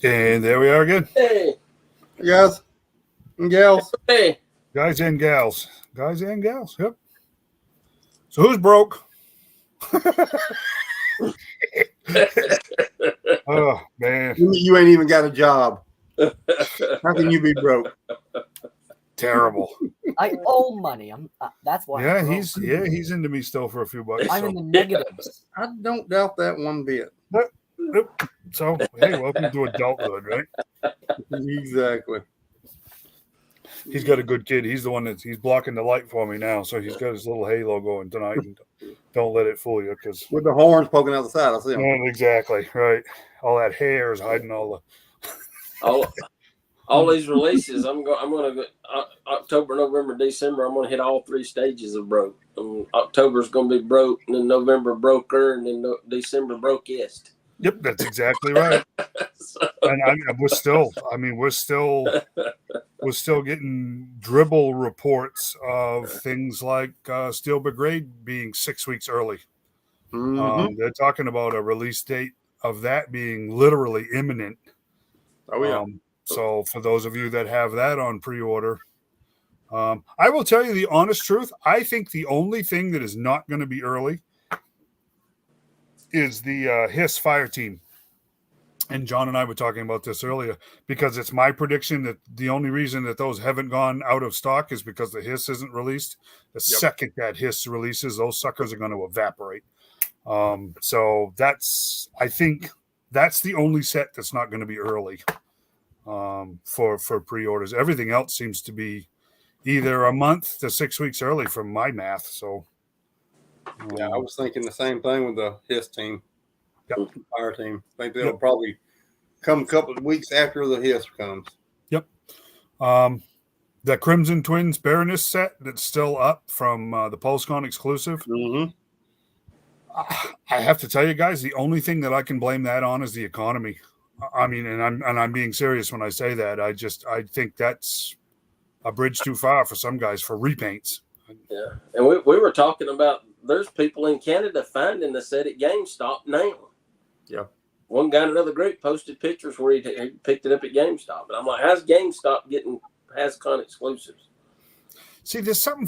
And there we are again. Hey, Guys and gals. hey. Guys and gals. Guys and gals. Yep. So who's broke? Oh, man. You ain't even got a job. How can you be broke? Terrible. I owe money. That's why. Yeah, I'm broke. he's into me still for a few bucks. I'm in the negatives. I don't doubt that one bit. So, hey, welcome to adulthood, right? Exactly. He's got a good kid. He's the one he's blocking the light for me now. So he's got his little halo going tonight. And don't let it fool you, because with the horns poking out the side, I see them. Exactly right. All that hair is hiding all the. All these releases, I'm going to go October, November, December. I'm going to hit all three stages of broke. October's going to be broke, and then November broker, and then December brokest. Yep, that's exactly right. And we're still getting dribble reports of things like Steel Brigade being 6 weeks early. Mm-hmm. They're talking about a release date of that being literally imminent. Oh yeah. So for those of you that have that on pre-order, I will tell you the honest truth. I think the only thing that is not going to be early is the Hiss Fire Team. And John and I were talking about this earlier, because it's my prediction that the only reason that those haven't gone out of stock is because the Hiss isn't released. The second that Hiss releases, those suckers are going to evaporate. So I think that's the only set that's not going to be early for pre-orders. Everything else seems to be either a month to 6 weeks early from my math. So yeah, I was thinking the same thing with the Hiss team. Yep. Fire team. I think they'll probably come a couple of weeks after the Hiss comes. Yep. The Crimson Twins Baroness set that's still up from the PulseCon exclusive. Mm-hmm. I have to tell you guys, the only thing that I can blame that on is the economy. I mean, and I'm being serious when I say that. I think that's a bridge too far for some guys for repaints. Yeah, and we were talking about there's people in Canada finding the set at GameStop now. Yeah. One guy in another group posted pictures where he picked it up at GameStop. And I'm like, how's GameStop getting HasCon exclusives? See, there's something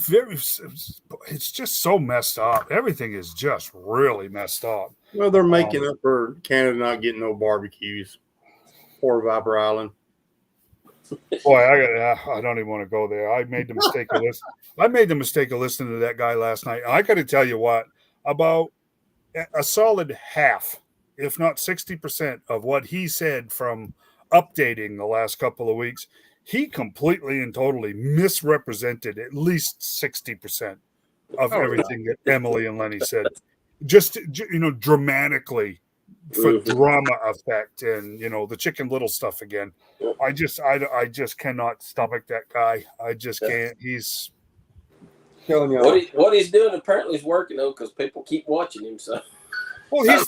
it's just so messed up. Everything is just really messed up. Well, they're making up for Canada not getting no barbecues. Poor Viper Island. Boy, I don't even want to go there. I made the mistake of listening to that guy last night. I got to tell you what, about a solid half, if not 60% of what he said from updating the last couple of weeks, he completely and totally misrepresented at least 60% of everything that Emily and Lenny said. Just, dramatically for drama effect and, the Chicken Little stuff again. I just cannot stomach that guy. I just can't. He's what he's doing apparently is working though, because people keep watching him. So. Well, he's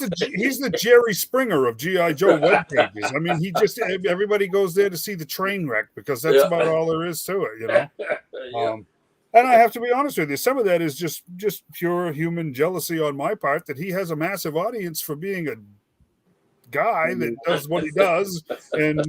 the Jerry Springer of G.I. Joe web pages. I mean, everybody goes there to see the train wreck because that's about all there is to it, And I have to be honest with you, some of that is just pure human jealousy on my part that he has a massive audience for being a guy that does what he does, and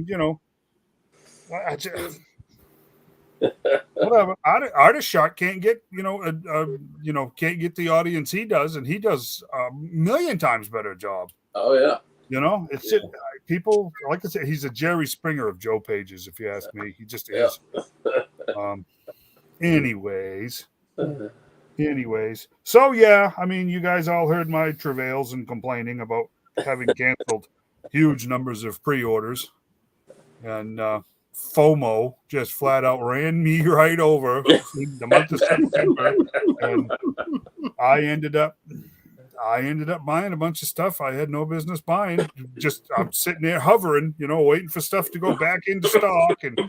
whatever. Artist Shot can't get can't get the audience he does, and he does a million times better job. Oh yeah, it's just people, like I said, he's a Jerry Springer of Joe pages, if you ask me. He just is. Anyways, so yeah, I mean, you guys all heard my travails and complaining about having canceled huge numbers of pre-orders, and FOMO just flat out ran me right over the month of September, and I ended up buying a bunch of stuff I had no business buying. Just I'm sitting there hovering, waiting for stuff to go back into stock, and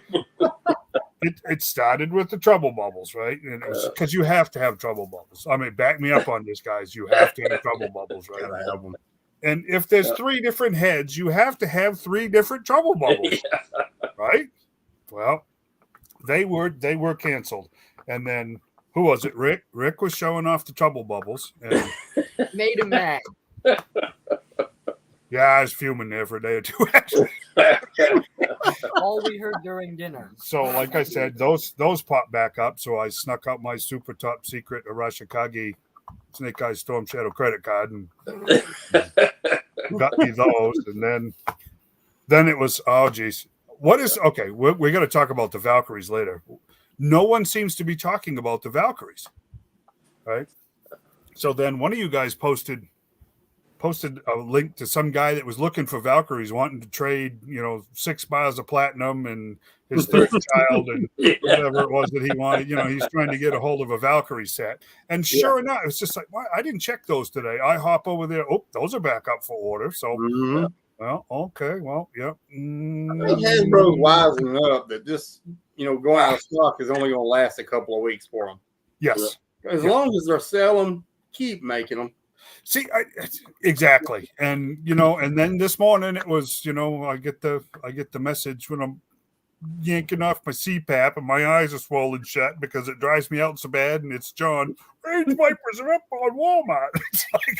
it started with the trouble bubbles, right? And it was because you have to have trouble bubbles. I mean, back me up on this, guys. You have to have trouble bubbles, right? Gotta have them. And if there's 3 different heads, you have to have 3 different trouble bubbles, right? Well, they were canceled, and then who was it? Rick. Rick was showing off the trouble bubbles, and made him mad. Yeah, I was fuming there for a day or two, actually. All we heard during dinner. So, like I said, those popped back up. So I snuck out my super top secret Arashikage Snake Eye Storm Shadow credit card and got me those. And then it was, oh, geez. What is, okay, we're going to talk about the Valkyries later. No one seems to be talking about the Valkyries, right? So then one of you guys posted a link to some guy that was looking for Valkyries, wanting to trade, 6 bars of platinum and his third child and whatever it was that he wanted. He's trying to get a hold of a Valkyrie set. And sure enough, it's just like, well, I didn't check those today. I hop over there. Oh, those are back up for order. So, well, okay. Well, yep. I think Hasbro's wising up that this, going out of stock is only going to last a couple of weeks for them. Yes. As long as they're selling, keep making them. See, exactly. And, and then this morning it was, I get the message when I'm yanking off my CPAP and my eyes are swollen shut because it drives me out so bad. And it's John, range vipers are up on Walmart. It's like,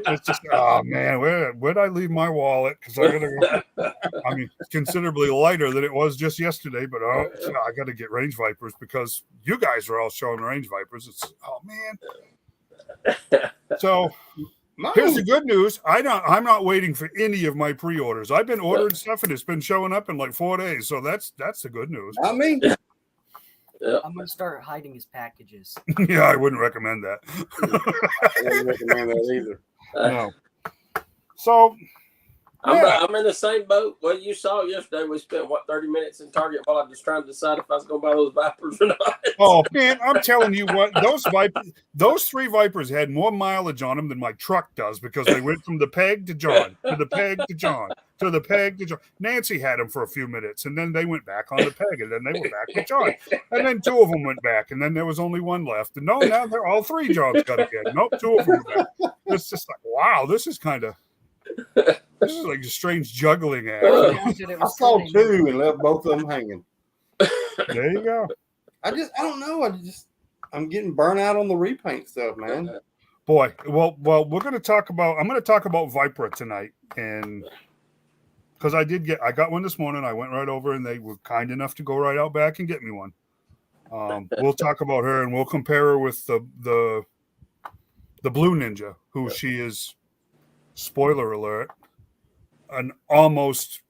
it's just, oh man, where'd I leave my wallet? Because I gotta go. I mean, considerably lighter than it was just yesterday, but I got to get range vipers because you guys are all showing range vipers. It's, oh man. So here's the good news. I'm not waiting for any of my pre-orders. I've been ordering stuff and it's been showing up in like 4 days. So that's the good news. I mean, I'm gonna start hiding his packages. Yeah, I wouldn't recommend that. I wouldn't recommend that either. No. So I'm in the same boat. Well, you saw yesterday we spent 30 minutes in Target while I was trying to decide if I was going to buy those Vipers or not. Oh man, I'm telling you what, those 3 Vipers had more mileage on them than my truck does because they went from the peg to John, to the peg to John, to the peg to John. Nancy had them for a few minutes, and then they went back on the peg, and then they were back with John, and then 2 of them went back, and then there was only 1 left. And no, now they're all 3 Johns got again. Nope, 2 of them are back. It's just like, wow, this is like a strange juggling act. I saw 2 and left both of them hanging. There you go. I don't know. I'm getting burnt out on the repaint stuff, man. Boy, well, I'm going to talk about Vipra tonight, and because I got one this morning. I went right over, and they were kind enough to go right out back and get me one. We'll talk about her, and we'll compare her with the Blue Ninja, who she is. Spoiler alert, an almost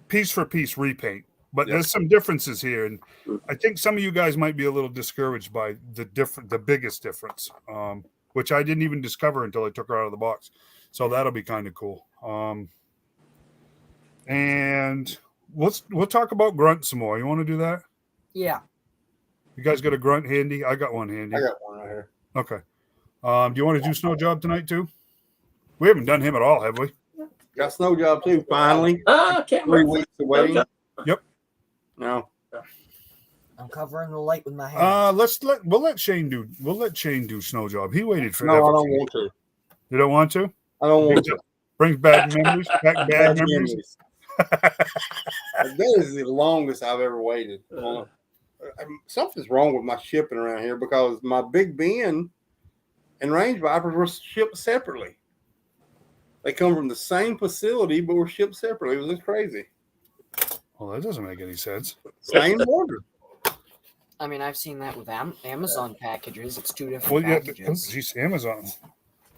piece for piece repaint, but there's some differences here, and I think some of you guys might be a little discouraged by the biggest difference, which I didn't even discover until I took her out of the box. So that'll be kind of cool. And we'll talk about Grunt some more. You want to do that? Yeah. You guys got a Grunt handy? I got one handy. I got one right here. Okay. Do you want to do Snow Job tonight too? We haven't done him at all, have we? Got Snow Job too, finally. Can't 3 wait. weeks away. Yep. No. I'm covering the light with my hand. We'll let Shane do Snow Job. He waited for No, I don't want to. You don't want to? I don't want to. Brings bad memories. Bad memories. That is the longest I've ever waited. Something's wrong with my shipping around here because my Big Ben and Range Vipers were shipped separately. They come from the same facility, but were shipped separately. It was just crazy. Well, that doesn't make any sense. Same order. I mean, I've seen that with Amazon packages. It's 2 different packages. Geez, Amazon's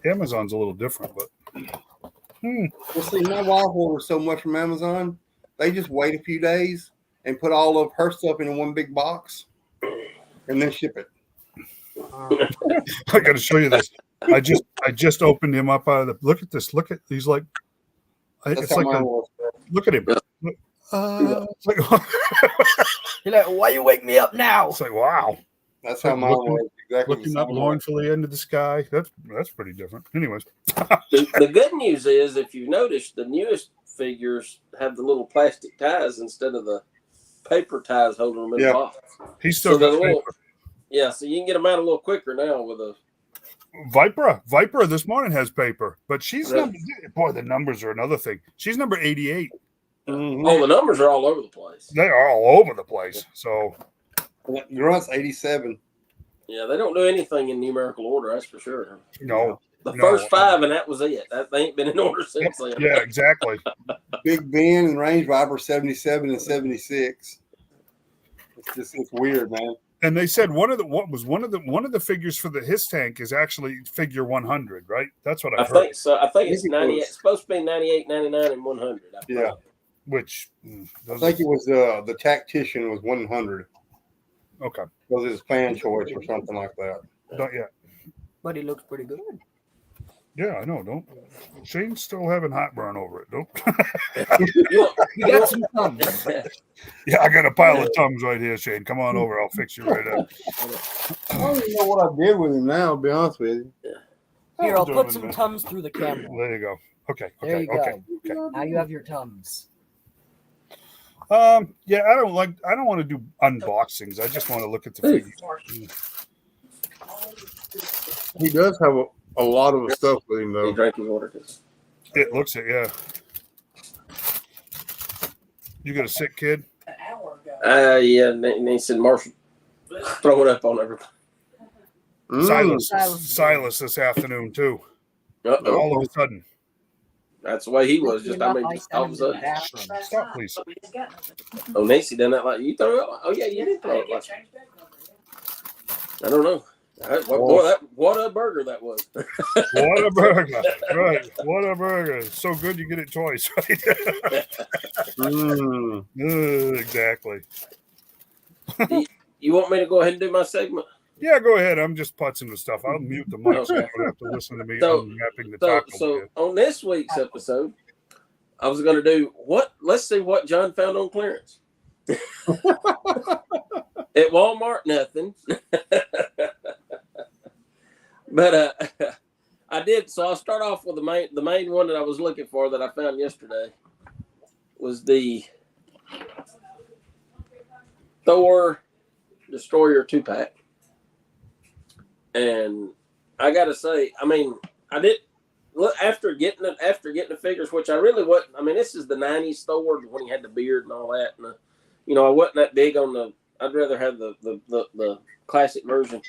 a little different, but Well, see, my wife orders so much from Amazon, they just wait a few days and put all of her stuff in one big box and then ship it. I got to show you this. I just opened him up out of the. Look at this. Look at he's like. It's like look at him. It's like, You're like, why you wake me up now? It's like, wow. That's how mine was. Exactly. Looking up mournfully into the sky. That's pretty different. Anyways. The good news is, if you notice, the newest figures have the little plastic ties instead of the paper ties holding them in the box. He's still got paper. Yeah, so you can get them out a little quicker now with a Vipra this morning has paper, but she's the numbers are another thing. She's number 88. Mm-hmm. Oh, the numbers are all over the place. They are all over the place. So Grunt's 87. Yeah, they don't do anything in numerical order. That's for sure. No. The No. first 5, and that was it. They ain't been in order since then. Yeah, exactly. Big Ben and Range Viper 77 and 76. It's weird, man. And they said one of the figures for the his tank is actually figure 100, right? That's what I I've heard. think so. I think it's it 98. was- It's supposed to be 98, 99, and 100. Yeah. Which I think it was the tactician was 100. Okay. Was his fan choice or something like that. Don't yet. But he looks pretty good. Yeah, I know. Don't. Shane's still having hot burn over it. Don't. You got some thumbs. Yeah, I got a pile of Tums right here, Shane. Come on over. I'll fix you right up. I don't even know what I did with him now, to be honest with you. Here, I'll Doing, put some man. Tums through the camera. There you go. Okay. There you Okay. go. Now you have your Tums. Yeah, I don't want to do unboxings. I just want to look at the figures. He does have a lot of stuff with him, He though. drank his water. It looks it, yeah. You got a sick kid? Yeah, and he said, Marshall, throw it up on everybody. Silas this afternoon too. Uh-oh. All of a sudden. That's the way he was. Just, I mean, just all of a sudden. Stop, please. Oh, Nancy done that like you throw it up. Oh, yeah, you did throw it like I don't know. What a burger that was. What a burger. Right. What a burger. It's so good you get it twice, right? Exactly. You want me to go ahead and do my segment? Yeah, go ahead. I'm just putzing the stuff. I'll mute the mic so you Okay. don't have to listen to me So- unwrapping the taco. So on this week's episode, I was going to do let's see what John found on clearance. At Walmart, nothing. But I did. So I'll start off with the main one that I was looking for that I found yesterday was the Thor Destroyer 2-pack. And I got to say, I mean, I did look after getting the figures, which I really wasn't. I mean, this is the '90s Thor when he had the beard and all that. And I wasn't that big on the. I'd rather have the classic version.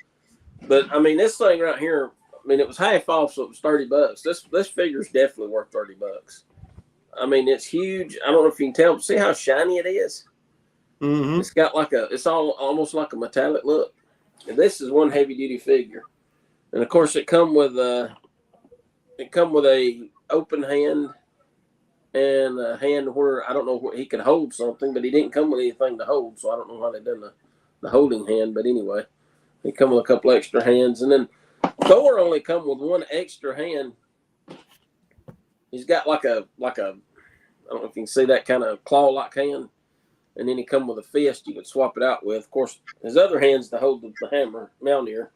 But I mean, this thing right here. I mean, it was half off, so it was $30. This figure's definitely worth $30. I mean, it's huge. I don't know if you can tell. See how shiny it is. Mm-hmm. It's got it's almost like a metallic look. And this is one heavy duty figure, and of course it come with a open hand and a hand where I don't know where he could hold something, but he didn't come with anything to hold, so I don't know how they done the holding hand. But anyway, he come with a couple extra hands, and then Thor only come with one extra hand. He's got like a I don't know if you can see that kind of claw-like hand. And then he come with a fist you could swap it out with. Of course, his other hand's to hold the hammer, Mjolnir,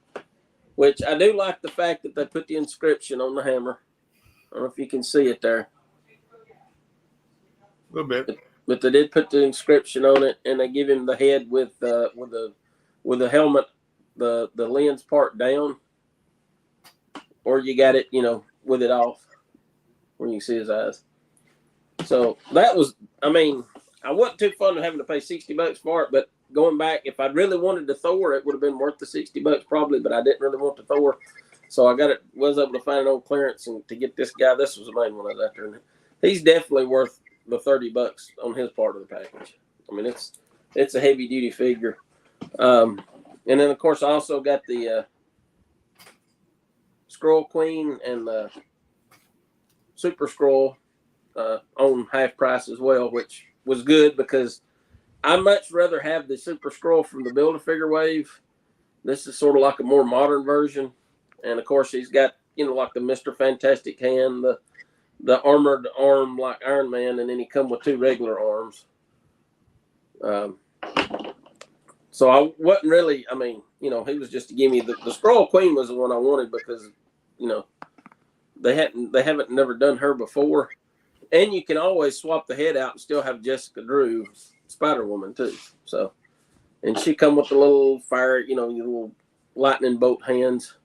which I do like the fact that they put the inscription on the hammer. I don't know if you can see it there. A little bit. But they did put the inscription on it, and they give him the head with the helmet, the lens part down, or you got it, with it off, where you can see his eyes. So that was, I mean, I wasn't too fun of having to pay $60 for it, but going back, if I really wanted the Thor, it would have been worth the $60 probably, but I didn't really want the Thor. So I was able to find it on clearance and to get this guy. This was the main one I was after. And he's definitely worth the $30 on his part of the package. I mean, it's a heavy duty figure. And then of course I also got the Scroll Queen and the Super Scroll on half price as well, which was good because I much rather have the Super Scroll from the Build-A-Figure wave. This is sort of like a more modern version. And of course he's got, like the Mr. Fantastic hand, the armored arm like Iron Man, and then he come with 2 regular arms. So I wasn't really, I mean, he was just to give me the Scroll Queen was the one I wanted because, they haven't never done her before. And you can always swap the head out and still have Jessica Drew, Spider-Woman too. So, and she come with the little fire, your little lightning bolt hands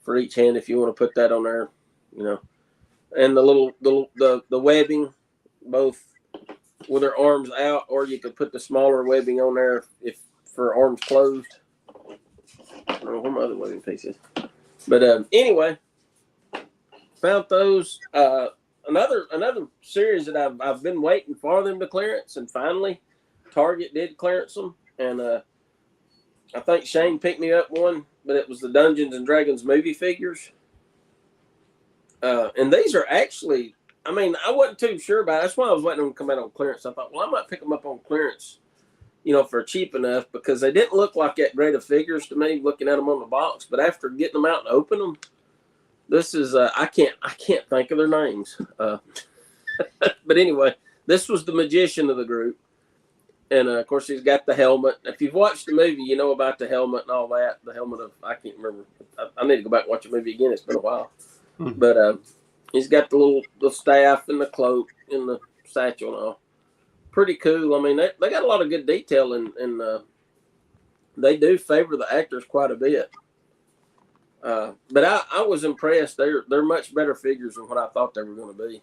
for each hand if you want to put that on there, And the webbing, both with her arms out, or you could put the smaller webbing on there if for arms closed. don't know where my other waving piece is. But anyway, found those. Another series that I've been waiting for them to clearance, and finally Target did clearance them. And I think Shane picked me up one, but it was the Dungeons and Dragons movie figures. And these are actually, I mean, I wasn't too sure about it. That's why I was waiting on them to come out on clearance. I thought, well, I might pick them up on clearance, for cheap enough, because they didn't look like that great of figures to me looking at them on the box. But after getting them out and opening them, this is, I can't think of their names. But anyway, this was the magician of the group. And, of course, he's got the helmet. If you've watched the movie, you know about the helmet and all that. The helmet of, I can't remember. I need to go back and watch the movie again. It's been a while. But he's got the little staff and the cloak and the satchel and all. Pretty cool. I mean, they got a lot of good detail, and they do favor the actors quite a bit. But I was impressed. They're much better figures than what I thought they were going to be.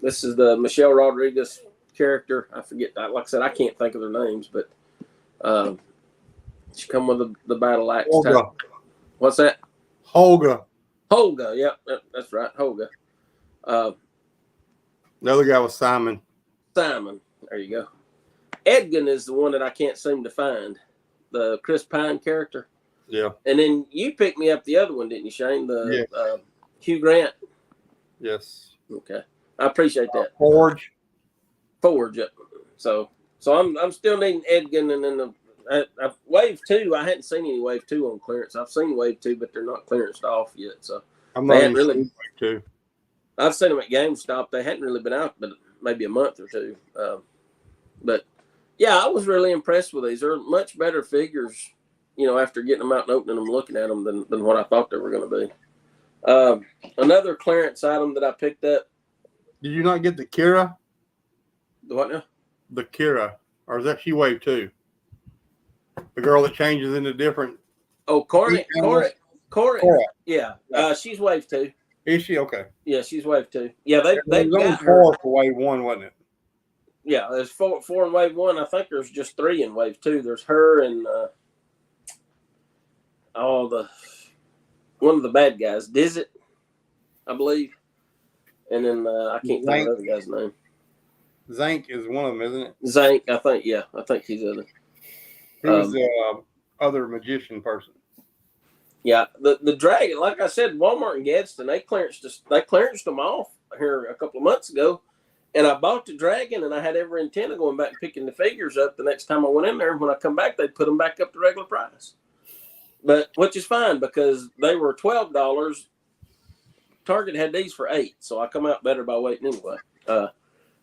This is the Michelle Rodriguez character. I forget. Like I said, I can't think of their names, but she come with the battle axe. What's that? Holga. Yep, that's right. Holga. The other guy was Simon. Simon. There you go. Edgin is the one that I can't seem to find. The Chris Pine character. Yeah. And then you picked me up the other one, didn't you, Shane? The Hugh Grant. Yes. Okay. I appreciate that. Forge. Yep. So I'm still needing Edgin, and then Wave 2. I hadn't seen any Wave 2 on clearance. I've seen Wave 2, but they're not clearanced off yet. So I'm not even really Wave 2. I've seen them at GameStop. They hadn't really been out, but maybe a month or two. But yeah, I was really impressed with these. They're much better figures, after getting them out and opening them, looking at them than what I thought they were going to be. Another clearance item that I picked up. Did you not get the Kira? The what now? The Kira, or is that she Wave 2? The girl that changes into different. Oh, Corey. Yeah, she's Wave 2. Is she? Okay. Yeah, she's Wave 2. Yeah, they got her. 4 for Wave 1, wasn't it? Yeah, there's four in Wave 1. I think there's just 3 in Wave 2. There's her and one of the bad guys, Dizit, I believe. And then I can't think of the other guy's name. Zank is one of them, isn't it? Zank, I think. Yeah, I think he's in it. Who's the other magician person? Yeah, the dragon, like I said, Walmart and Gadsden, they clearanced them off here a couple of months ago, and I bought the dragon, and I had every intent of going back and picking the figures up the next time I went in there. And when I come back, they put them back up to regular price, but which is fine because they were $12. Target had these for $8, so I come out better by waiting anyway.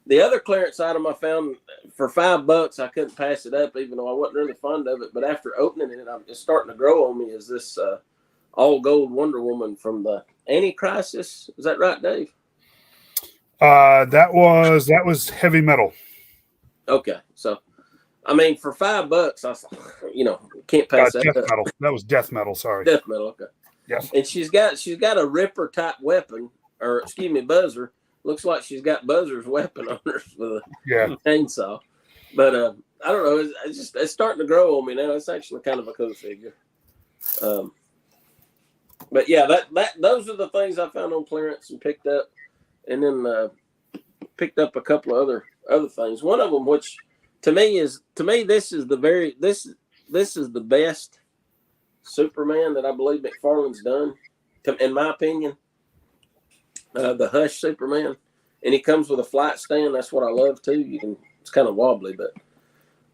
The other clearance item I found for $5, I couldn't pass it up, even though I wasn't really fond of it. But after opening it, it's starting to grow on me. Is this all gold Wonder Woman from the Anti-Crisis? Is that right, Dave? That was Heavy Metal. Okay, so I mean, for $5, I can't pass that Death up. Metal. That was Death Metal. Sorry. Death Metal. Okay. Yes. And she's got a Ripper type weapon, or excuse me, buzzer. Looks like she's got Buzzer's weapon on her with a chainsaw. But I don't know. It's starting to grow on me now. It's actually kind of a cool figure. But yeah, those are the things I found on clearance and picked up, and then picked up a couple of other things. One of them, which to me this is the best Superman that I believe McFarlane's done, in my opinion. The Hush Superman, and he comes with a flight stand. That's what I love too. It's kind of wobbly, but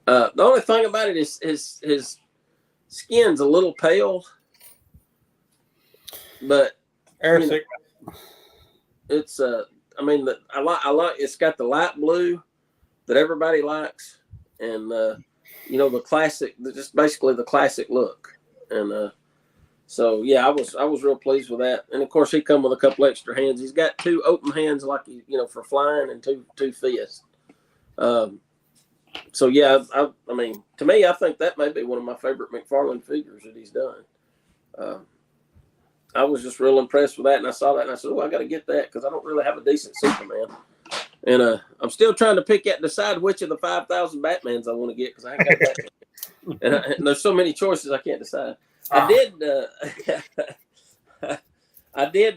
the only thing about it is his skin's a little pale, but it's I like it's got the light blue that everybody likes, and the classic, just basically the classic look, and so yeah, I was real pleased with that. And of course, he come with a couple extra hands. He's got 2 open hands, like for flying, and two fists. So yeah, I mean, to me, I think that may be one of my favorite McFarlane figures that he's done. I was just real impressed with that, and I saw that, and I said, "Oh, I got to get that because I don't really have a decent Superman." And I'm still trying to decide which of the 5,000 Batmans I want to get because I ain't got that. and there's so many choices I can't decide. I did.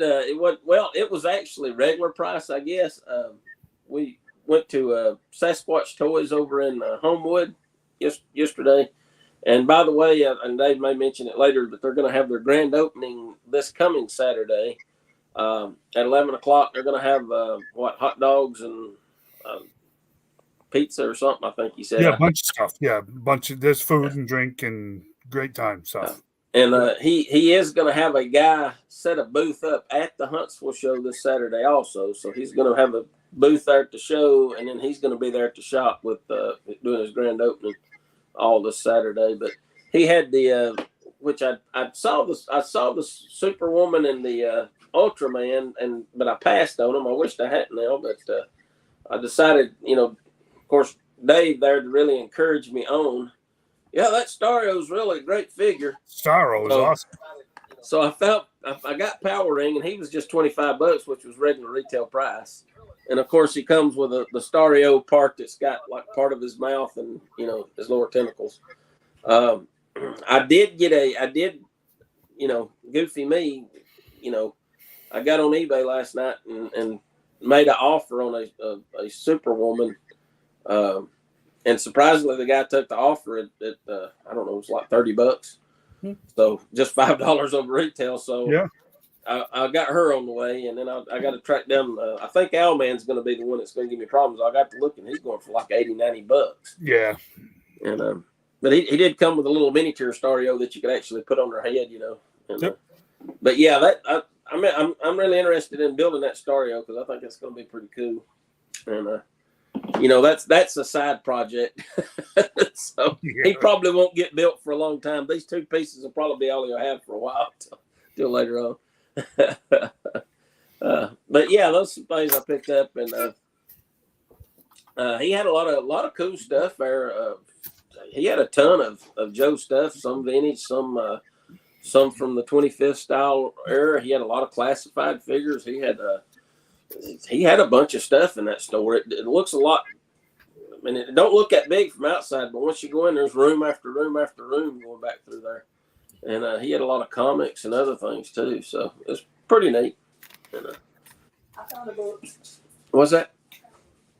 It was actually regular price, I guess. We went to Sasquatch Toys over in Homewood yesterday. And by the way, and Dave may mention it later, but they're going to have their grand opening this coming Saturday at 11 o'clock. They're going to have hot dogs and pizza or something, I think he said. Yeah, a bunch of stuff. Yeah, there's food and drink and great time stuff. And he is going to have a guy set a booth up at the Huntsville show this Saturday also. So he's going to have a booth there at the show, and then he's going to be there at the shop with doing his grand opening all this Saturday. But he had which I saw the Superwoman and the Ultraman, but I passed on them. I wished I hadn't now, but I decided, of course, Dave there to really encourage me on. Yeah, that Stario's really a great figure. Stario is awesome. So I got Power Ring, and he was just $25, which was regular retail price. And of course, he comes with the Stario part that's got like part of his mouth and his lower tentacles. I did, Goofy me, I got on eBay last night and made an offer on a Superwoman. And surprisingly, the guy took the offer at I don't know, it was like $30. So just $5 over retail. So yeah, I got her on the way, and then I got to track down. I think Owlman's going to be the one that's going to give me problems. I got to look, and he's going for like $80-$90. Yeah, and but he did come with a little miniature Stario that you could actually put on her head, And, yep. But yeah, I'm really interested in building that Stario because I think it's going to be pretty cool, and that's a side project. So he probably won't get built for a long time. These two pieces will probably be all he'll have for a while till later on. But yeah, those are things I picked up, and he had a lot of cool stuff there. He had a ton of Joe stuff, some vintage, some from the 25th style era. He had a lot of classified figures. He had a bunch of stuff in that store. It looks a lot. I mean, it don't look that big from outside, but once you go in, there's room after room after room going back through there. And he had a lot of comics and other things too, so it's pretty neat. And, I found a book. What's that?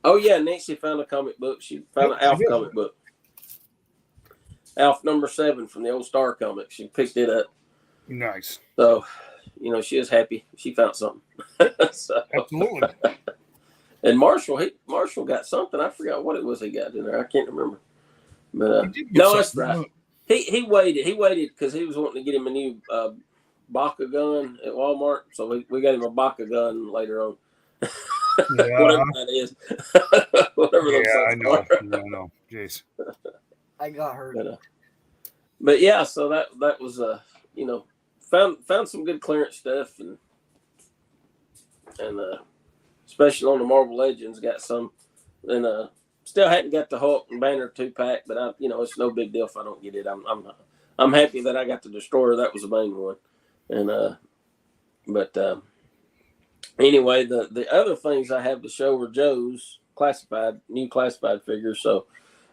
Oh yeah, Nancy found a comic book. She found an Alf comic book. Alf number 7 from the old Star comics. She picked it up. Nice. So, she is happy. She found something. So, absolutely. And Marshall got something. I forgot what it was he got in there. I can't remember. But no, that's right. He waited. He waited because he was wanting to get him a new Baca gun at Walmart. So we got him a Baca gun later on. Yeah. Whatever that is. Whatever those I know. Jeez. I got her. But yeah, so that was found some good clearance stuff and especially on the Marvel Legends got some, and still hadn't got the Hulk and Banner 2-pack, but it's no big deal if I don't get it. I'm happy that I got the Destroyer. That was the main one, and but anyway, the other things I have to show are Joe's new classified figures. So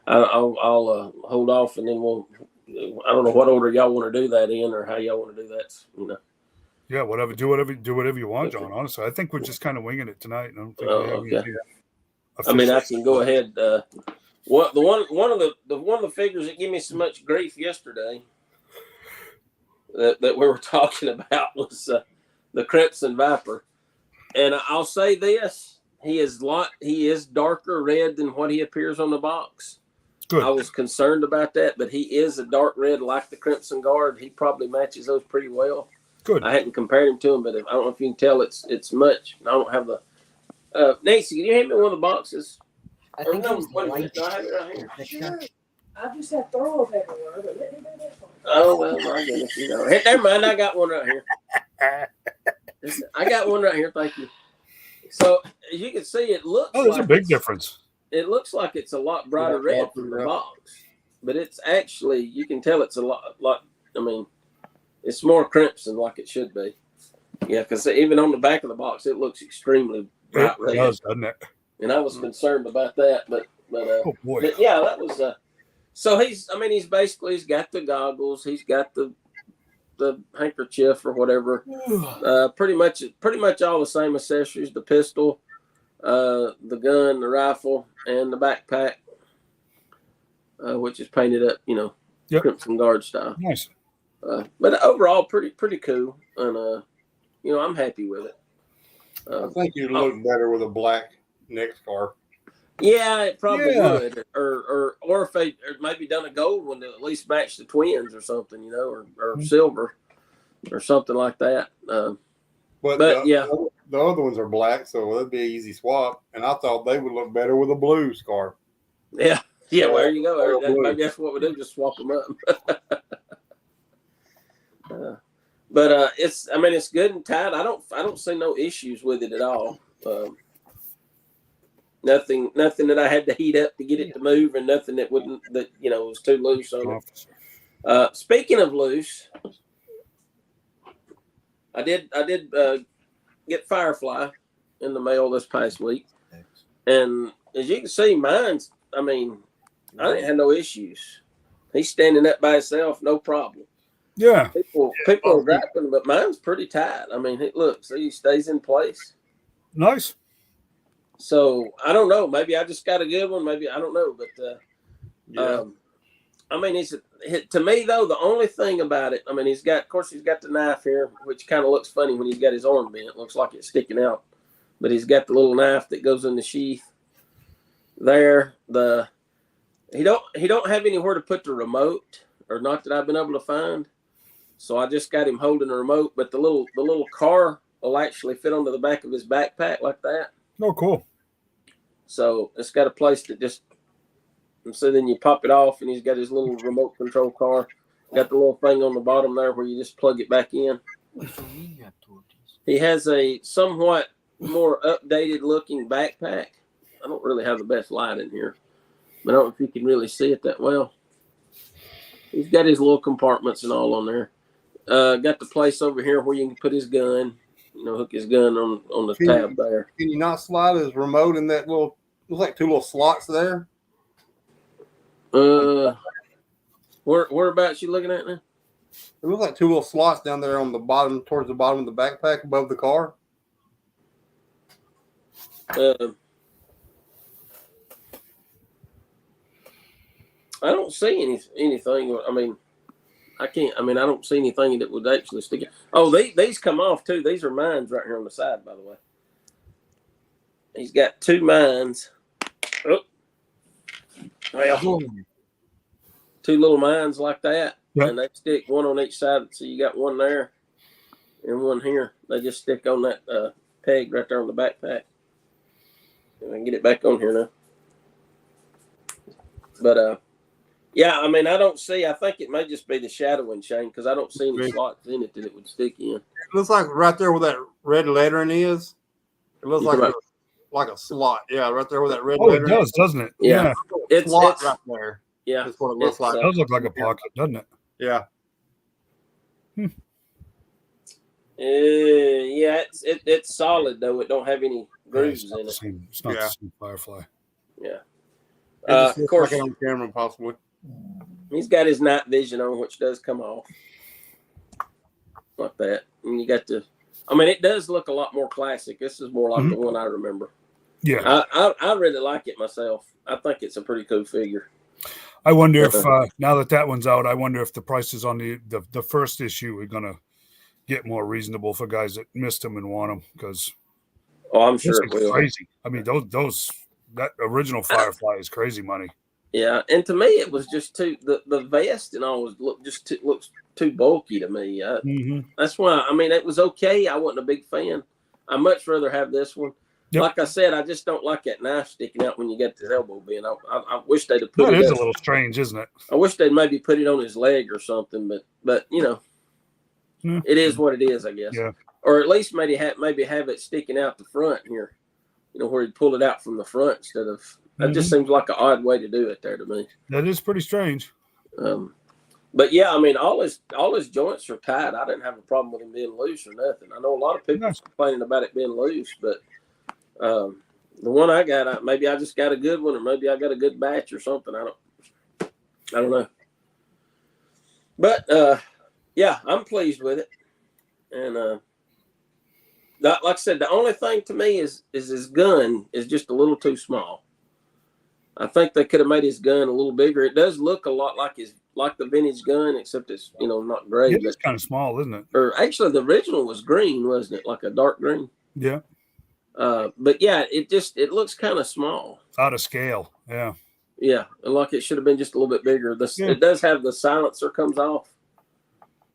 I'll hold off, and then I don't know what order y'all want to do that in or how y'all want to do that. Yeah, whatever. Do whatever you want, John. Honestly, I think we're just kind of winging it tonight. I don't think okay. I mean, I can go ahead. One of the figures that gave me so much grief yesterday that we were talking about was the Crimson Viper, and I'll say this: he is darker red than what he appears on the box. Good. I was concerned about that, but he is a dark red like the Crimson Guard. He probably matches those pretty well. Good. I hadn't compared him to him, but I don't know if you can tell it's much. I don't have the. Nancy, can you hand me one of the boxes? I think it was the I light. have it right here. Sure. I just have throws everywhere, but let me do this one. Oh well, my goodness, Hey, never mind. I got one right here. I got one right here. Thank you. So as you can see, it looks. Oh, there's a big difference. It looks like it's a lot brighter red from the box, but it's actually you can tell it's a lot. I mean, it's more crimson like it should be. Yeah, because even on the back of the box, it looks extremely bright red. It does, doesn't it? And I was concerned about that, but oh boy. But yeah, that was So he's got the goggles, he's got the handkerchief or whatever. Pretty much all the same accessories: the pistol, the gun, the rifle, and the backpack, which is painted up, Crimson Guard style. Nice. But overall, pretty cool, and I'm happy with it. I think you'd look better with a black neck scarf. Yeah, it probably would, or if they maybe done a gold one to at least match the twins or something, or silver or something like that. But the other ones are black, so it'd be an easy swap. And I thought they would look better with a blue scarf. Yeah. Well, there you go. Maybe that's what we do, just swap them up. But it's good and tight. I don't see no issues with it at all. Nothing that I had to heat up to get it to move, and nothing that was too loose on it. Speaking of loose, I did get Firefly in the mail this past week, and as you can see, mine's. I didn't have no issues. He's standing up by himself, no problem. Yeah. People are grappling, but mine's pretty tight. He stays in place. Nice. So I don't know. Maybe I just got a good one. Maybe I don't know. But to me though, the only thing about it, he's got the knife here, which kind of looks funny when he's got his arm bent. It looks like it's sticking out, but he's got the little knife that goes in the sheath there. He don't have anywhere to put the remote, or not that I've been able to find. So I just got him holding the remote, but the little car will actually fit onto the back of his backpack like that. Oh, cool. So it's got a place to and so then you pop it off, and he's got his little remote control car. Got the little thing on the bottom there where you just plug it back in. He has a somewhat more updated looking backpack. I don't really have the best light in here, but I don't know if you can really see it that well. He's got his little compartments and all on there. Got the place over here where you can put his gun, hook his gun on the tab there. Can you not slide his remote in that looks like two little slots there? Whereabouts you looking at now? It looks like two little slots down there on the bottom, towards the bottom of the backpack above the car. I don't see anything. I can't. I don't see anything that would actually stick out. Oh, these come off too. These are mines right here on the side, by the way. He's got two mines. Oh, well, two little mines like that, and they stick one on each side. So you got one there and one here. They just stick on that peg right there on the backpack. And I can get it back on here now. But yeah, I don't see. I think it may just be the shadowing chain because I don't see any slots in it that it would stick in. It looks like right there where that red lettering is. It looks like a slot. Yeah, right there where that red lettering. Oh, it does, doesn't it? Yeah. It's slot right there. Yeah, that's what it looks like. It does look like a pocket, doesn't it? Yeah. Yeah, it's solid though. It don't have any grooves in it. It's not the same Firefly. Yeah. Of course, like on camera, possibly. He's got his night vision on, which does come off like that. And you got it does look a lot more classic. This is more like the one I remember. Yeah. I really like it myself. I think it's a pretty cool figure. I wonder if now that one's out, I wonder if the prices on the first issue are gonna get more reasonable for guys that missed them and want them because. Oh, I'm sure it will. Crazy. That original Firefly is crazy money. Yeah, and to me, it was just the vest and all looks too bulky to me. That's why it was okay. I wasn't a big fan. I much rather have this one. Yep. Like I said, I just don't like that knife sticking out when you get the elbow bend. I wish they'd have put it. That is a little strange, isn't it? I wish they'd maybe put it on his leg or something, but it is what it is, I guess. Yeah. Or at least maybe have it sticking out the front here. Where he'd pull it out from the front instead of. That just seems like an odd way to do it there to me. That is pretty strange. But yeah, all his joints are tight. I didn't have a problem with him being loose or nothing. I know a lot of people are complaining about it being loose, but the one I got, maybe I just got a good one, or maybe I got a good batch or something. I don't know. But yeah, I'm pleased with it. And like I said, the only thing to me is his gun is just a little too small. I think they could have made his gun a little bigger. It does look a lot like the vintage gun, except it's not gray. It is kind of small, isn't it? Or actually, the original was green, wasn't it? Like a dark green. Yeah. But yeah, it looks kind of small. It's out of scale. Yeah. Yeah, and like it should have been just a little bit bigger. It does have the silencer comes off.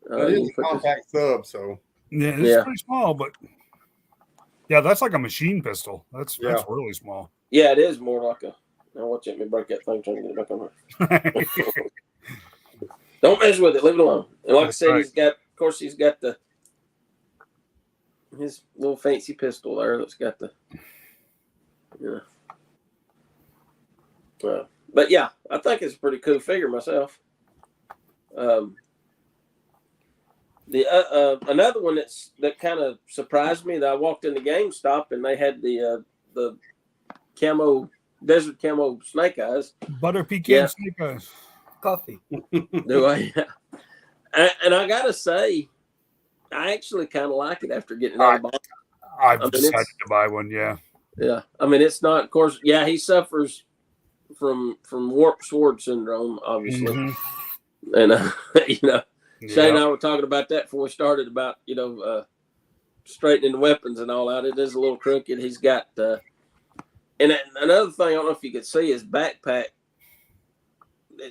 It is a compact sub, so yeah, it's pretty small, but yeah, that's like a machine pistol. That's really small. Yeah, it is more like a. Now watch it, me break that thing, trying to get it back on there. Don't mess with it. Leave it alone. And like I said, he's got his little fancy pistol there. That's got the. But yeah, I think it's a pretty cool figure myself. Another one that kind of surprised me, that I walked into GameStop and they had the camo desert camo snake eyes, butter pecan snake eyes, coffee. Do I? And I gotta say, I actually kind of like it after getting it out of the box. I've decided to buy one. Yeah. I mean, it's not, of course. Yeah, he suffers from warped sword syndrome, obviously, and Shane and I were talking about that before we started about straightening the weapons and all that. It is a little crooked. He's got and another thing, I don't know if you could see his backpack.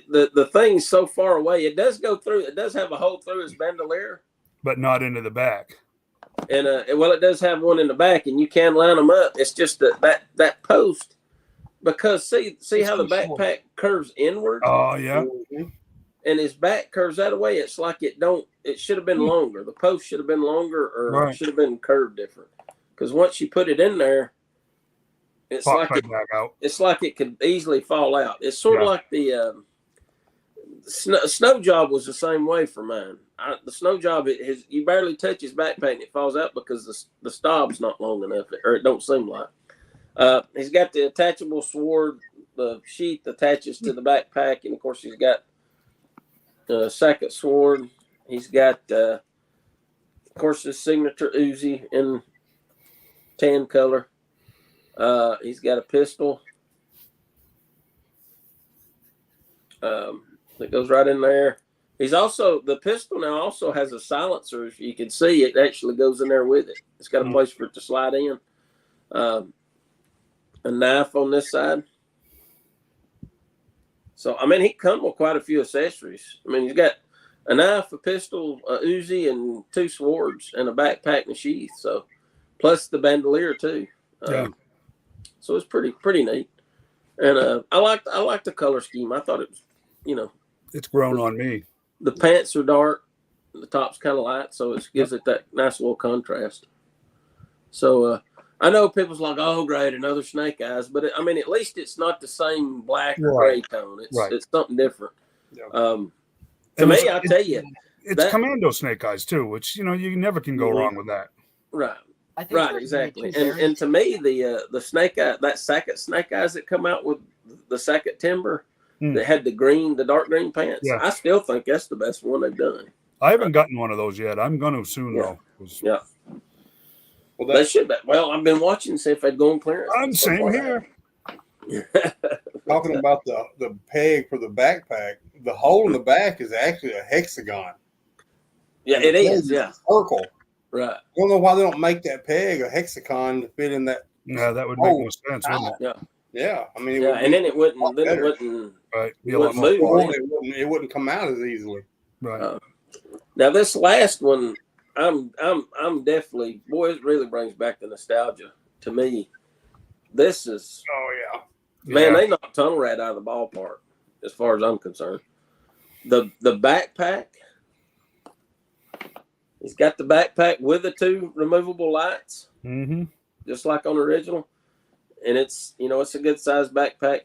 The thing's so far away. It does go through. It does have a hole through his bandolier, but not into the back. And it does have one in the back, and you can line them up. It's just that post, because see how the backpack curves inward. Oh yeah. And his back curves that way. It's like it should have been longer. The post should have been longer, or it should have been curved different. Because once you put it in there, it's like it could easily fall out. It's sort of like the snow job was the same way for mine. The snow job, you barely touch his backpack and it falls out because the stob's not long enough, or it don't seem like. He's got the attachable sword. The sheath attaches to the backpack, and of course he's got second sword. He's got, of course, his signature Uzi in tan color. He's got a pistol that goes right in there. The pistol now also has a silencer. If you can see, it actually goes in there with it. It's got a place for it to slide in. A knife on this side. So, I mean, he come with quite a few accessories. I mean, he's got a knife, a pistol, a Uzi, and 2 swords, and a backpack and a sheath. So, plus the bandolier too. So it's pretty neat. And I like the color scheme. I thought it was, it's grown on me. The pants are dark, the top's kind of light, so it gives it that nice little contrast. So I know people's like, oh, great, another snake eyes, but at least it's not the same black or gray tone. It's something different. To me, I tell you, it's commando snake eyes too, which you never can go wrong with that. Right. Right, exactly. And to me, the snake eye, that second snake eyes that come out with the second timber that had the dark green pants, I still think that's the best one they've done. I haven't gotten one of those yet. I'm going to soon though. Yeah. Well, they should. Well, I've been watching to see if they'd go on clearance. I'm same here. Talking about the peg for the backpack, the hole in the back is actually a hexagon. Yeah, it is. Yeah, circle. Right. I don't know why they don't make that peg a hexagon to fit in that. Yeah, that would make more sense, wouldn't it? Yeah. I mean, and then it wouldn't. Right. It wouldn't come out as easily. Right. Now this last one, I'm definitely, boy, it really brings back the nostalgia to me. This is. Oh yeah. Man, they knocked Tunnel Rat out of the ballpark, as far as I'm concerned. The backpack. He's got the backpack with the 2 removable lights, just like on the original. And it's it's a good sized backpack.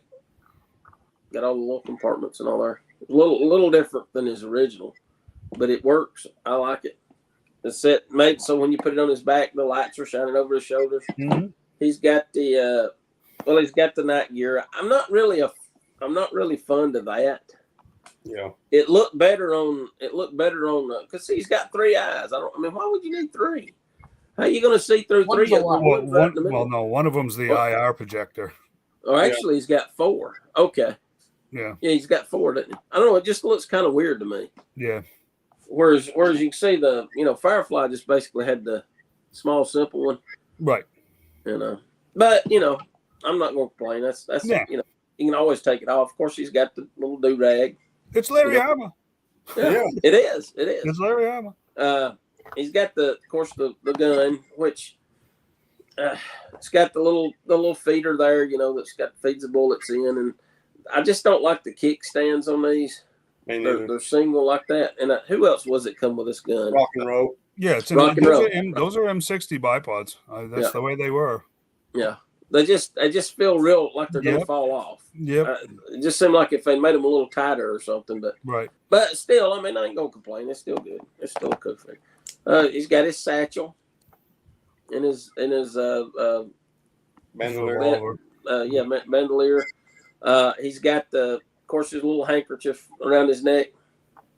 Got all the little compartments and all there. A little different than his original, but it works. I like it. It's made so when you put it on his back, the lights are shining over his shoulders. He's got he's got the night gear. I'm not really fond of that. Yeah. It looked better on because he's got 3 eyes. I mean, why would you need 3? How are you going to see through One's 3 a of lot. them? Well, One's right in the middle. no, one of them's the What? IR projector. Oh, actually, he's got 4. Okay. Yeah. Yeah, he's got 4, doesn't he? I don't know. It just looks kind of weird to me. Yeah. Whereas you can see Firefly just basically had the small, simple one. Right. But I'm not going to complain. That's Yeah. you can always take it off. Of course, he's got the little do rag. It's Larry Hama. Yeah, it is. It is. It's Larry Hama. He's got the gun, which it's got the little feeder there, that feeds the bullets in, and I just don't like the kickstands on these. They're single like that. And who else was it come with this gun? Rock and roll. Yeah, it's Rock and roll. Those are M60 bipods. That's the way they were. Yeah, they just feel real like they're gonna fall off. Yep. It just seemed like if they made them a little tighter or something, but still, I mean, I ain't gonna complain. It's still good. It's still a good thing. He's got his satchel and his Bandolier. bandolier. He's got of course, his little handkerchief around his neck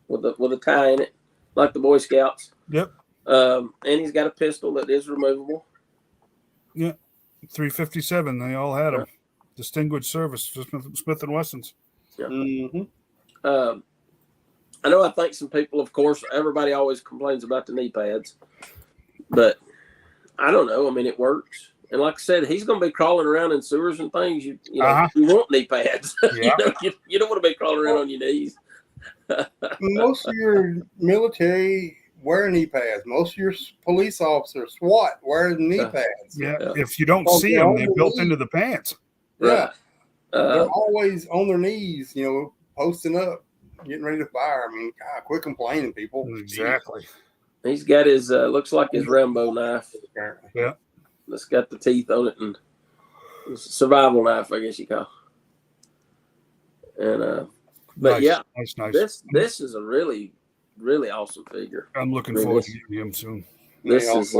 with a tie in it, like the Boy Scouts. Yep. And he's got a pistol that is removable. Yeah. 357. They all had them. Distinguished service for Smith and Wessons. Yeah. Mm-hmm. I know. I think some people, of course, everybody always complains about the knee pads, but I don't know. I mean, it works. And like I said, he's going to be crawling around in sewers and things. You want knee pads. Yeah. you don't want to be crawling around on your knees. Most of your military wear knee pads. Most of your police officers, SWAT, wear knee pads. Yeah. Yeah. If you don't see them, they're built into the pants. Yeah. Right. They're always on their knees, posting up, getting ready to fire. I mean, God, quit complaining, people. Exactly. He's got his looks like his Rambo knife. Apparently. Yeah. It's got the teeth on it, and it's a survival knife, I guess you call it. And but nice. this is a really, really awesome figure. I'm looking forward to getting him soon. This is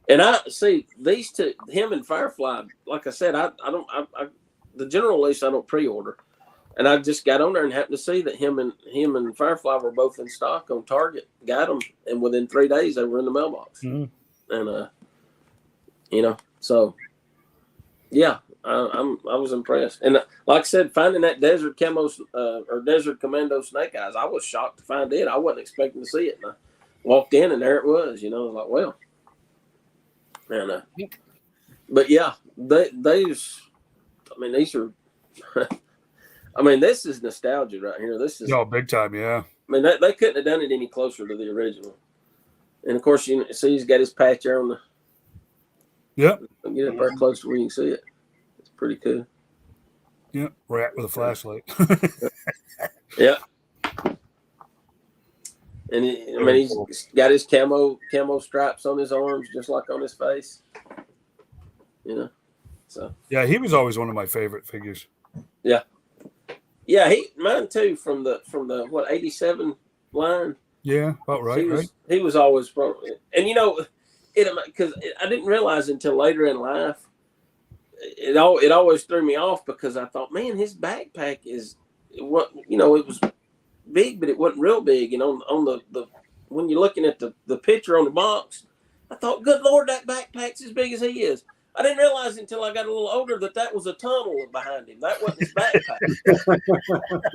and I see these two, him and Firefly. Like I said, I the general release I don't pre-order, and I just got on there and happened to see that him and Firefly were both in stock on Target. Got them, and within 3 days they were in the mailbox. Mm-hmm. And so yeah, I was impressed. And like I said, finding that Desert Camo or Desert Commando Snake Eyes, I was shocked to find it. I wasn't expecting to see it. And I walked in and there it was. I was like, well. And but yeah, these are. I mean, this is nostalgia right here. This is big time, yeah. I mean, they couldn't have done it any closer to the original. And of course, you see, he's got his patch there on the. Yep. Get up there close to where you can see it. It's pretty cool. Yep. Rat with a flashlight. Yeah. And he's got his camo stripes on his arms, just like on his face. So. Yeah, he was always one of my favorite figures. Yeah. Yeah, mine too. From the 87 line. Yeah, about right. He was always from, and because I didn't realize until later in life. It always threw me off because I thought, man, his backpack it was big, but it wasn't real big. And on the when you're looking at the picture on the box, I thought, good Lord, that backpack's as big as he is. I didn't realize until I got a little older that was a tunnel behind him. That wasn't his backpack.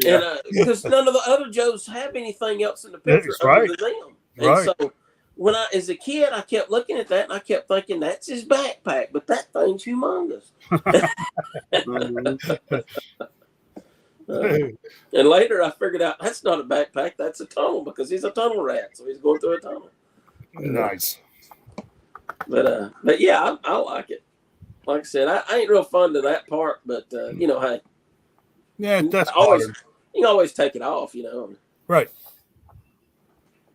And because none of the other Joes have anything else in the picture other than them. And so when as a kid, I kept looking at that and I kept thinking that's his backpack, but that thing's humongous. And later I figured out that's not a backpack, that's a tunnel because he's a tunnel rat, so he's going through a tunnel. Nice. But yeah, I like it. Like I said, I ain't real fond of that part, but hey, yeah, that's always you can always take it off, Right.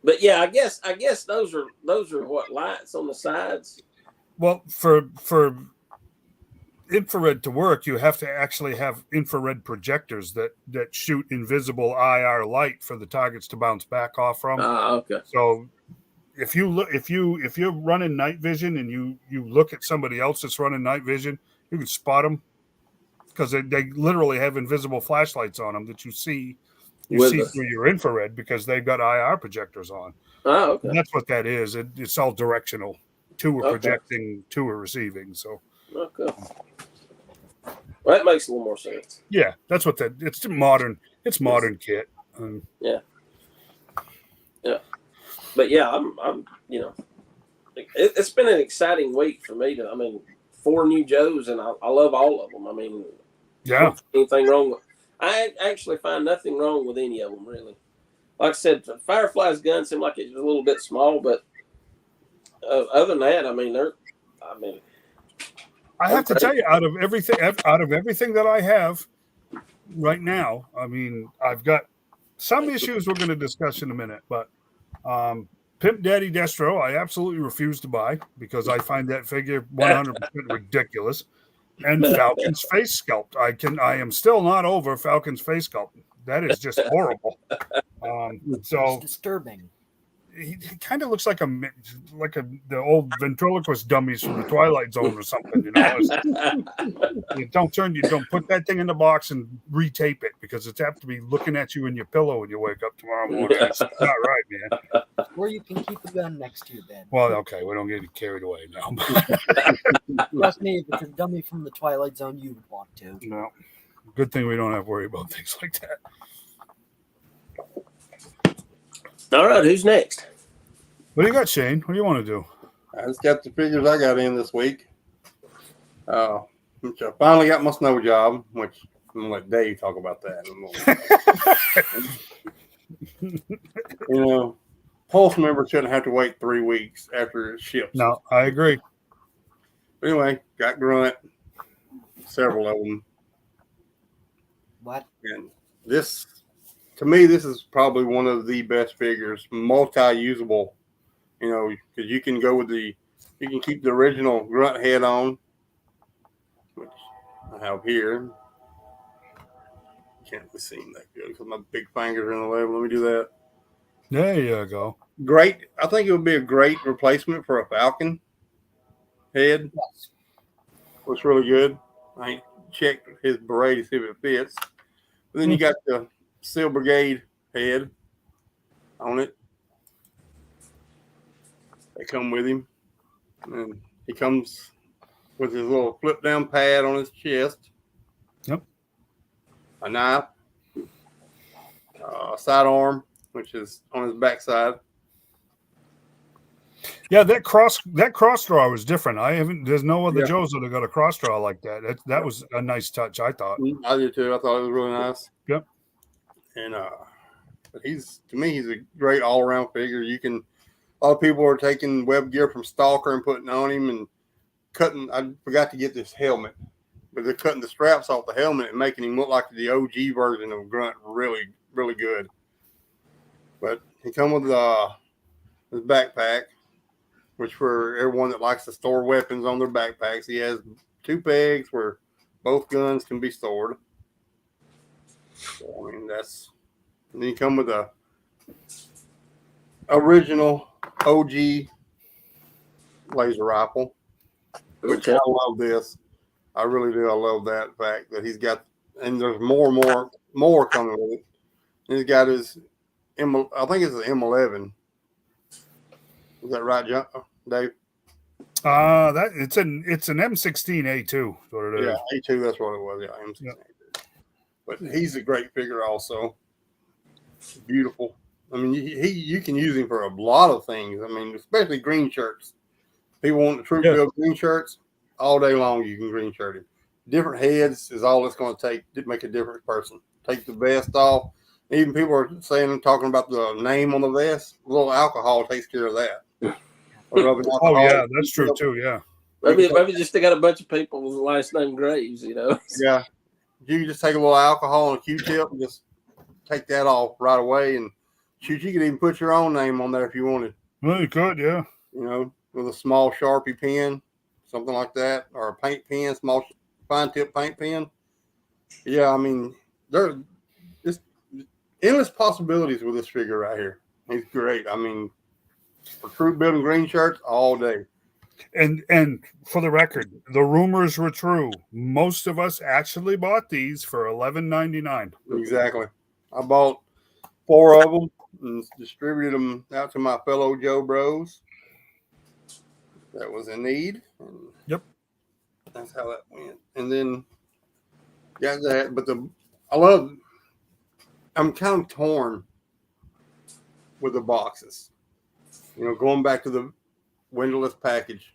But yeah, I guess those are what, lights on the sides. Well, for infrared to work, you have to actually have infrared projectors that shoot invisible IR light for the targets to bounce back off from. Okay. So if you're running night vision and you look at somebody else that's running night vision, you can spot them because they literally have invisible flashlights on them that you see You With see the- through your infrared because they've got IR projectors on. Oh, okay. And that's what that is. It's all directional. Two are Okay. projecting, two are receiving. So Oh, cool. Well, that makes a little more sense. yeah, that's what that. It's modern. It's modern kit. Yeah. But yeah, I'm you know, it's been an exciting week for me. I mean, 4 new Joes, and I love all of them. I mean, I Yeah. don't find anything wrong with. I actually find nothing wrong with any of them, really. Like I said, Firefly's gun seemed like it was a little bit small, but other than that, I mean, I have to tell you, out of everything that I have right now, I mean, I've got some issues we're going to discuss in a minute, but Pimp Daddy Destro, I absolutely refuse to buy because I find that figure 100% ridiculous. And Falcon's face sculpt, I am still not over Falcon's face sculpt. That is just horrible. It's So disturbing. he kind of looks like the old ventriloquist dummies from the Twilight Zone or something, you know. You don't put that thing in the box and retape it because it's apt to be looking at you in your pillow when you wake up tomorrow morning. It's not right, man. Or you can keep a gun next to your bed. Well, okay, we don't get carried away now. Trust me, if it's a dummy from the Twilight Zone, you would want to. No, good thing we don't have to worry about things like that. all right. Who's next? What do you got, Shane? What do you want to do? I just got the figures I got in this week. Which I finally got my snow job, which I'm gonna let Dave talk about that in a moment. You know, Pulse member shouldn't have to wait 3 weeks after it ships. No, I agree. But anyway, got Grunt, several of them, What? and this, to me, this is probably one of the best figures, multi-usable. You know, because you can keep the original Grunt head on, which I have here. Can't really see him that good because my big fingers are in the way. Let me do that. There you go. Great. I think it would be a great replacement for a Falcon head. Yes. Looks really good. I ain't checked his beret to see if it fits. But then you got the Steel Brigade head on it. They come with him. And he comes with his little flip down pad on his chest. Yep. A knife. A sidearm, which is on his backside. Yeah, that cross draw was different. There's no other Yeah. Joes that have got a cross draw like that. That was a nice touch, I thought. I did too. I thought it was really nice. Yep. And but he's a great all around figure. You can, a lot of people are taking web gear from Stalker and putting on him and cutting. I forgot to get this helmet, but they're cutting the straps off the helmet and making him look like the OG version of Grunt. Really, really good. But he come with his backpack, which for everyone that likes to store weapons on their backpacks, he has 2 pegs where both guns can be stored. So, I mean, and then you come with a original OG laser rifle, which I love this. I really do. I love that fact that he's got, and there's more coming with it. And he's got his I think it's an M11. Is that right, John, Dave? It's an M16A2. What it is. Yeah, A2. That's what it was. Yeah, M16. Yep. But he's a great figure, also. Beautiful. I mean, you can use him for a lot of things. I mean, especially green shirts. People want the troop build green shirts all day long. You can green shirt him. Different heads is all it's going to take to make a different person. Take the vest off. Even people are talking about the name on the vest. A little alcohol takes care of that. Oh yeah, that's true too. Yeah. Maybe just they got a bunch of people with the last name Graves, you know. Yeah. You can just take a little alcohol and a Q-tip and just take that off right away. And shoot, you could even put your own name on there if you wanted. Well, you could, yeah. You know, with a small Sharpie pen, something like that, or a paint pen, small fine tip paint pen. Yeah, I mean, there's just endless possibilities with this figure right here. He's great. I mean, for troop building green shirts all day. And for the record, the rumors were true. Most of us actually bought these for $11.99. Exactly. I bought 4 of them and distributed them out to my fellow Joe Bros that was in need. And Yep. That's how that went. And then got that, but I'm kind of torn with the boxes. Going back to the windowless package.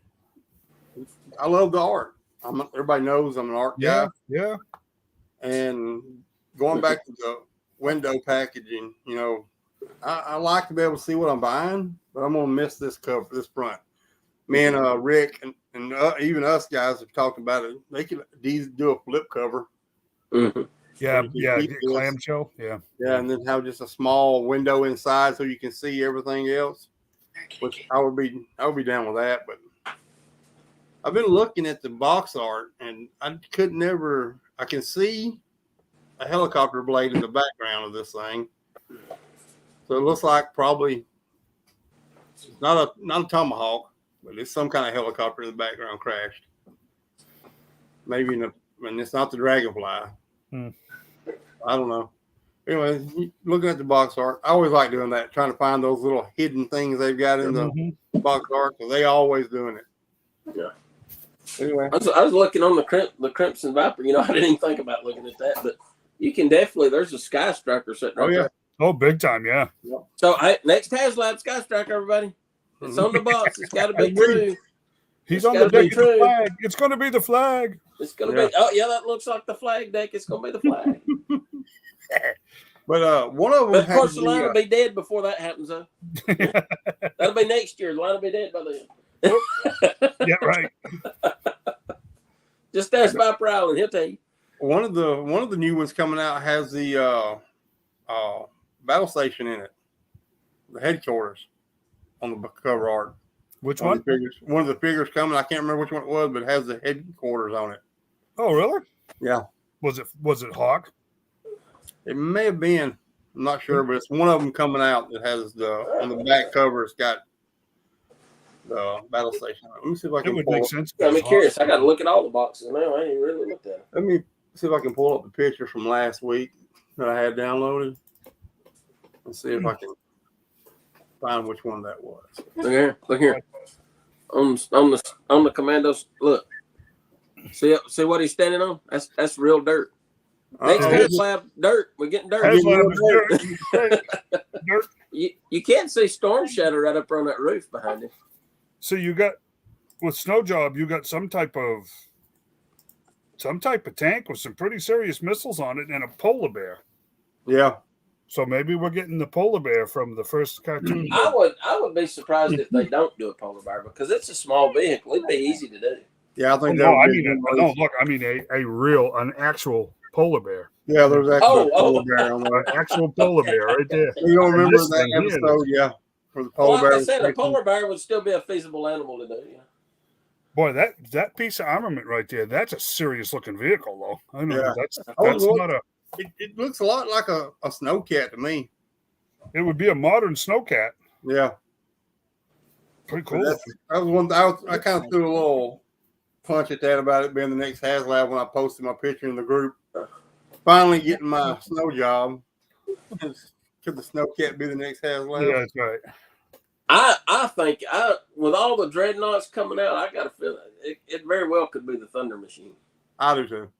I love the art. Everybody knows I'm an art guy. Yeah. And going back to the window packaging, I like to be able to see what I'm buying, but I'm gonna miss this cover, this front. Me and Rick and even us guys have talked about it. They could do a flip cover. Mm-hmm. Yeah, So clamshell. Yeah, and then have just a small window inside so you can see everything else. Which I would be down with that, but I've been looking at the box art and I can see a helicopter blade in the background of this thing. So it looks like probably not a Tomahawk, but it's some kind of helicopter in the background crashed. Maybe and it's not the Dragonfly. I don't know. Anyway, looking at the box art, I always like doing that, trying to find those little hidden things they've got in the box art, because they always doing it. Yeah. Anyway, I was looking on the Crimson Viper. I didn't even think about looking at that, but you can definitely. There's a Sky Striker sitting right there. Oh, big time, yeah. So next HasLab Sky Striker, everybody. It's on the box. It's got to be true. He's on the deck of the flag. It's going to be the flag. It's going to be. Oh yeah, that looks like the flag deck. It's going to be the flag. But one of them. But of course, the line will be dead before that happens, though. That'll be next year. The line will be dead by then. Yeah, right. Just ask Viper Island. He'll tell you. One of the new ones coming out has the battle station in it, the headquarters on the cover art. Which one? One of the figures coming. I can't remember which one it was, but it has the headquarters on it. Oh, really? Yeah. Was it Hawk? It may have been. I'm not sure, but it's one of them coming out that has on the back cover. It's got the battle station. Let me see if I can. It would make sense. I'm curious. I got to look at all the boxes now. I ain't really looked at them. Let me see if I can pull up the picture from last week that I had downloaded and see if I can find which one that was. Look here. On the commandos. Look. See what he's standing on? That's real dirt. Next HasLab, dirt. We're getting dirt. Dirt. You can't see Storm Shadow right up on that roof behind him. So you got with Snow Job, you got some type of tank with some pretty serious missiles on it and a polar bear. Yeah. So maybe we're getting the polar bear from the first cartoon. I would be surprised if they don't do a polar bear because it's a small vehicle. It'd be easy to do. Yeah, I think an actual polar bear. Yeah, there's actually a polar bear on there. An actual polar bear right there. You don't remember that episode, yeah? For the polar bear. Like I said, a polar bear would still be a feasible animal to do. Yeah. Boy, that piece of armament right there, that's a serious looking vehicle, though. I know that's not a. It looks a lot like a snowcat to me. It would be a modern snowcat. Yeah. Pretty cool. That was one. I kind of threw a little punch at that about it being the next HasLab when I posted my picture in the group. Finally getting my snow job. Could the snowcat be the next HasLab? Yeah, that's right. I think with all the dreadnoughts coming out, I got a feeling it very well could be the Thunder Machine. I do too.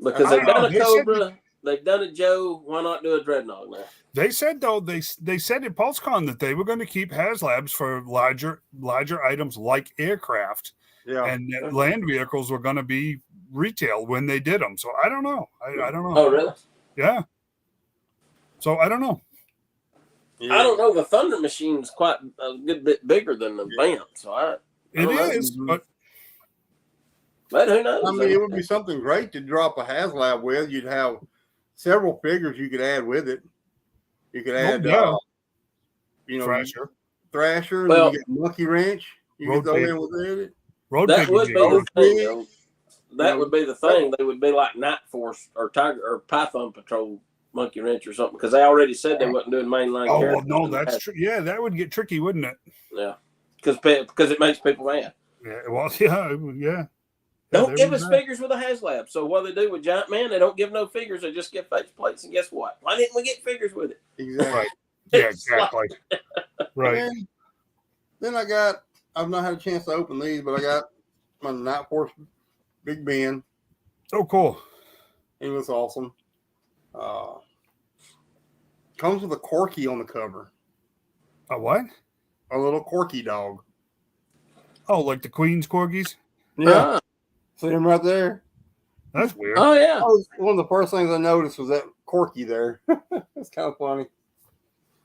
Because they've done a Cobra, they've done a Joe. Why not do a dreadnought now? They said though they said at PulseCon that they were going to keep HasLabs for larger items like aircraft, and that land vehicles were going to be retail when they did them. So I don't know. I don't know. Oh really? Yeah. So I don't know. Yeah. I don't know. The Thunder Machine is quite a good bit bigger than the Bant, so it is, but who knows? I mean, it would be something great to drop a HasLab with. You'd have several figures you could add with it. You could add, Thrasher. Well, you get Monkey Wrench. You could throw in with it. That would be the thing. That would be the thing. They would be like Night Force or Tiger or Python Patrol Monkey Wrench or something because they already said they wasn't doing mainline. Oh well, no, that's true. Yeah, that would get tricky, wouldn't it? Yeah, because it makes people mad. Yeah, well, yeah. Don't give us figures with a HasLab. So what they do with Giant Man, they don't give no figures. They just give face plates. And guess what? Why didn't we get figures with it? Exactly. Right. Yeah, exactly. Right. And then I've not had a chance to open these, but I got my Night Force Big Ben. Oh, cool. He was awesome. Comes with a Corky on the cover. A what? A little Corky dog. Oh, like the Queen's corgis? Yeah. See him right there? That's weird. Oh, yeah. One of the first things I noticed was that Corky there. It's kind of funny.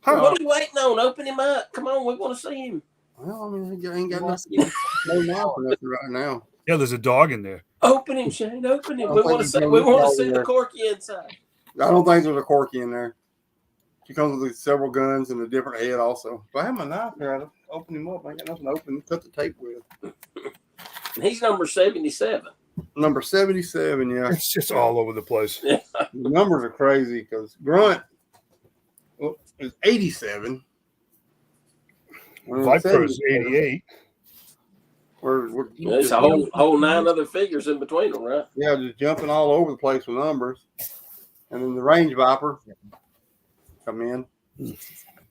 What are you waiting on? Open him up. Come on, we want to see him. Well, I mean, he ain't got nothing. No mouth or nothing right now. Yeah, there's a dog in there. Open him, Shane. Open him. I We don't want to think see. he's We gonna want to be see the there. Corky inside. I don't think there's a Corky in there. She comes with several guns and a different head also. If I have my knife here, I'd open him up. I ain't got nothing to open. Cut the tape with. And he's number 77. Number 77, yeah. It's just all over the place. The numbers are crazy because Grunt is 87. Viper is 88. We're There's a whole 9 other figures in between them, right? yeah, just jumping all over the place with numbers. And then the Range Viper come in,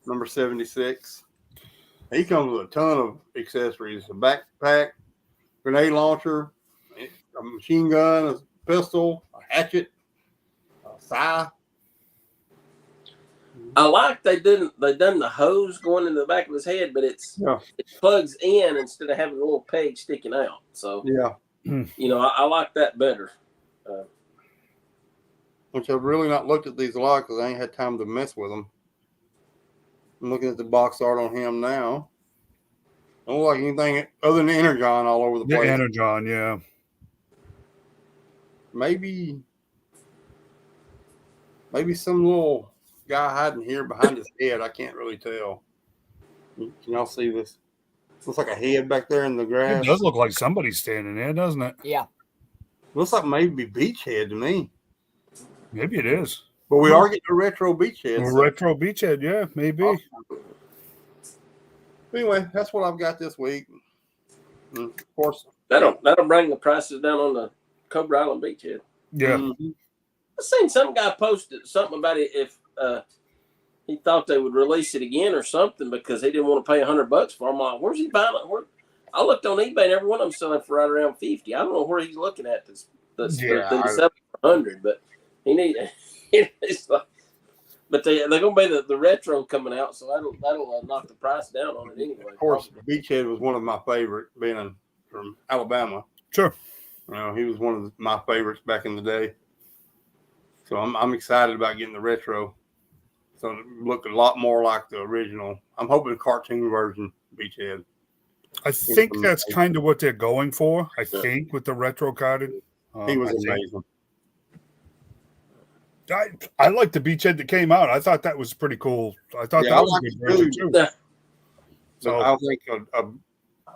number 76. He comes with a ton of accessories: a backpack, grenade launcher, a machine gun, a pistol, a hatchet, a scythe. I like they done the hose going into the back of his head, but it plugs in instead of having a little peg sticking out. So Yeah, I like that better. which I've really not looked at these a lot because I ain't had time to mess with them. I'm looking at the box art on him now. Don't look like anything other than Energon all over the The place. Energon, yeah. Maybe some little guy hiding here behind his head. I can't really tell. Can y'all see this? Looks like a head back there in the grass. It does look like somebody's standing there, doesn't it? Yeah. Looks like maybe Beachhead to me. Maybe it is. But we are getting a retro Beachhead. A So. retro beachhead, yeah, maybe. Anyway, that's what I've got this week. And of course, That'll bring the prices down on the Cobra Island beachhead. Yeah. mhm. I seen some guy posted something about it if he thought they would release it again or something because he didn't want to pay $100 for them. I'm like, where's he buying it? I looked on eBay and every one of them selling for right around 50. I don't know where he's looking at this. That's selling for 100, but he need. It's like, but they're gonna be the retro coming out, so that'll knock the price down on it anyway. Of course, Beachhead was one of my favorite, being from Alabama. Sure. He was one of my favorites back in the day. So I'm excited about getting the retro. So it looked a lot more like the original. I'm hoping a cartoon version Beachhead. I think that's kind of what they're going for. I think with the retro carded. He was I think. amazing. I like the beachhead that came out. I thought that was pretty cool. I thought that was a good version too. Yeah. So I think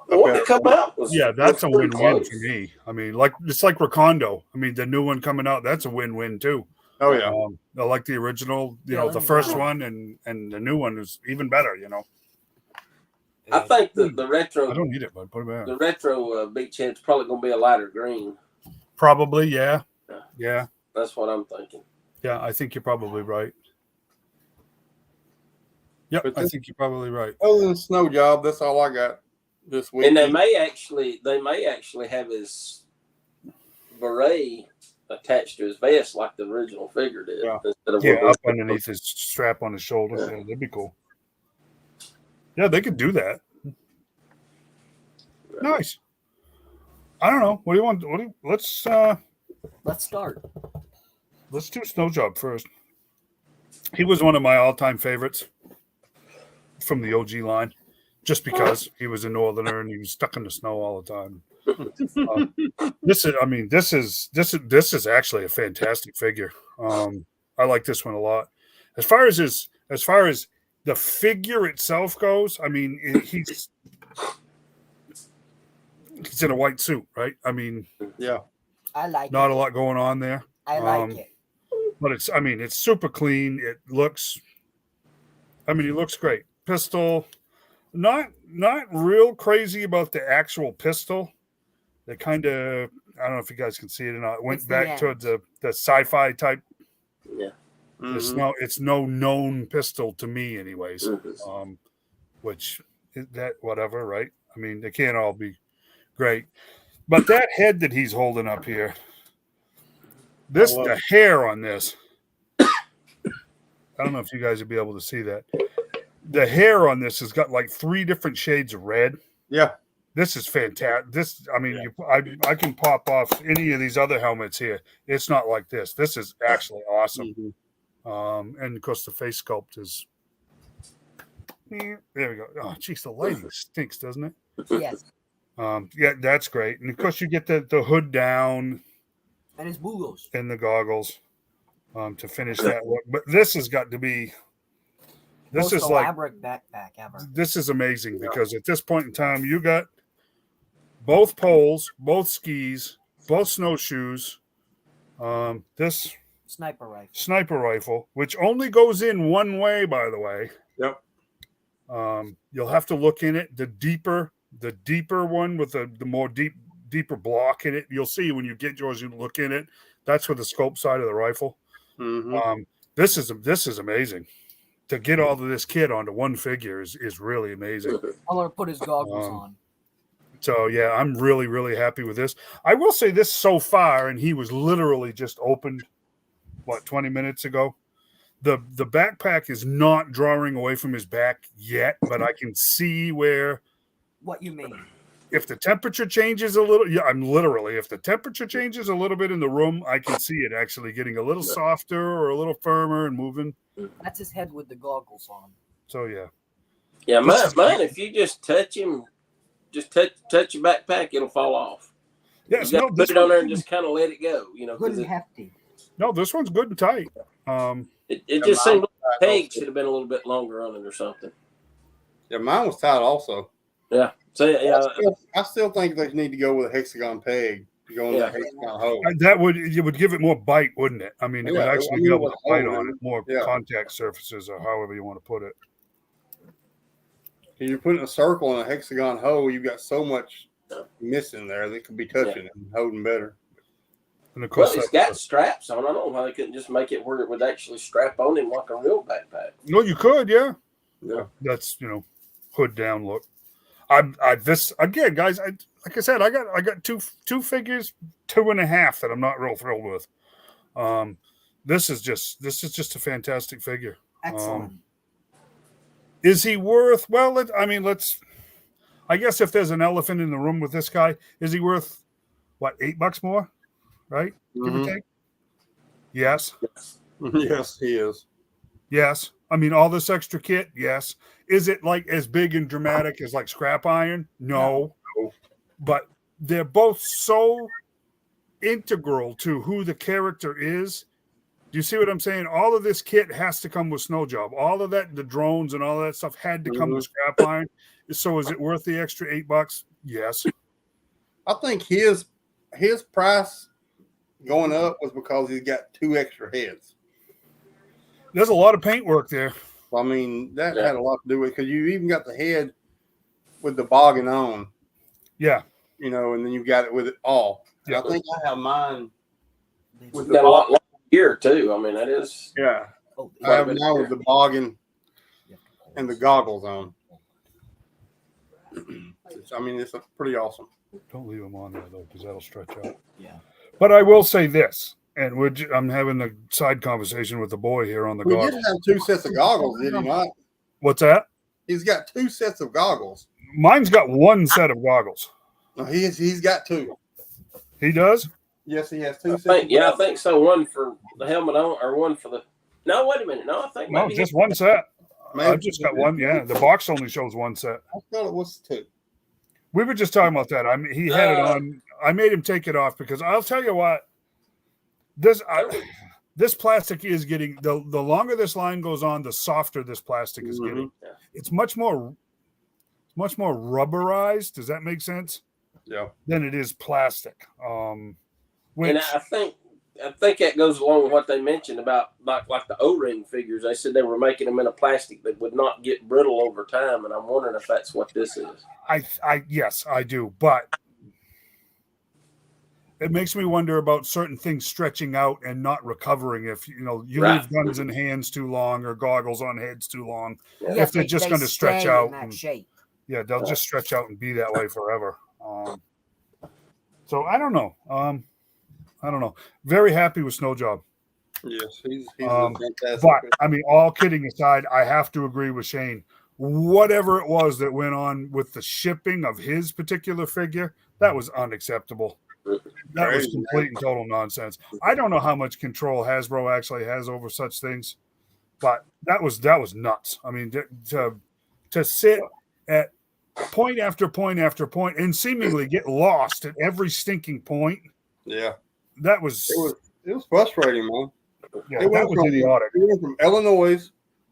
The one that come out was that's a pretty win-win close. for me. I mean, it's like Recondo. I mean, the new one coming out, that's a win-win too. Oh yeah. I like the original, Yeah, the first one, and the new one is even better. I think the retro. I don't need it, but put it back. The retro beachhead's probably going to be a lighter green. Probably, yeah. That's what I'm thinking. Yeah, I think you're probably right. Yep, But I think you're probably right. Other than Snow Job, that's all I got this week. And they may actually have his beret attached to his vest like the original figure did. Yeah. Instead of Yeah, up underneath his strap on his shoulder. Yeah. Yeah, that'd be cool. Yeah, they could do that. Nice. I don't know. What do you want? Let's start. let's do Snow Job first. He was one of my all-time favorites from the OG line, just because he was a northerner and he was stuck in the snow all the time. This is actually a fantastic figure. I like this one a lot. As far as the figure itself goes, I mean, he's in a white suit, right? I mean, yeah. I like not it. a lot going on there. I like it. But it's super clean. He looks great. Pistol, not real crazy about the actual pistol. They kind of, I don't know if you guys can see it or not. It went It's the back end. towards the sci-fi type. Yeah. It's no known pistol to me, anyways. Mhm. Which that whatever, right? I mean, they can't all be great, but that head that he's holding up here, the hair on this. I don't know if you guys would be able to see that. The hair on this has got like 3 different shades of red. Yeah. This is fantastic. This, I mean, I can pop off any of these other helmets here. It's not like this. This is actually awesome. And of course, the face sculpt is. There we go. Oh, geez, the lighting stinks, doesn't it? Yes. Yeah, that's great. And of course, you get the hood down And his boogles. and the goggles to finish that look. But this has got to be. This Most is like elaborate backpack ever. this is amazing because at this point in time, you got both poles, both skis, both snowshoes. This Sniper rifle, which only goes in one way, by the way. Yep. You'll have to look in it. The deeper one with the more deeper block in it. You'll see when you get yours. You look in it. That's for the scope side of the rifle. This is amazing. To get all of this kit onto one figure is really amazing. I'm gonna put his goggles on. So yeah, I'm really, really happy with this. I will say this so far, and he was literally just opened, 20 minutes ago. The backpack is not drawing away from his back yet, but I can see where. What you mean? If the temperature changes a little, if the temperature changes a little bit in the room, I can see it actually getting a little softer or a little firmer and moving. That's his head with the goggles on. So yeah. Yeah, mine. If you just touch him, just touch your backpack, it'll fall off. Yes, you put it on there and just kind of let it go. Good and hefty. No, this one's good and tight. It just seemed like the peg should have been a little bit longer on it or something. Yeah, mine was tight also. Yeah. So yeah, I still think they need to go with a hexagon peg to go on the hexagon hole. It would give it more bite, wouldn't it? I mean, it would actually be able to bite on it, more contact surfaces or however you want to put it. If you're putting a circle in a hexagon hole, you've got so much missing there that could be touching it and holding better. And of course, it's got straps on. I don't know why they couldn't just make it where it would actually strap on him like a real backpack. No, you could, yeah. Yeah. That's hood down look. This again, guys. Like I said, I got two figures, 2.5 that I'm not real thrilled with. This is just a fantastic figure. Excellent. Is he worth? Well, I guess if there's an elephant in the room with this guy, is he worth what, $8 more? Right, give or take. Yes. Yes, he is. Yes. I mean, all this extra kit. Yes. Is it like as big and dramatic as like Scrap Iron? No. But they're both so integral to who the character is. Do you see what I'm saying? All of this kit has to come with Snow Job. All of that, the drones and all that stuff had to come with Scrap Iron. So is it worth the extra $8? Yes. I think his price going up was because he's got 2 extra heads. There's a lot of paint work there. I mean, that had a lot to do with it because you even got the head with the boggin on. Yeah. And then you've got it with it all. Yeah. I think I have mine with got a lot of gear too. I mean, that is. Yeah. I have mine with the boggin and the goggles on. I mean, it's pretty awesome. Don't leave them on there though, because that'll stretch out. Yeah. But I will say this, and I'm having a side conversation with the boy here on the goggles. He didn't have 2 sets of goggles, did he not? What's that? He's got 2 sets of goggles. Mine's got 1 set of goggles. No, he's got 2. He does? Yes, he has 2 sets. I think so. 1 for the helmet on, or 1 for the. No, wait a minute. No, I think maybe just 1 set. I've just got 1. Yeah, the box only shows 1 set. I thought it was 2. We were just talking about that. He had it on. I made him take it off because I'll tell you what. This plastic is getting the longer this line goes on, the softer this plastic is getting. Yeah. It's much more rubberized. Does that make sense? Yeah. Than it is plastic. And I think that goes along with what they mentioned about like the O-ring figures. They said they were making them in a plastic that would not get brittle over time, and I'm wondering if that's what this is. Yes, I do, but it makes me wonder about certain things stretching out and not recovering if you Right. leave guns in hands too long or goggles on heads too long. Yeah, If they're just going to stretch stay out in that and- shape. Yeah, they'll just stretch out and be that way forever. So I don't know. I don't know. Very happy with Snow Job. Yes, he's fantastic. But I mean, all kidding aside, I have to agree with Shane. Whatever it was that went on with the shipping of his particular figure, that was unacceptable. That was Crazy, complete and total nonsense. I don't know how much control Hasbro actually has over such things, but that was nuts. I mean, to sit at point after point after point and seemingly get lost at every stinking point. Yeah, That was it was frustrating, man. yeah, It that went was from idiotic. It went from Illinois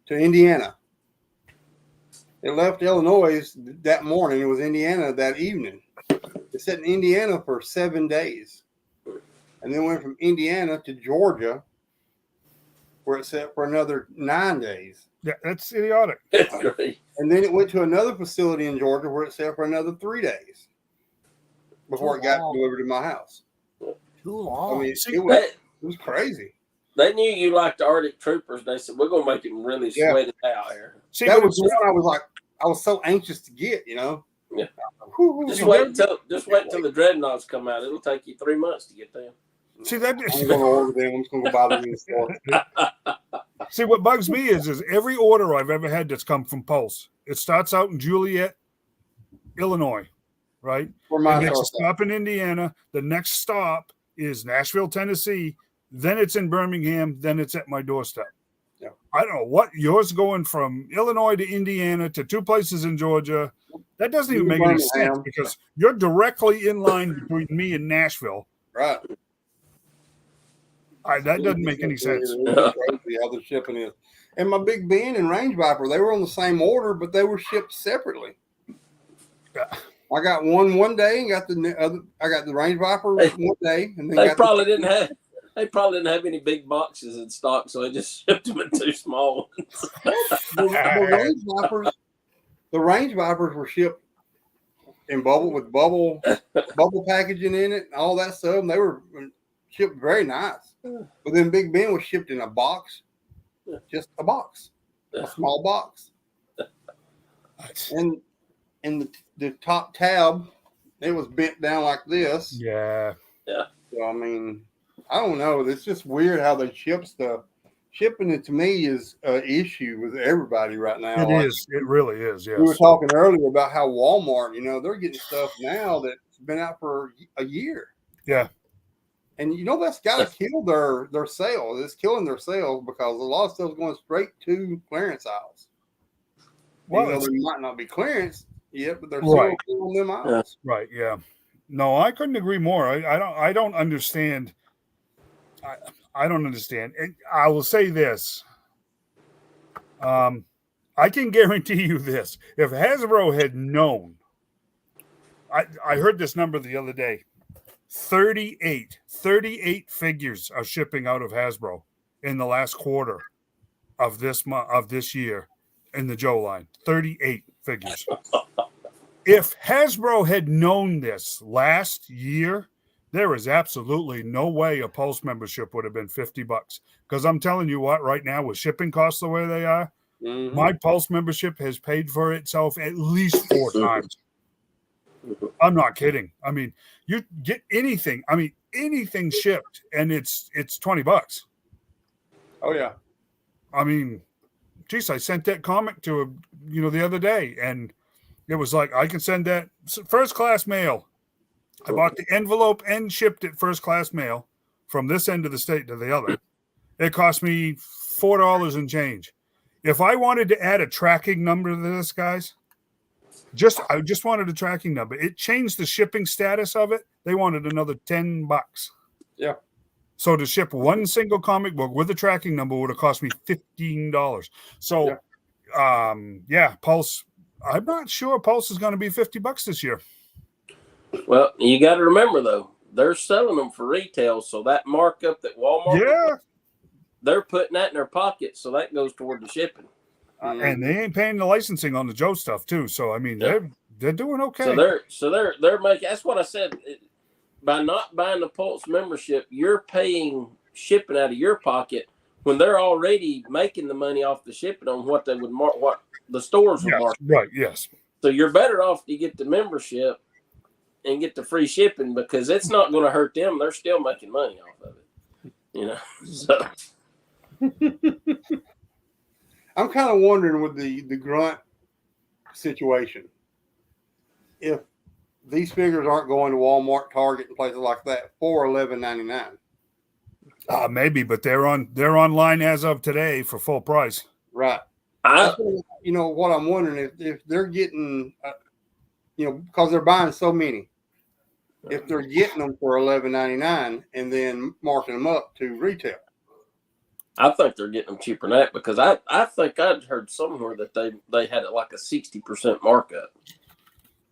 to Indiana. It left Illinois that morning. It was Indiana that evening. It sat in Indiana for 7 days, and then went from Indiana to Georgia, where it sat for another 9 days. Yeah, that's idiotic. That's great. And then it went to another facility in Georgia where it sat for another 3 days before it got Wow. delivered to my house. Too I long. mean, See, it was crazy. They knew you liked the Arctic Troopers. They said, we're going to make him really Yeah. sweat it out here. See, That but was it's- the one I was so anxious to get, Yeah. Whew, Just whew. wait until the Dreadnoughts come out. It'll take you 3 months to get them. see that. I'm going to order them. I'm just going to go buy them in the store. See, what bugs me is every order I've ever had that's come from Pulse. It starts out in Juliet, Illinois, right? For It my makes a store. stop in Indiana. The next stop is Nashville, Tennessee. Then it's in Birmingham. Then it's at my doorstep. Yeah. I don't know what yours going from Illinois to Indiana to 2 places in Georgia. That doesn't even make any sense Birmingham. because you're directly in line between me and Nashville. Right. That doesn't make any sense. It's crazy how the shipping is. And my Big Ben and Range Viper, they were on the same order, but they were shipped separately. Yeah. I got one day and got the other. I got the Range Viper one day, and then They got probably didn't have any big boxes in stock, so they just shipped them in 2 small ones. the Range Vipers were shipped in bubble packaging in it, and all that stuff. And they were shipped very nice. But then Big Ben was shipped in a box, just a box, a small box. And the top tab, it was bent down like this. Yeah. So, I mean, I don't know. It's just weird how they ship stuff. Shipping it to me is an issue with everybody right now. It is. It really is. Yes. We were talking earlier about how Walmart, they're getting stuff now that's been out for a year. Yeah. And that's got to kill their sales. It's killing their sales because a lot of stuff's going straight to clearance aisles. Well, They might not be clearance yet, but they're Right. still killing them aisles. Right. Yeah. No, I couldn't agree more. I don't understand. I don't understand. And I will say this. I can guarantee you this. If Hasbro had known, I heard this number the other day. 38 figures are shipping out of Hasbro in the last quarter of this year in the Joe line. 38 figures. If Hasbro had known this last year, there is absolutely no way a Pulse membership would have been $50. Because I'm telling you what, right now with shipping costs the way they are, Mhm. my Pulse membership has paid for itself at least 4 times. I'm not kidding. I mean, you get anything. I mean, anything shipped, and it's $20. Oh, yeah. I mean, geez, I sent that comic to him, the other day, and it was like I can send that first class mail. I bought the envelope and shipped it first class mail from this end of the state to the other. It cost me $4 and change. If I wanted to add a tracking number to this, guys, I just wanted a tracking number. It changed the shipping status of it. They wanted another $10. Yeah. So to ship one single comic book with a tracking number would have cost me $15. So, Pulse. I'm not sure Pulse is going to be $50 this year. Well, you got to remember, though, they're selling them for retail, so that markup that Walmart, Yeah. they're putting that in their pocket, so that goes toward the shipping. And they ain't paying the licensing on the Joe stuff too. So I mean, they're doing okay. So they're making. That's what I said. by not buying the Pulse membership, you're paying shipping out of your pocket when they're already making the money off the shipping on what they would mark, what the stores would Yes, mark. right. Yes. So you're better off to get the membership and get the free shipping because it's not going to hurt them. They're still making money off of it. You know, so I'm kind of wondering with the grunt situation, if these figures aren't going to Walmart, Target, and places like that for $11.99. Maybe, but they're online as of today for full price. Right. I, You know what I'm wondering if they're getting, because they're buying so many, if they're getting them for $11.99 and then marking them up to retail. I think they're getting them cheaper than that because I think I'd heard somewhere that they had it like a 60% markup.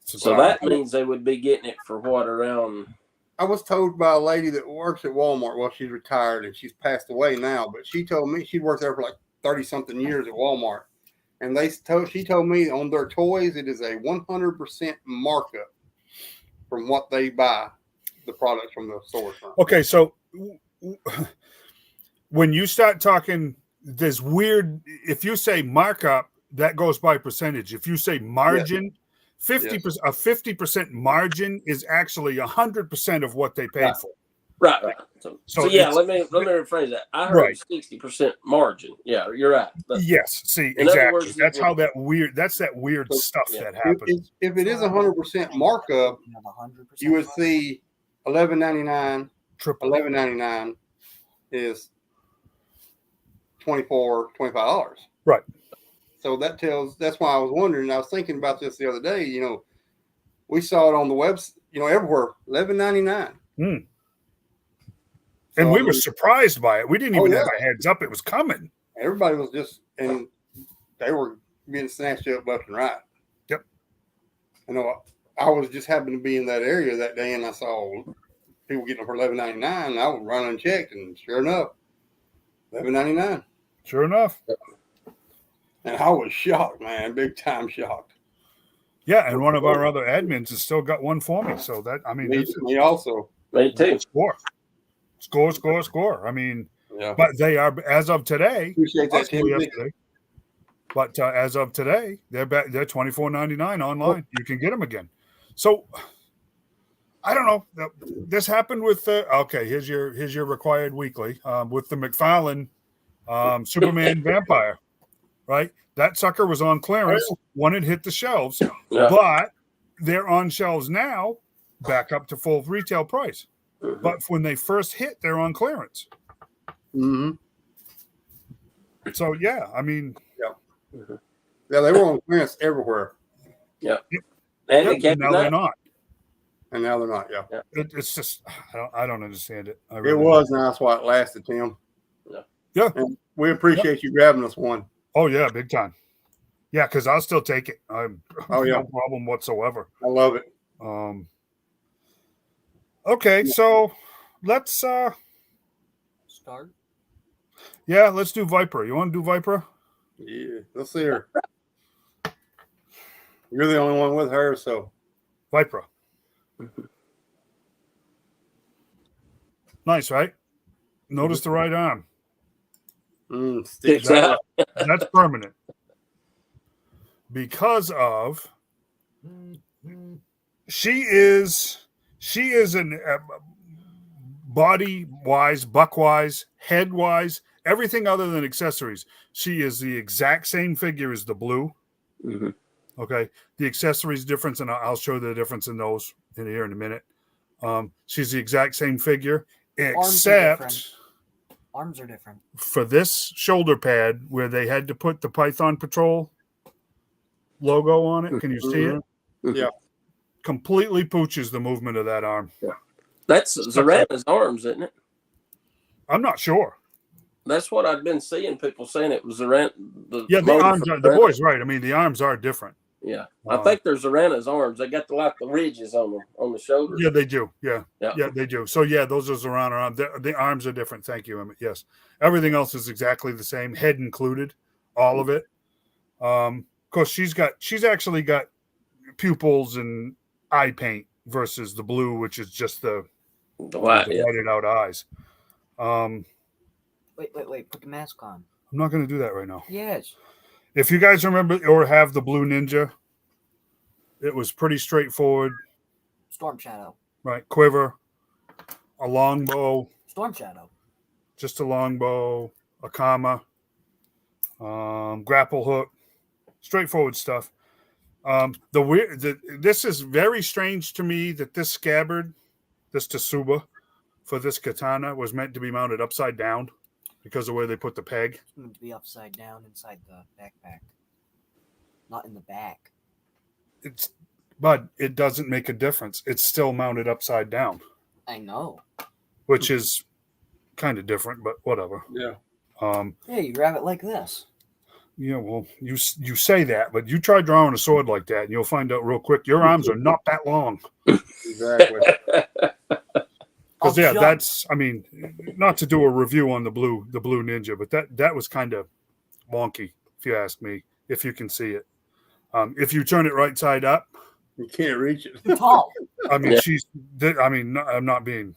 So that means they would be getting it for what, around? I was told by a lady that works at Walmart. Well, she's retired and she's passed away now, but she told me she worked there for like 30 something years at Walmart. And she told me on their toys, it is a 100% markup from what they buy the products from the store from. Okay, so when you start talking this weird, if you say markup, that goes by percentage. If you say margin, 50%, a 50% margin is actually 100% of what they paid for. Right. So yeah, let me rephrase that. I heard 60% margin. Yeah, you're right. Yes, see, exactly. That's how that weird. That's that weird stuff that happens. If it is 100% markup, you would see $11.99. $11.99 is $25. Right. So that's why I was wondering. I was thinking about this the other day. You know, we saw it on the website. You know, everywhere $11.99. And we were surprised by it. We didn't even have a heads up it was coming. Everybody was and they were being snatched up left and right. Yep. You know, I was just happened to be in that area that day, and I saw people getting them for $11.99. And I was running and checked, and sure enough, $11.99. Sure enough. And I was shocked, man, big time shocked. Yeah, and one of our other admins has still got one for me. So that, I mean, me also. Me too. Score. I mean, but they are, as of today. Appreciate that, Tim. But as of today, they're back. They're $24.99 online. You can get them again. So I don't know. This happened with here's your required weekly with the McFarlane Superman Vampire, right? That sucker was on clearance when it hit the shelves, but they're on shelves now, back up to full retail price. But when they first hit, they're on clearance. Mm-hmm. So yeah, I mean, they were on clearance everywhere. Yeah, and now they're not. And now they're not. Yeah, it's just I don't understand it. Really it was, and that's why it lasted, Tim. Yeah. And we appreciate you grabbing us one. Oh yeah, big time. Yeah, because I'll still take it. No problem whatsoever. I love it. Okay, so let's start. Yeah, let's do Viper. You want to do Viper? Yeah, let's see her. You're the only one with her, so Viper. Nice, right? Notice the right arm. That's permanent. Because of she is an body wise, buck wise, head wise, everything other than accessories. She is the exact same figure as the blue. Mm-hmm. Okay, the accessories difference, and I'll show the difference in those in here in a minute. She's the exact same figure, except arms are different. For this shoulder pad, where they had to put the Python Patrol logo on it. Can you see it? Yeah. Completely pooches the movement of that arm. Yeah. That's Zorana's arms, isn't it? I'm not sure. That's what I've been seeing people saying it was Zorana. The arms are, the boy's right. I mean, the arms are different. Yeah. I think they're Zorana's arms. They got the ridges on them, on the shoulders. Yeah, they do. Yeah, they do. So, yeah, those are Zorana arms. The arms are different. Thank you, Emmeett. Yes. Everything else is exactly the same, head included, all of it. Of course, she's actually got pupils and eye paint versus the blue, which is just the The white, yeah. divided out eyes. Wait. Put the mask on. I'm not going to do that right now. Yes. If you guys remember or have the Blue Ninja, it was pretty straightforward. Storm Shadow. Right, quiver, a longbow, Storm Shadow. just a longbow, a comma, grapple hook, straightforward stuff. This is very strange to me that this scabbard, this Tsuba for this katana was meant to be mounted upside down because of where they put the peg. It's meant to be upside down inside the backpack, not in the back. But it doesn't make a difference. It's still mounted upside down, I know. which is kind of different, but whatever. Yeah. Yeah, you grab it like this. Yeah, well, you say that, but you try drawing a sword like that, and you'll find out real quick your arms are not that long. Exactly. Because I'll yeah, jump. that's, I mean, not to do a review on the blue Ninja, but that was kind of wonky, if you ask me. If you can see it, if you turn it right side up, You can't reach it. Too tall. I mean, Yeah. I'm not being,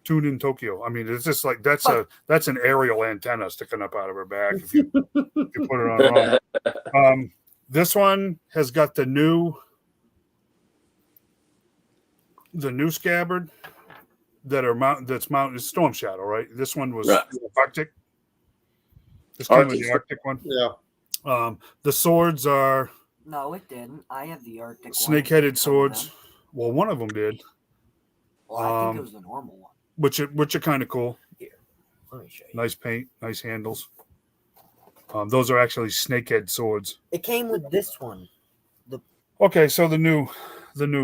tuned in Tokyo. I mean, it's just like that's an aerial antenna sticking up out of her back if you put it on wrong. This one has got the new scabbard that's mounted Storm Shadow, right? This one was Right. Arctic. This came with Arctic. the Arctic one. Yeah. The swords are No, it didn't. I have the Arctic one. snake-headed Some of them. swords. Well, one of them did, Well, I think it was the normal one. which are kind of cool. Let me show you. Nice paint, nice handles. Those are actually snakehead swords. It came with this one. Okay, so the new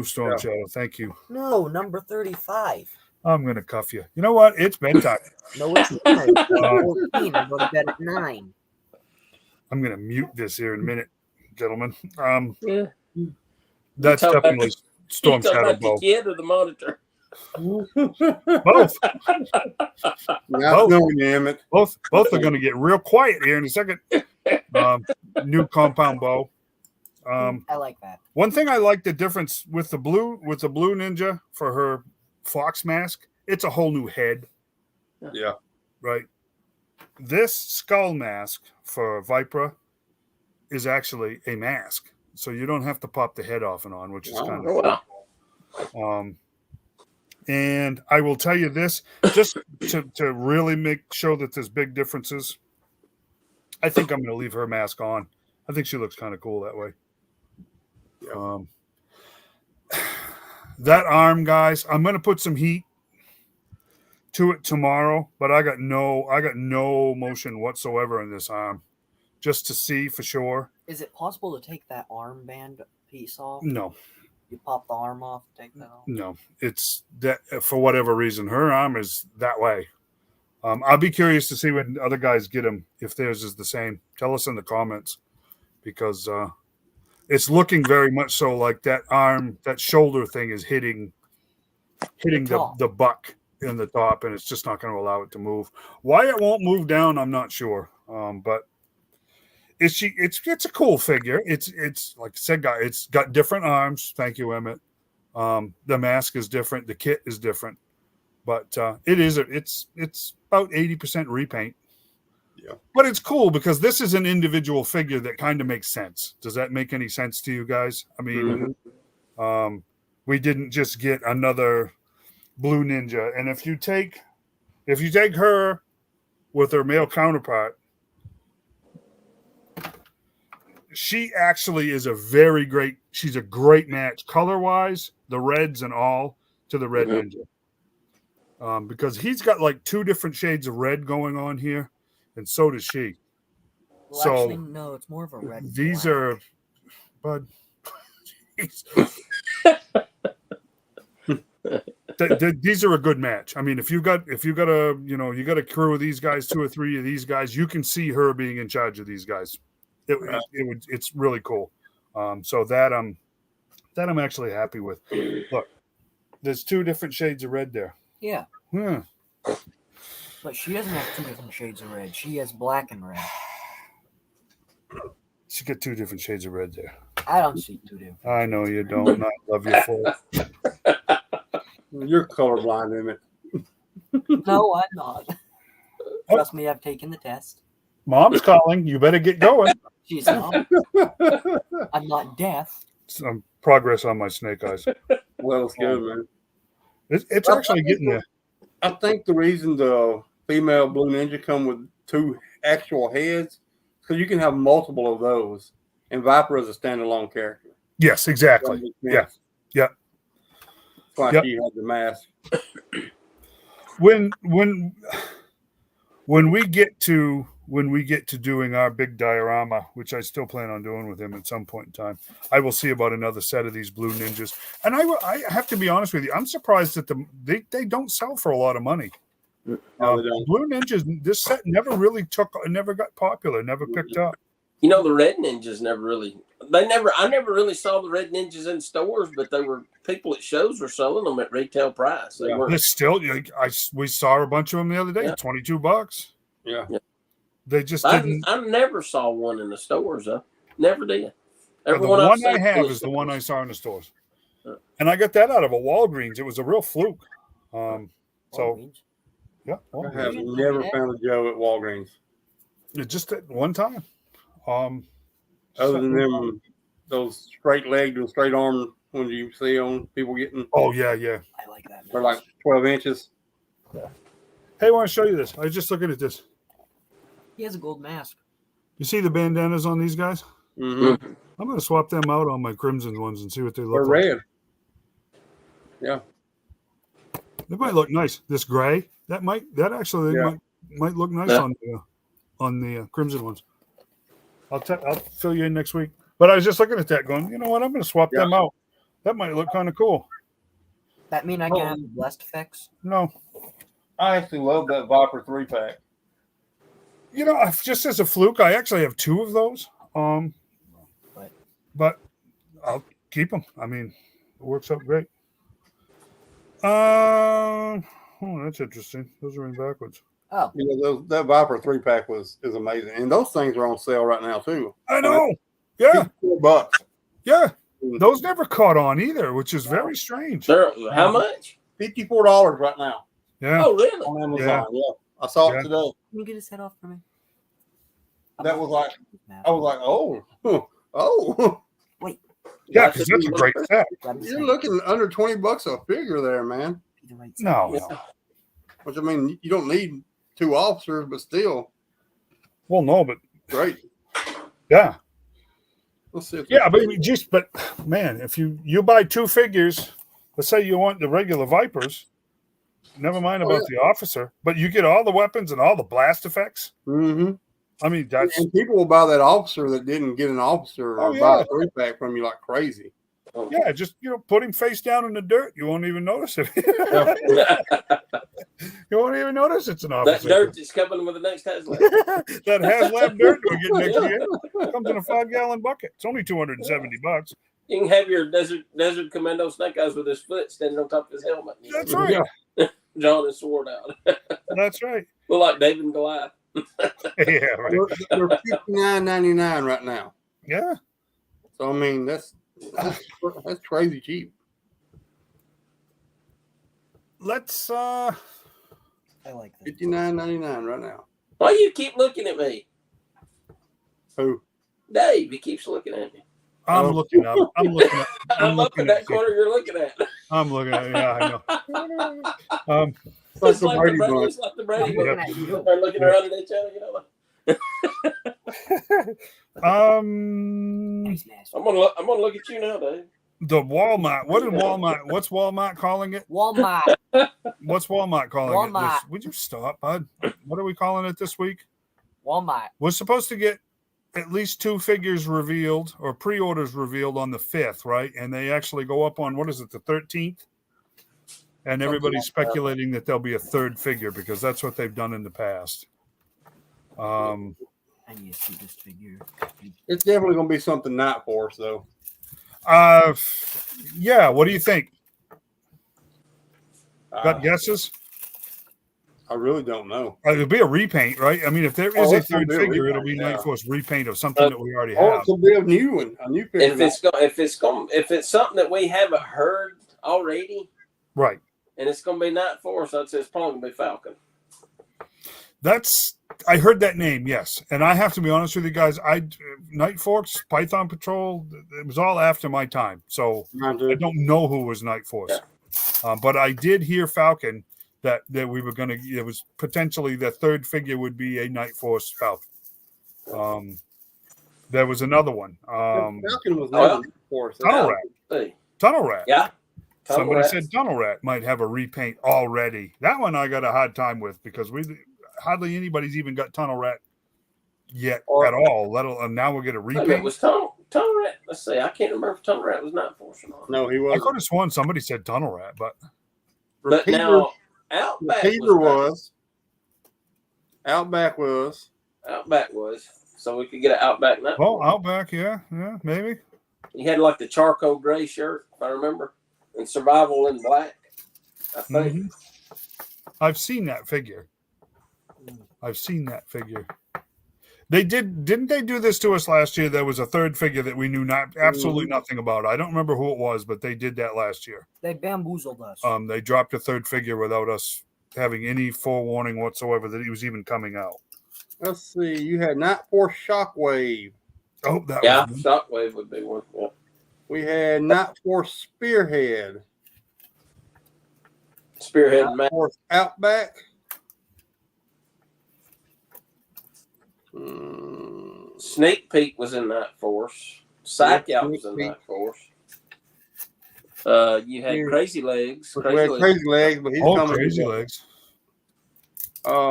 Storm Yeah. Shadow. Thank you. No, number 35. I'm gonna cuff you. You know what? It's bedtime. No, it's not. It's 14. I go to bed at 9. I'm gonna mute this here in a minute, gentlemen. Yeah. That's talk about definitely You Storm talking Shadow about the bow. kid or the monitor? Both, Not knowing you, Emmeett. both are gonna get real quiet here in a second. New compound bow. I like that. One thing I like the difference with the blue Ninja for her fox mask. It's a whole new head, Yeah. right? This skull mask for Vipra is actually a mask, so you don't have to pop the head off and on, which is Wow. kind Oh, of wow. cool. And I will tell you this, just to really make sure that there's big differences. I think I'm going to leave her mask on. I think she looks kind of cool that way. Yeah. That arm, guys, I'm going to put some heat to it tomorrow, but I got no motion whatsoever in this arm, just to see for sure. Is it possible to take that armband piece off? No, You pop the arm off, take that off? no, it's that for whatever reason, her arm is that way. I'll be curious to see when other guys get them, if theirs is the same. Tell us in the comments, because it's looking very much so like that arm, that shoulder thing is hitting the buck in the top, and it's just not going to allow it to move. Why it won't move down, I'm not sure. But it's a cool figure. It's like I said, guys, it's got different arms. Thank you, Emmeett. The mask is different. The kit is different, but it's about 80% repaint. Yeah. But it's cool because this is an individual figure that kind of makes sense. Does that make any sense to you guys? I mean, we didn't just get another Blue Ninja, and if you take her with her male counterpart, she actually is she's a great match color wise, the reds and all, to the Red Ninja. Because he's got like 2 different shades of red going on here, and so does she. Well, So, actually, no, it's more of a red. and These black. are, bud. These are a good match. I mean, if you got a crew of these guys, 2 or 3 of these guys, you can see her being in charge of these guys. It's really cool. So that I'm actually happy with. Look, there's 2 different shades of red there. Yeah, Hmm. but she doesn't have 2 different shades of red. She has black and red. She got 2 different shades of red there. I don't see 2 different. I know you don't. And I love you for it. You're colorblind, Emmeett. No, I'm not. Trust me, I've taken the test. Mom's calling. You better get going. She's not. I'm not deaf. Some progress on my snake eyes. Well, it's good, man. It's actually getting there. I think the reason the female Blue Ninja come with 2 actual heads because you can have multiple of those, and Viper is a standalone character. Yes, exactly. Yeah. Yeah. That's why Yep. she had the mask. When we get to doing our big diorama, which I still plan on doing with him at some point in time, I will see about another set of these Blue Ninjas. And I have to be honest with you, I'm surprised that they don't sell for a lot of money. No, they don't. Blue Ninjas, this set never got popular, never picked up. You know, the Red Ninjas I never really saw the Red Ninjas in stores, but they were people at shows were selling them at retail price. They weren't. It's still, we saw a bunch of them the other day, Yeah. $22. Yeah. They just I didn't. never saw one in the stores, though. Never did. The Everyone I've one seen I in have the is the one I stores. saw in the stores, Yeah. and I got that out of a Walgreens. It was a real fluke. So yeah, I Walgreens. have never found a Joe at Walgreens. It just at one time. Other than them, those straight legged and straight armed ones you see on people getting, Oh yeah. I like that. they're like 12 inches. Hey, I want to show you this. I was just looking at this. He has a gold mask. You see the bandanas on these guys? Mm-hmm. I'm going to swap them out on my crimson ones and see what they They're look like. red. Yeah. They might look nice. This gray, that actually Yeah. might look nice Yeah. on the crimson ones. I'll fill you in next week. But I was just looking at that, going, you know what? I'm going to swap Yeah. them out. That might look kind of cool. That mean I can have the blessed effects? No, I actually love that Viper 3-pack. you know, just as a fluke, I actually have 2 of those. But I'll keep them. I mean, it works out great. Oh, that's interesting. Those are in backwards. Oh, You know, that Viper 3-pack is amazing. And those things are on sale right now, too. I know. Yeah, $54. yeah. Those never caught on either, which is very strange. How much? $54 right now Yeah. Oh, really? on Amazon. Yeah. I saw it Yeah. today. can you get his head off for me? That was like, I was like, oh. Yeah, because that's a great set. You're looking under $20 a figure there, man. No. Which, I mean, you don't need 2 officers, but still, Well, no, but great. yeah. Let's see. Yeah, but man, if you buy 2 figures, let's say you want the regular Vipers, never mind about the officer, but you get all the weapons and all the blast effects. Mm-hmm. I mean, that's And people will buy that officer that didn't get an officer or Oh, buy yeah. a 3-pack from you like crazy. yeah, just put him face down in the dirt. You won't even notice it. You won't even notice it's an That officer. dirt is coming with the next Tesla. That HasLab dirt we get next year comes in a 5-gallon bucket. It's only $270. You can have your desert commando snake eyes with his foot standing on top of his helmet. That's right. Drawing his sword out. That's right. Look like David and Goliath. Yeah, right. They're $59.99 right now. Yeah. So I mean, that's crazy cheap. Let's I like that. $59.99 right now. Why you keep looking at me? Who? Dave, he keeps looking at me. I'm looking up. I'm looking up. I'm up in that corner you're looking at. I'm looking at. Yeah, I know. Like It's the like Brady the Brady, Bunch. it's like the Brady I'm Bunch. looking at you. They're looking around at each other, you know. Nice mask. I'm gonna look at you now, Dave. The Walmart. What did Walmart? What's Walmart calling it? Walmart. What's Walmart calling it? Walmart. Would you stop, bud? What are we calling it this week? Walmart. We're supposed to get at least 2 figures revealed or pre-orders revealed on the 5th, right? And they actually go up on, what is it, the 13th? And everybody's speculating that there'll be a 3rd figure because that's what they've done in the past. I need to see this figure. It's definitely going to be something Night Force, though. Yeah. What do you think? Uh, Got guesses? I really don't know. It'll be a repaint, right? I mean, if there is a it's gonna 3rd be a figure, it'll be repaint, Night yeah. Force repaint of something that we already Oh, have. it could be a new one, a new figure. If it's something that we haven't heard already, Right. and it's going to be Night Force, I'd say it's probably going to be Falcon. I heard that name, yes. And I have to be honest with you guys, Night Force, Python Patrol, it was all after my time. So I don't know who was Night Force. Yeah. But I did hear Falcon that we were going to, it was potentially the third figure would be a Night Force Falcon. There was another one. Falcon was never Night Force. Tunnel Rat. Tunnel Rat. Yeah. Somebody said Tunnel Rat might have a repaint already. That one I got a hard time with because hardly anybody's even got Tunnel Rat yet at all. Let alone now we'll get a repaint. It was Tunnel Rat. Let's see. I can't remember if Tunnel Rat was Night Force or not. No, he I wasn't. could have sworn somebody said Tunnel Rat, but now Outback was. Outback was. Outback was. So we could get an Outback Night well, Force. Outback, yeah, maybe. He had like the charcoal gray shirt, if I remember, and Survival in black, I think. Mm-hmm. I've seen that figure. Didn't they do this to us last year? There was a third figure that we knew absolutely nothing about. I don't remember who it was, but they did that last year. They bamboozled us. They dropped a third figure without us having any forewarning whatsoever that he was even coming out. Let's see. You had Night Force Shockwave. Oh, that was Shockwave would be one. Yeah. We had Night Force Spearhead. Spearhead Night Force Outback. Sneak Peek was in Night Force. Psych Out was in Night Force. You had Crazy Legs. Crazy Legs, but he's coming. Crazy Legs.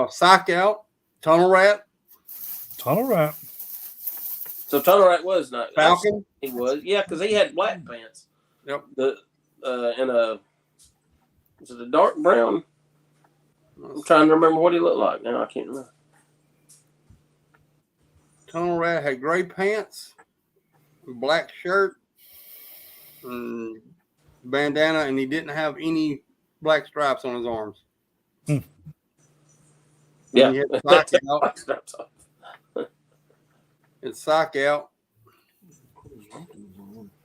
Psych Out. Tunnel Rat. So Tunnel Rat was not Falcon. He was, yeah, because he had black pants. Yep. And was it a dark brown? I'm trying to remember what he looked like. Now I can't remember. Tunnel Rat had gray pants, black shirt, and bandana, and he didn't have any black stripes on his arms. Yeah. He had Psych Out. It's Psych Out.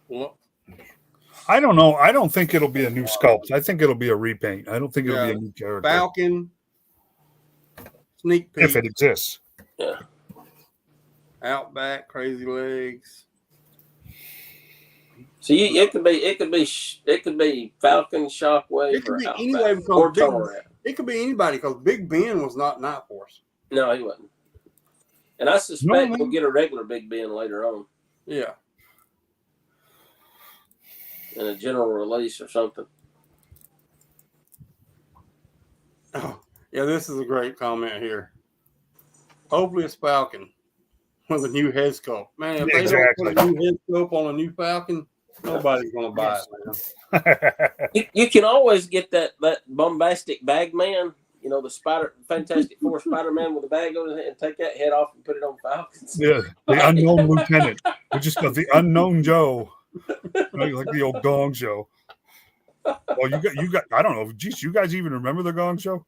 Well, I don't know. I don't think it'll be a new sculpt. I think it'll be a repaint. I don't think it'll be a new character. Falcon. Sneak Peek. If it exists. Yeah. Outback. Crazy Legs. So it could be Falcon, Shockwave, It could or be Outback, anyway because or Tunnel Rat. it could be anybody because Big Ben was not Night Force. No, he wasn't. And I suspect we'll get a regular Big Ben later on Yeah. in a general release or something. Oh, yeah, this is a great comment here. Hopefully it's Falcon with a new head sculpt. Man, if they don't put a new head sculpt on a new Falcon, nobody's going to buy it, man. You can always get that bombastic bag man, the Fantastic Four Spider-Man with a bag on his head, and take that head off and put it on Falcons. Yeah, the unknown lieutenant. We just got the unknown Joe, like the old Gong Show. Well, you got. I don't know. Geez, you guys even remember the Gong Show?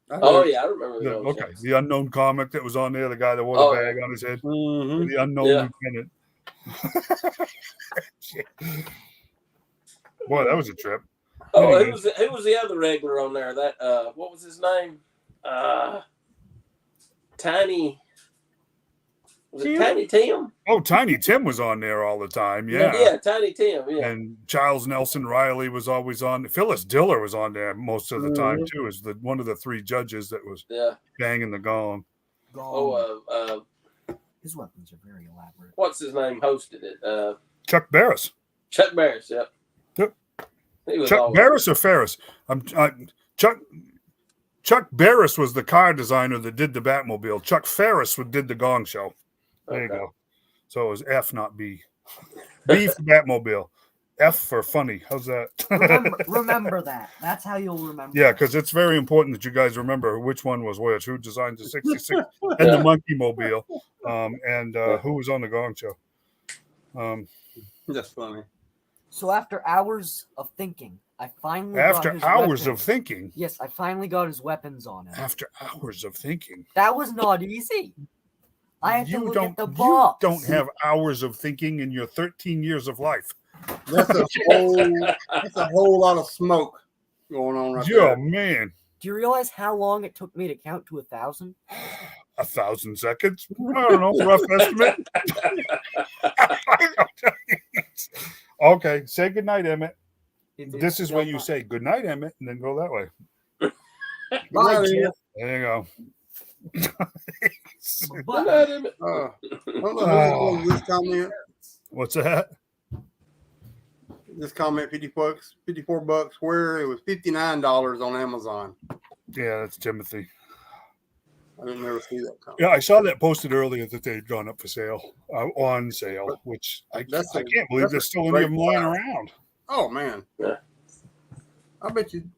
Oh yeah, I remember the Gong Okay, Show. the unknown comic that was on there. The guy that wore the bag on his head. Mm-hmm. The unknown lieutenant. Boy, that was a trip. Oh, who was the other regular on there? That what was his name? Tiny. Was it Tiny Tim? Oh, Tiny Tim was on there all the time. Yeah, Tiny Tim. Yeah. And Charles Nelson Riley was always on. Phyllis Diller was on there most of the time too. As one of the three judges that was banging the gong. His weapons are very elaborate. What's his name? Hosted it. Chuck Barris. Chuck Barris. Yep. Chuck Barris or Ferris? Chuck Barris was the car designer that did the Batmobile. Chuck Ferris did the Gong Show. There you go. So it was F, not B. B for Batmobile. F for funny. How's that? Remember that. That's how you'll remember. Yeah, because it's very important that you guys remember which one was which. Who designed the 66 and the Monkey Mobile, and who was on the Gong Show. That's funny. So after hours of thinking, I finally thinking. Yes, I finally got his weapons on him. After hours of thinking. That was not easy. I had to look at the You box. don't have hours of thinking in your 13 years of life. That's a whole lot of smoke. going on right Yeah, there. man. Do you realize how long it took me to count to 1,000? 1,000 seconds. I don't know. Rough estimate. Okay. Say goodnight, Emmett. This is what you say. Good night, Emmett, and then go that way. Bye, Good night, Jeff. There you go. Bye. I don't know who was this comment. What's that? This comment, $54, where it was $59 on Amazon. Yeah, that's Timothy. I didn't ever see that comment. Yeah, I saw that posted earlier that they'd gone up for sale, on sale, which I can't believe there's still any of them lying around. Oh man, Yeah. I bet you.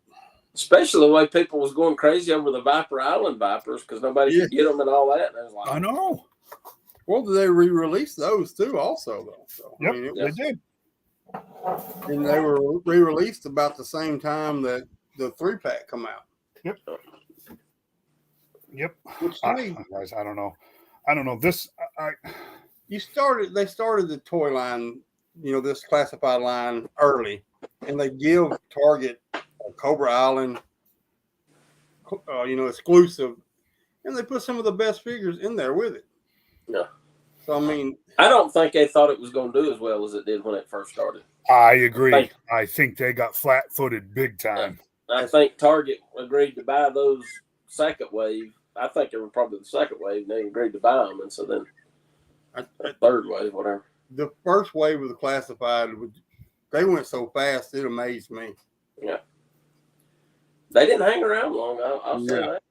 Especially the way people was going crazy over the Viper Island Vipers because nobody could get them and all that. And I was like, I know. Well, they re-released those too, also though. So Yep, I mean, they did. and they were re-released about the same time that the 3-pack come out. Yep. Which to me, Guys, I don't know. This, they started the toy line, this classified line early, and they give Target Cobra Island, exclusive, and they put some of the best figures in there with it. Yeah. So I mean, I don't think they thought it was going to do as well as it did when it first started. I agree. I think they got flat-footed big time. I think Target agreed to buy those second wave. I think it was probably the second wave, and they agreed to buy them, and so then third wave, whatever. The first wave of the classified, they went so fast it amazed me. Yeah, they didn't hang around long. I'll say that.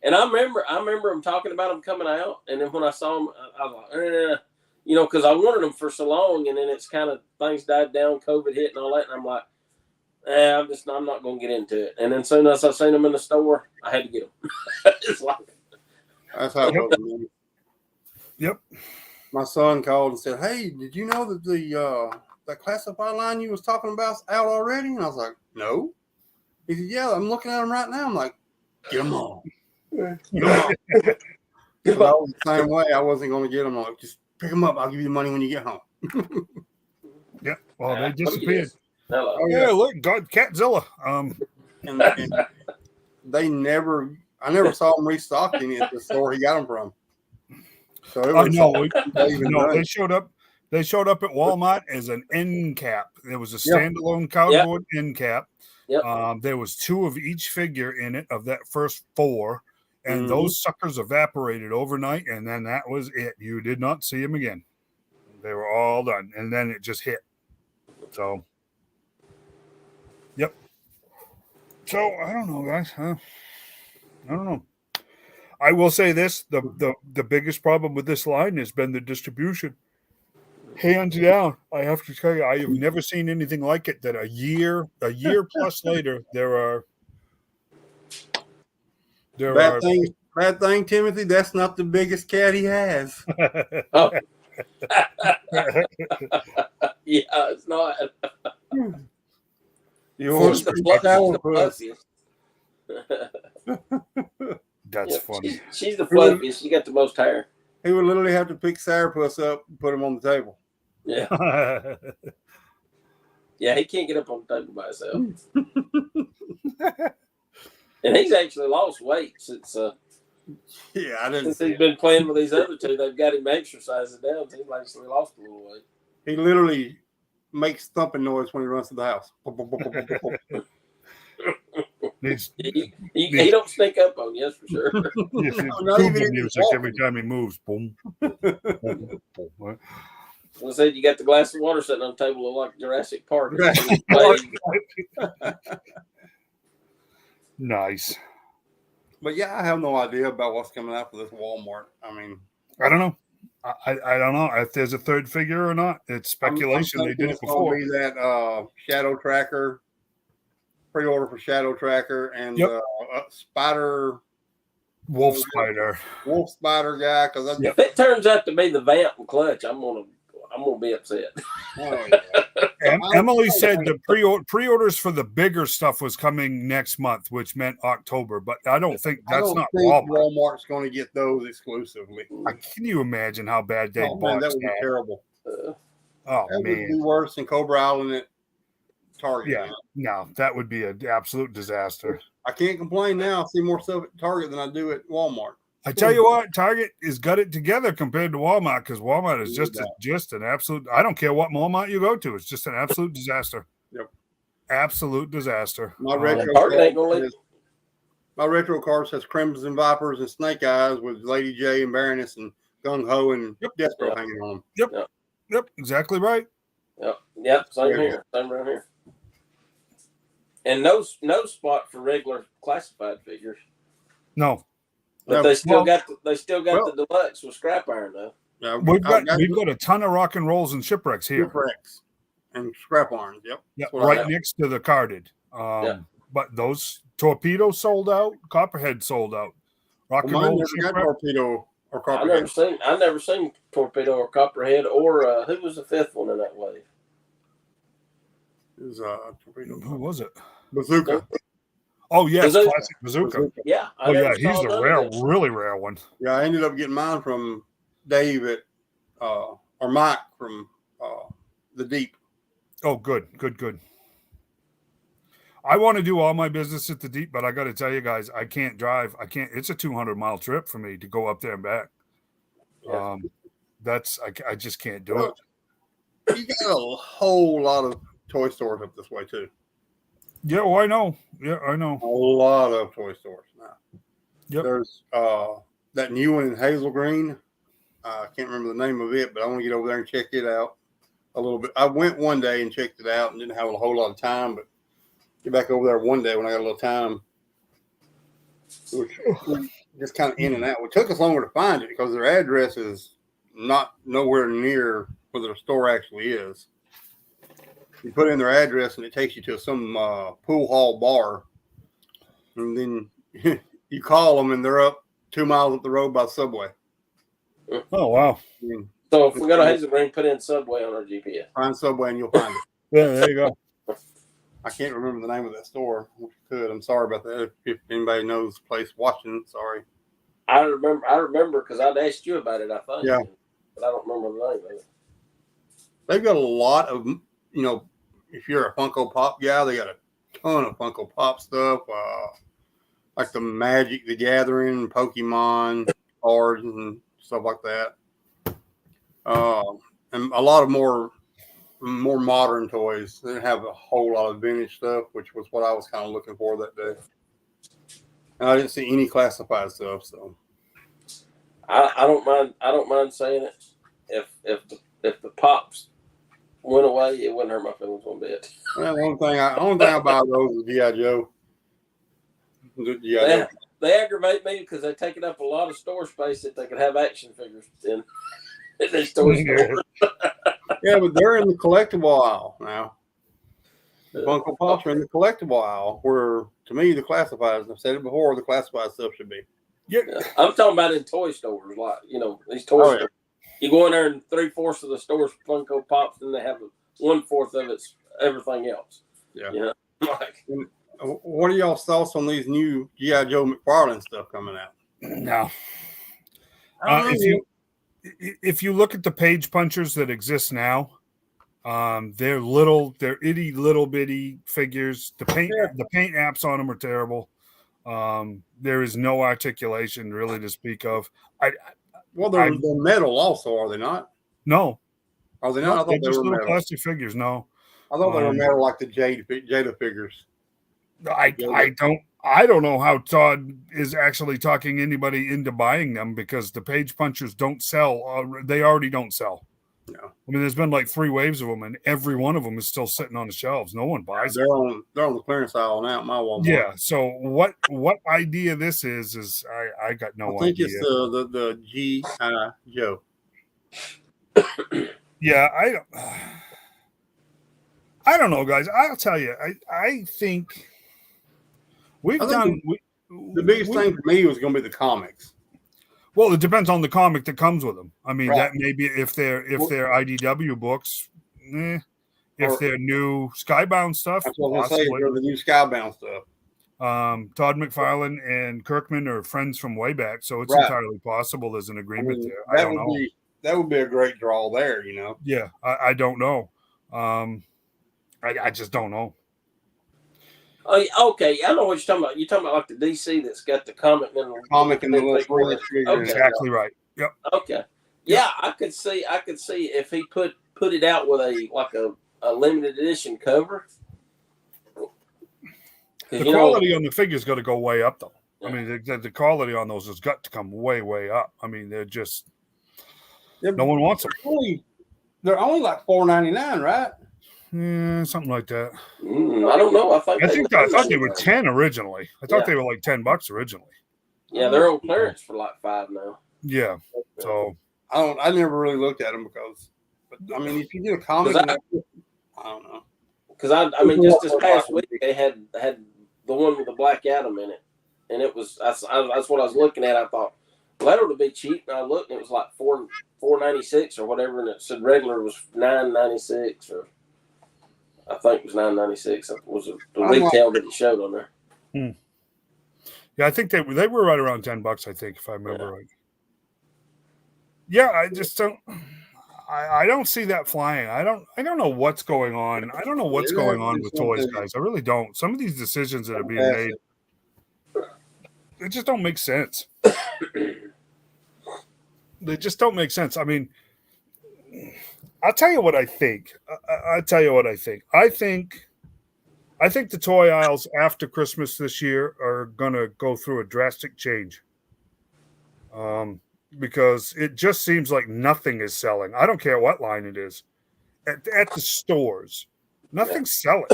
And I remember them talking about them coming out, and then when I saw them, I was like, because I wanted them for so long, and then it's kind of things died down, COVID hit, and all that, and I'm like, I'm not going to get into it. And then as soon as I seen them in the store, I had to get them. It's like that's how it was. Yep. My son called and said, "Hey, did you know that the classified line you was talking about is out already?" And I was like, "No." He said, "Yeah, I'm looking at them right now." I'm like, "Get them all." Get them all. So I was the same way. I wasn't going to get them. I'm like, just pick them up. I'll give you the money when you get home. Yep. Well, they disappeared. Hello. Oh, yeah, look, God, Catzilla. And I never saw them restocking at the store he got them from. So it was they showed up. They showed up at Walmart as an end cap. There was a standalone cardboard end cap. Yep. There was 2 of each figure in it of that first 4, and those suckers evaporated overnight, and then that was it. You did not see them again. They were all done, and then it just hit. So, yep. So I don't know, guys. I don't know. I will say this: the biggest problem with this line has been the distribution. Hands down, I have to tell you, I have never seen anything like it. That a year plus later, bad thing, Timothy. That's not the biggest cat he has. Oh. Yeah, it's not. Yours That's funny. She's the fluffiest. She got the most hair. He would literally have to pick Sourpuss up and put him on the table. Yeah. Yeah, he can't get up on the table by himself. And he's actually lost weight since since he's been playing with these other 2. They've got him exercising down. He's actually lost a little weight. He literally makes thumping noise when he runs to the house. He don't sneak up on you, that's for sure. Music every time he moves. Boom. Boom. So I said, you got the glass of water sitting on the table like Jurassic Park. Nice. But yeah, I have no idea about what's coming out for this Walmart. I mean, I don't know. I don't know if there's a third figure or not. It's speculation. They did it before. It's going to be that Shadow Tracker, pre-order for Shadow Tracker, and Spider. Wolf Spider guy. Because if it turns out to be the Vamp and Clutch, I'm gonna be upset. Oh, yeah. Emily said the pre-orders for the bigger stuff was coming next month, which meant October. But I don't think Walmart. Walmart's going to get those exclusively. Can you imagine how bad they bought that would be terrible. Oh that man, would be worse than Cobra Island at Target. Yeah, no, that would be an absolute disaster. I can't complain now. I see more stuff at Target than I do at Walmart. I tell you what, Target has got it together compared to Walmart because Walmart is just an absolute. I don't care what Walmart you go to; it's just an absolute disaster. Yep, absolute disaster. My retro Target ain't gonna let. My retro card says Crimson Vipers and Snake Eyes with Lady J and Baroness and Gung Ho and Destro hanging on them. Yep, exactly right. Yep, same here, same around here. And no spot for regular classified figures. No, but they still got the deluxe with scrap iron though. Yeah, we've got a ton of rock and rolls and shipwrecks here. Shipwrecks and scrap irons. Yep, right next to the carded. But those torpedoes sold out. Copperhead sold out. Rock and roll got torpedo or copperhead. I never seen torpedo or copperhead or who was the fifth one in that wave? It was torpedo. Who was it? Bazooka. Oh yes, classic bazooka. Yeah. He's a rare, really rare one. Yeah, I ended up getting mine from Dave at or Mike from the Deep. Oh, good. I want to do all my business at the Deep, but I got to tell you guys, I can't drive. It's a 200-mile trip for me to go up there and back. Yeah. I just can't do it. You got a whole lot of toy stores up this way too. Yeah, well, I know. Yeah, I know. A lot of toy stores now. Yep. There's that new one in Hazel Green. I can't remember the name of it, but I want to get over there and check it out a little bit. I went one day and checked it out and didn't have a whole lot of time, but get back over there one day when I got a little time. Just kind of in and out. It took us longer to find it because their address is not nowhere near where their store actually is. You put in their address and it takes you to some pool hall bar, and then you call them and they're up 2 miles up the road by the Subway. Oh wow! So if we go to Hazel Green, put in Subway on our GPS. Find Subway and you'll find it. Yeah, there you go. I can't remember the name of that store. If you could, I'm sorry about that. If anybody knows the place watching, sorry. I remember because I'd asked you about it, I think. Yeah. But I don't remember the name of it. They've got a lot of, if you're a Funko Pop guy, they got a ton of Funko Pop stuff. Like the Magic the Gathering, Pokemon cards and stuff like that. And a lot of more modern toys. They have a whole lot of vintage stuff, which was what I was kind of looking for that day. And I didn't see any classified stuff, so I don't mind saying it. If the pops went away, it wouldn't hurt my feelings one bit. Well, the only thing I buy those is G.I. Joe. They aggravate me because they taking up a lot of store space that they could have action figures in their store. Yeah, but they're in the collectible aisle now. The Funko Pops are in the collectible aisle, where to me the classifieds, I've said it before, the classified stuff should be. Yeah. I'm talking about in toy stores, like these toy stores. You go in there and 3/4 of the store's Funko Pops, and they have 1/4 of it's everything else. Yeah. What are y'all's thoughts on these new G.I. Joe McFarlane stuff coming out? No. If you look at the page punchers that exist now, they're itty little bitty figures. The paint apps on them are terrible. There is no articulation really to speak of. They're metal also, are they not? No. Are they not? I thought they're they just were little metal. plastic figures. No. I thought they were metal like the Jada figures. I don't know how Todd is actually talking anybody into buying them because the page punchers don't sell. They already don't sell. No. I mean, there's been like 3 waves of them, and every one of them is still sitting on the shelves. No one buys them. They're on the clearance aisle now at my Walmart. Yeah. So what idea this is I got no idea. I think it's the G.I. Joe. Yeah, I don't know, guys. I'll tell you. I think the biggest thing for me was going to be the comics. Well, it depends on the comic that comes with them. I mean, that may be if they're IDW books, if they're new Skybound stuff. That's what I was going to say. They're the new Skybound stuff. Todd McFarlane and Kirkman are friends from way back, so it's entirely possible there's an agreement there. I don't know. That would be a great draw there, Yeah, I don't know. I just don't know. Oh, okay. I know what you're talking about. You're talking about like the DC that's got the comic and the Comic and the little figure. Flash figure. Okay. Exactly right. Yep. Okay. Yeah, I could see if he put it out with a limited edition cover. The quality on the figure's got to go way up, though. Yeah. I mean, the quality on those has got to come way, way up. I mean, they're just no one wants them. They're only like $4.99, right? Yeah, something like that. I don't know. I thought they were 10 originally. I thought they were like $10 originally. Yeah, they're on clearance for like $5 now. Yeah. So I never really looked at them because, I mean, if you do a comic, I don't know. Because I mean, just this past week they had the one with the Black Adam in it, and it was that's what I was looking at. I thought, well, that ought to be cheap. And I looked, and it was like $4.96 or whatever, and it said regular was $9.96 or. I think it was $9.96. It was the retail that it showed on there. Yeah, I think they were right around $10. I think, if I remember right. Yeah, I just don't. I don't see that flying. I don't know what's going on. I don't know what's going on with toys, guys. I really don't. Some of these decisions that are being made, they just don't make sense. They just don't make sense. I mean. I'll tell you what I think. I think the toy aisles after Christmas this year are going to go through a drastic change. Because it just seems like nothing is selling. I don't care what line it is. At the stores, nothing's selling.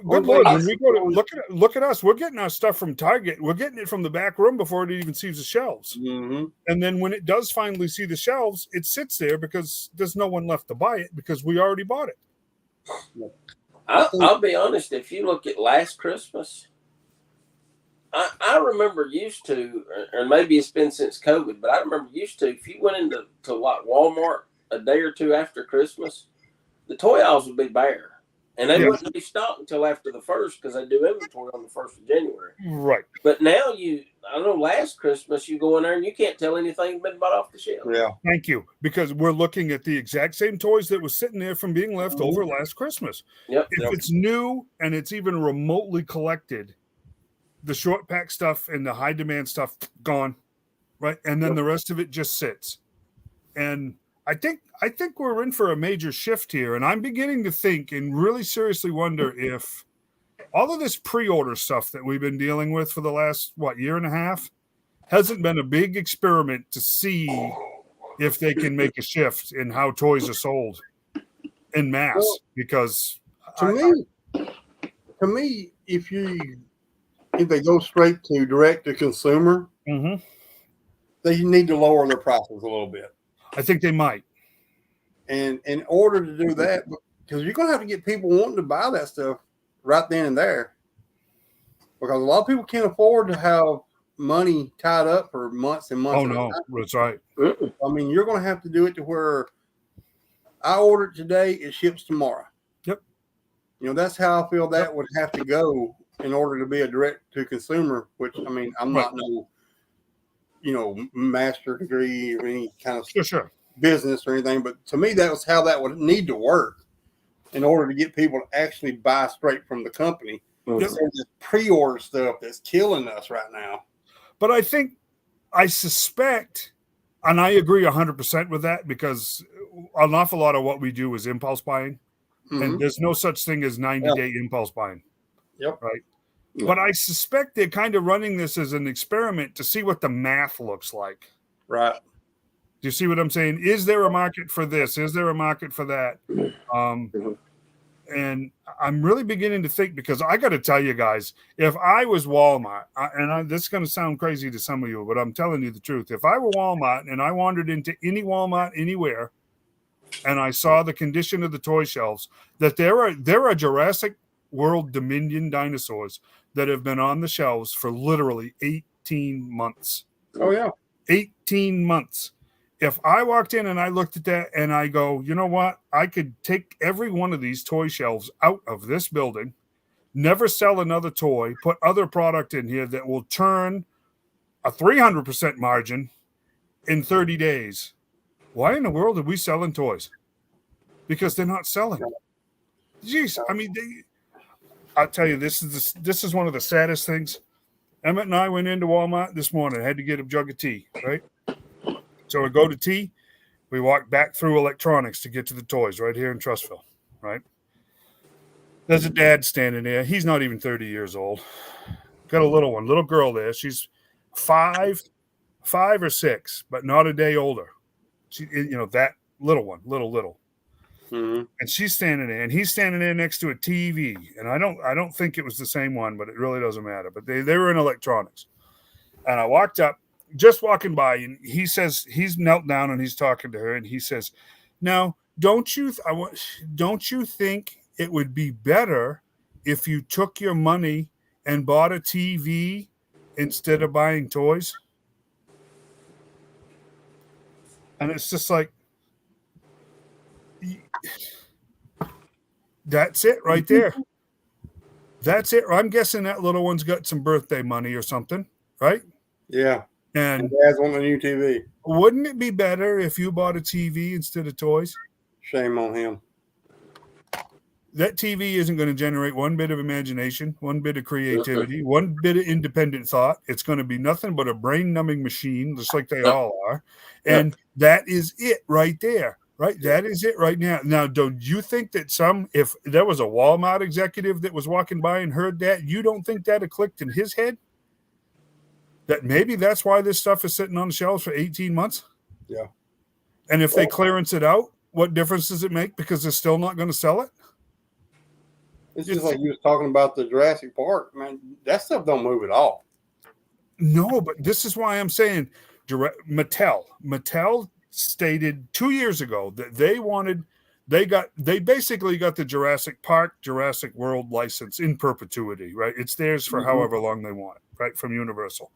Good Lord, when we go to look at us, we're getting our stuff from Target. We're getting it from the back room before it even sees the shelves. Mm-hmm. And then when it does finally see the shelves, it sits there because there's no one left to buy it because we already bought it. I'll be honest. If you look at last Christmas, I remember used to, or maybe it's been since COVID, but I remember used to, if you went into like Walmart a day or two after Christmas, the toy aisles would be bare. And they wouldn't be stocked until after the 1st because they do inventory on the 1st of January. Right. But now I know last Christmas you go in there and you can't tell anything been bought off the shelf. Yeah. Thank you. Because we're looking at the exact same toys that was sitting there from being left over last Christmas. Yep. If it's new and it's even remotely collected, the short pack stuff and the high demand stuff gone. Right. And then the rest of it just sits. And I think we're in for a major shift here, and I'm beginning to think and really seriously wonder if all of this pre-order stuff that we've been dealing with for the last year and a half hasn't been a big experiment to see if they can make a shift in how toys are sold en masse. Because to me, if they go straight to direct to consumer, they need to lower their prices a little bit. I think they might. And in order to do that, because you're going to have to get people wanting to buy that stuff right then and there. Because a lot of people can't afford to have money tied up for months and months. Oh, no, that's right. I mean, you're going to have to do it to where I order it today, it ships tomorrow. Yep. You know, that's how I feel that would have to go in order to be a direct to consumer, which, I mean, I'm not no master degree or any kind of business or anything. But to me, that was how that would need to work in order to get people to actually buy straight from the company. Instead of this pre-order stuff that's killing us right now. But I suspect, and I agree 100% with that, because an awful lot of what we do is impulse buying. And there's no such thing as 90-day impulse buying. Yep. Right. But I suspect they're kind of running this as an experiment to see what the math looks like. Right. Do you see what I'm saying? Is there a market for this? Is there a market for that? And I'm really beginning to think, because I got to tell you guys, if I was Walmart, this is going to sound crazy to some of you, but I'm telling you the truth. If I were Walmart and I wandered into any Walmart anywhere and I saw the condition of the toy shelves, that there are Jurassic World Dominion dinosaurs that have been on the shelves for literally 18 months. Oh, yeah. 18 months. If I walked in and I looked at that and I go, you know what? I could take every one of these toy shelves out of this building, never sell another toy, put other product in here that will turn a 300% margin in 30 days. Why in the world are we selling toys? Because they're not selling. Geez, I mean, I'll tell you, this is one of the saddest things. Emmeett and I went into Walmart this morning. I had to get a jug of tea, right? So we go to tea. We walk back through electronics to get to the toys right here in Trustville, right? There's a dad standing there. He's not even 30 years old. Got a little girl there. She's 5 or 6, but not a day older. She, that little one, little. Mm-hmm. And she's standing there, and he's standing there next to a TV. And I don't think it was the same one, but it really doesn't matter. But they were in electronics. And I walked up, just walking by, and he says, he's knelt down and he's talking to her, and he says, "Now, don't you think it would be better if you took your money and bought a TV instead of buying toys?" And it's just like, that's it right there. That's it. I'm guessing that little one's got some birthday money or something, right? Yeah. And Dad's wanting a new TV. wouldn't it be better if you bought a TV instead of toys? Shame on him. That TV isn't going to generate one bit of imagination, one bit of creativity, one bit of independent thought. It's going to be nothing but a brain-numbing machine, just like they all are. And that is it right there, right? That is it right now. Now, don't you think that if there was a Walmart executive that was walking by and heard that, you don't think that had clicked in his head? That maybe that's why this stuff is sitting on the shelves for 18 months? Yeah. And if they clearance it out, what difference does it make? Because they're still not going to sell it? It's just like you was talking about the Jurassic Park, man. That stuff don't move at all. No, but this is why I'm saying Mattel stated 2 years ago that they basically got the Jurassic Park, Jurassic World license in perpetuity, right? It's theirs for however long they want, right? From Universal.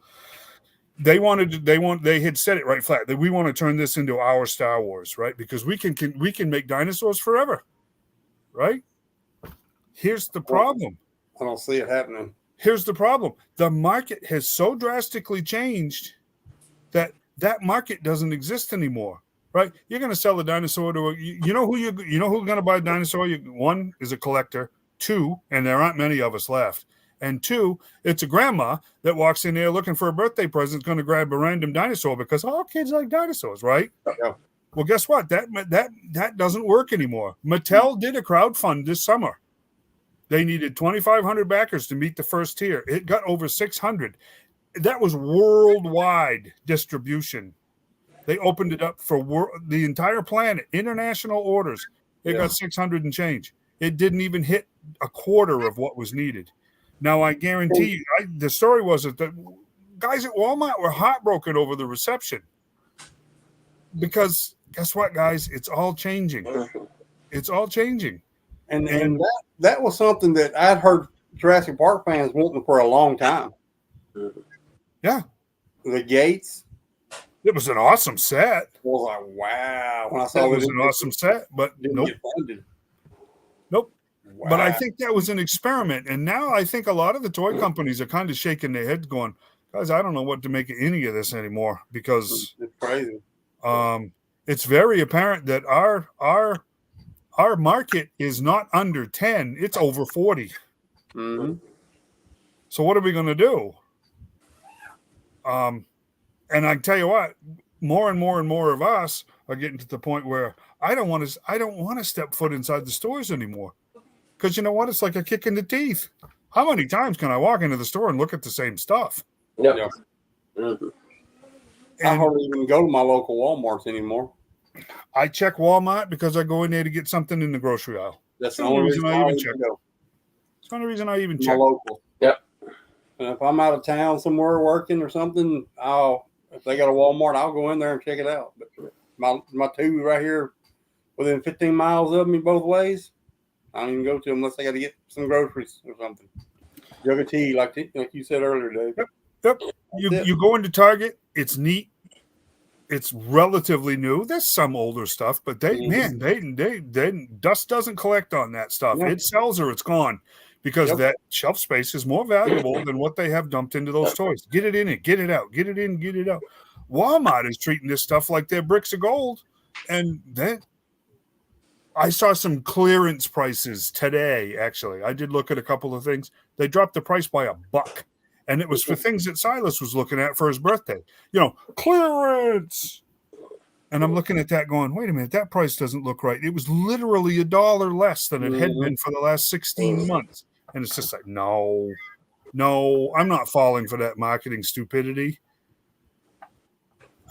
They had said it right flat that we want to turn this into our Star Wars, right? Because we can make dinosaurs forever, right? Here's the problem. I don't see it happening. Here's the problem. The market has so drastically changed that market doesn't exist anymore, right? You're going to sell a dinosaur to who's going to buy a dinosaur? One is a collector. 2, and there aren't many of us left. And 2, it's a grandma that walks in there looking for a birthday present, going to grab a random dinosaur because all kids like dinosaurs, right? Yeah. Well, guess what? That doesn't work anymore. Mattel did a crowdfund this summer. They needed 2,500 backers to meet the first tier. It got over 600. That was worldwide distribution. They opened it up for the entire planet, international orders. It got 600 and change. It didn't even hit a quarter of what was needed. Now, I guarantee you, the story was that the guys at Walmart were heartbroken over the reception. Because guess what, guys? It's all changing. It's all changing. And that was something that I'd heard Jurassic Park fans wanting for a long time. Yeah. The gates. It was an awesome set. I was like, wow. When I saw it was an awesome set, but nope. Nope. Wow. But I think that was an experiment. And now I think a lot of the toy companies are kind of shaking their heads going, guys, I don't know what to make of any of this anymore because it's crazy. It's very apparent that our market is not under 10, it's over 40. Mm-hmm. So what are we going to do? And I tell you what, more and more of us are getting to the point where I don't want to step foot inside the stores anymore. Because you know what? It's like a kick in the teeth. How many times can I walk into the store and look at the same stuff? Yeah. Mm-hmm. I hardly even go to my local Walmarts anymore. I check Walmart because I go in there to get something in the grocery aisle. That's the only reason I even check. It's the only reason I even check. My local. Yep. And if I'm out of town somewhere working or something, if they got a Walmart, I'll go in there and check it out. But my 2 right here within 15 miles of me both ways, I don't even go to them unless I got to get some groceries or something. Jug of tea, like you said earlier, Dave. Yep. You go into Target, it's neat. It's relatively new. There's some older stuff, but they dust doesn't collect on that stuff. Yeah. It sells or it's gone because that shelf space is more valuable than what they have dumped into those toys. Get it in it, get it out, get it in, get it out. Walmart is treating this stuff like they're bricks of gold. And then I saw some clearance prices today. Actually, I did look at a couple of things. They dropped the price by $1, and it was for things that Silas was looking at for his birthday. Clearance. And I'm looking at that going, wait a minute, that price doesn't look right. It was literally $1 less than it had been for the last 16 months. And it's just like, no, I'm not falling for that marketing stupidity.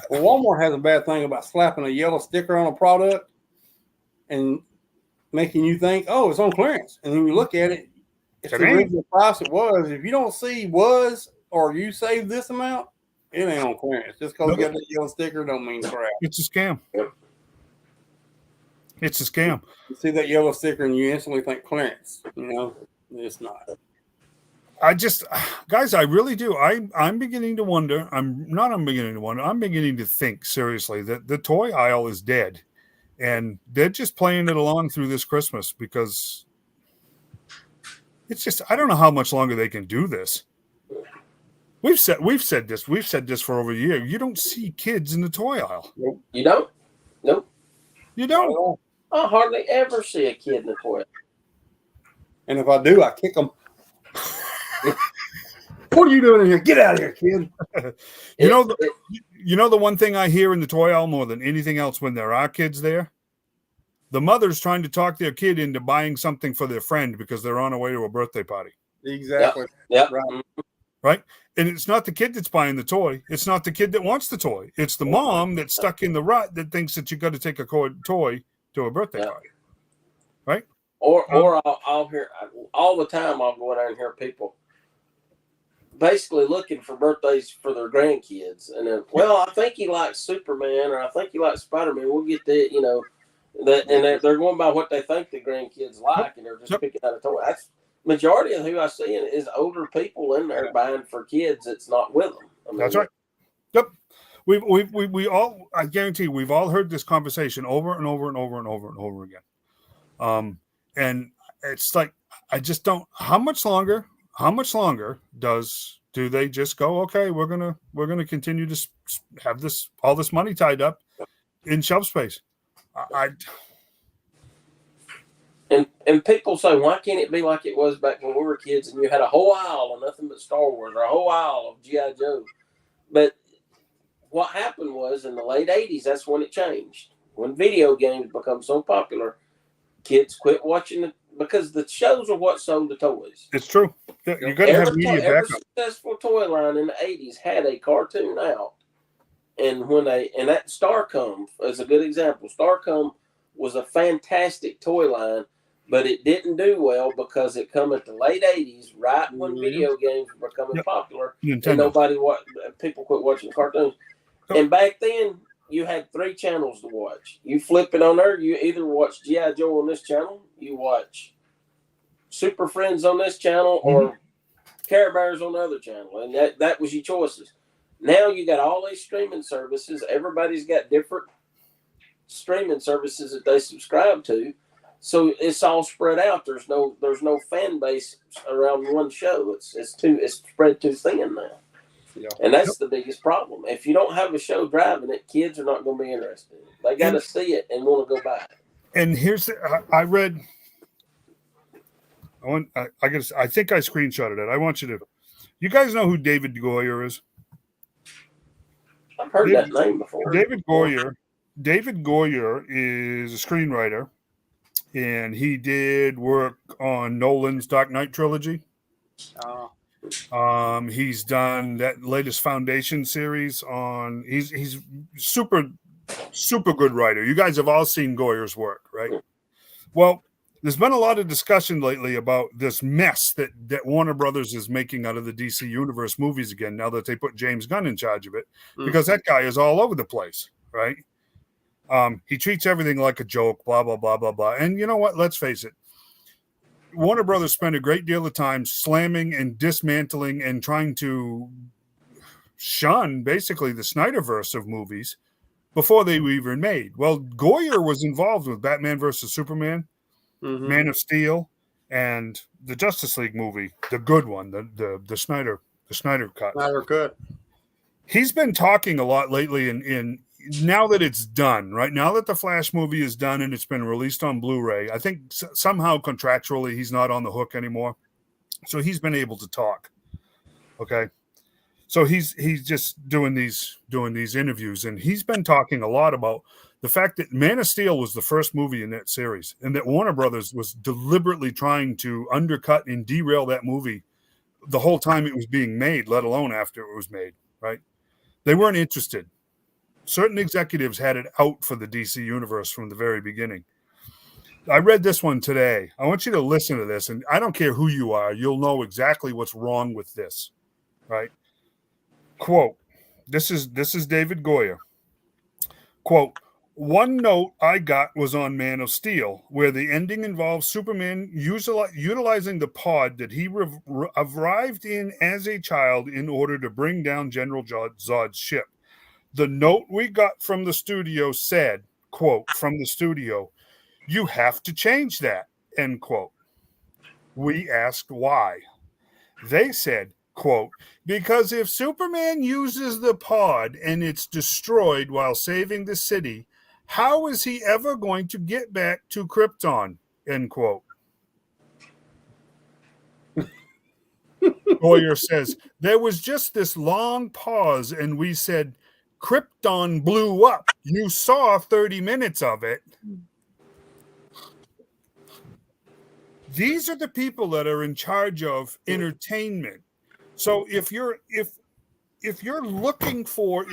Well, Walmart has a bad thing about slapping a yellow sticker on a product and making you think, oh, it's on clearance. And then you look at it, it's the original price it was. If you don't see was or you save this amount, it ain't on clearance. Just because you got that yellow sticker don't mean crap. It's a scam. It's a scam. You see that yellow sticker and you instantly think clearance. It's not. Guys, I really do. I'm beginning to wonder. I'm beginning to think seriously that the toy aisle is dead. And they're just playing it along through this Christmas because it's just, I don't know how much longer they can do this. We've said this for over a year. You don't see kids in the toy aisle. Nope. You don't? Nope. You don't. I hardly ever see a kid in the toy aisle. And if I do, I kick them. What are you doing in here? Get out of here, kid. You know the one thing I hear in the toy aisle more than anything else when there are kids there? The mother's trying to talk their kid into buying something for their friend because they're on their way to a birthday party. Exactly. Yep. Right? And it's not the kid that's buying the toy. It's not the kid that wants the toy. It's the mom that's stuck in the rut that thinks that you got to take a toy to a birthday party. Right? Or I'll hear all the time. I'll go in there and hear people basically looking for birthdays for their grandkids, and then, I think he likes Superman, or I think he likes Spider-Man. We'll get that, and they're going by what they think the grandkids like, and they're just picking out a toy. That's majority of who I see is older people in there buying for kids that's not with them. That's right. Yep. We all, I guarantee, we've all heard this conversation over and over and over and over and over again. And it's like, I just don't. How much longer do they just go? Okay, we're gonna continue to have all this money tied up in shelf space. And people say, why can't it be like it was back when we were kids and you had a whole aisle of nothing but Star Wars or a whole aisle of G.I. Joe? But what happened was in the late 80s, that's when it changed. When video games become so popular, kids quit watching it because the shows are what sold the toys. It's true. You got to have media backup. Every successful toy line in the 80s had a cartoon out. And that Starcom is a good example. Starcom was a fantastic toy line, but it didn't do well because it come at the late 80s, right when video games were becoming popular, Nintendo. And people quit watching cartoons. And back then, you had 3 channels to watch. You flip it on there, you either watch G.I. Joe on this channel, you watch Super Friends on this channel, or Care Bears on the other channel. And that was your choices. Now you got all these streaming services. Everybody's got different streaming services that they subscribe to. So it's all spread out. There's no fan base around one show. It's spread too thin now. Yeah. And that's the biggest problem. If you don't have a show driving it, kids are not going to be interested. They got to see it and want to go buy it. And here's I read. I think I screenshotted it. I want you to. You guys know who David Goyer is? I've heard that name before. David Goyer is a screenwriter, and he did work on Nolan's Dark Knight trilogy. He's done that latest Foundation series on. He's super good writer. You guys have all seen Goyer's work, right? Well, there's been a lot of discussion lately about this mess that Warner Brothers is making out of the DC Universe movies again, now that they put James Gunn in charge of it, because that guy is all over the place, right? He treats everything like a joke, blah, blah, blah, blah, blah. And you know what? Let's face it. Warner Brothers spent a great deal of time slamming and dismantling and trying to shun basically the Snyderverse of movies before they were even made. Well, Goyer was involved with Batman versus Superman, Man of Steel, and the Justice League movie, the good one, the Snyder cut. Snyder cut. He's been talking a lot lately in now that it's done, right now that the Flash movie is done and it's been released on Blu-ray, I think somehow contractually he's not on the hook anymore, so he's been able to talk. Okay, so he's just doing these interviews, and he's been talking a lot about the fact that Man of Steel was the first movie in that series, and that Warner Brothers was deliberately trying to undercut and derail that movie the whole time it was being made, let alone after it was made. Right? They weren't interested. Certain executives had it out for the DC universe from the very beginning. I read this one today. I want you to listen to this, and I don't care who you are, you'll know exactly what's wrong with this, right? Quote, this is David Goyer. Quote, one note I got was on Man of Steel, where the ending involves Superman utilizing the pod that he arrived in as a child in order to bring down General Zod's ship. The note we got from the studio said, quote, from the studio, you have to change that, end quote. We asked why. They said, quote, because if Superman uses the pod and it's destroyed while saving the city, how is he ever going to get back to Krypton, end quote. Goyer says, there was just this long pause and we said, Krypton blew up. You saw 30 minutes of it. These are the people that are in charge of entertainment. So if you're looking for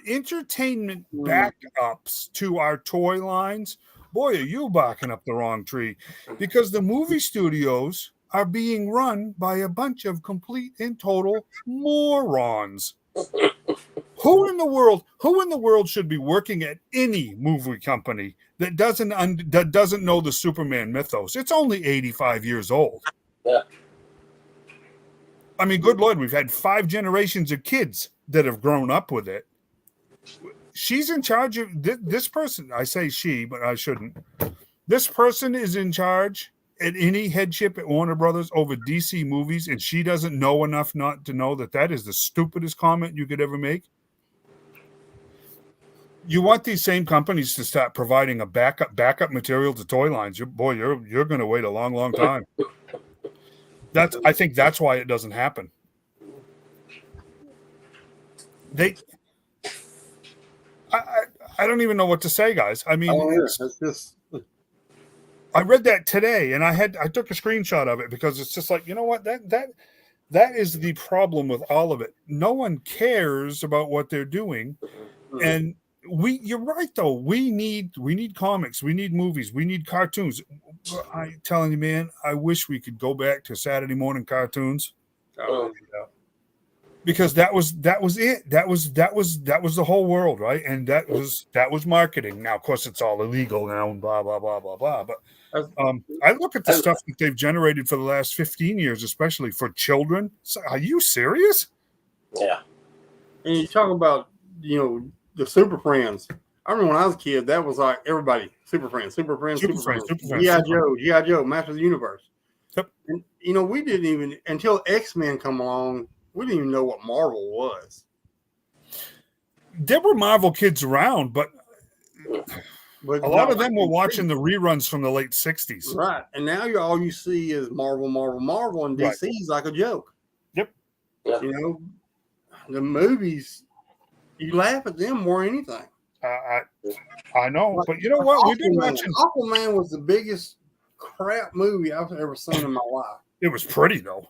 entertainment backups to our toy lines, boy, are you barking up the wrong tree, because the movie studios are being run by a bunch of complete and total morons. Who in the world should be working at any movie company that doesn't know the Superman mythos? It's only 85 years old. Yeah. I mean, good Lord, we've had 5 generations of kids that have grown up with it. She's in charge of this person. I say she, but I shouldn't. This person is in charge at any headship at Warner Brothers over DC movies, and she doesn't know enough not to know that is the stupidest comment you could ever make. You want these same companies to start providing a backup material to toy lines. You're going to wait a long, long time. I think that's why it doesn't happen. I don't even know what to say, guys. I mean, I read that today, and I took a screenshot of it because it's just like, you know what, that is the problem with all of it. No one cares about what they're doing, and you're right though. We need comics, we need movies, we need cartoons. I'm telling you, man, I wish we could go back to Saturday morning cartoons. Oh, yeah. Because that was it. That was the whole world, right? And that was marketing. Now, of course, it's all illegal now and blah blah blah blah blah. But I look at the stuff that they've generated for the last 15 years, especially for children. So, are you serious? Yeah. And you talk about the Super Friends. I remember when I was a kid, that was like everybody Super Friends. G.I. Joe, Master of the Universe. Yep. And we didn't even until X-Men come along. We didn't even know what Marvel was. There were Marvel kids around, but a lot of them were watching the reruns from the late 60s. Right. And now all you see is Marvel, and DC's like a joke. Yep. Yeah. The movies, you laugh at them more than anything. I know, but you know what? We've been watching. Aquaman was the biggest crap movie I've ever seen in my life. It was pretty, though.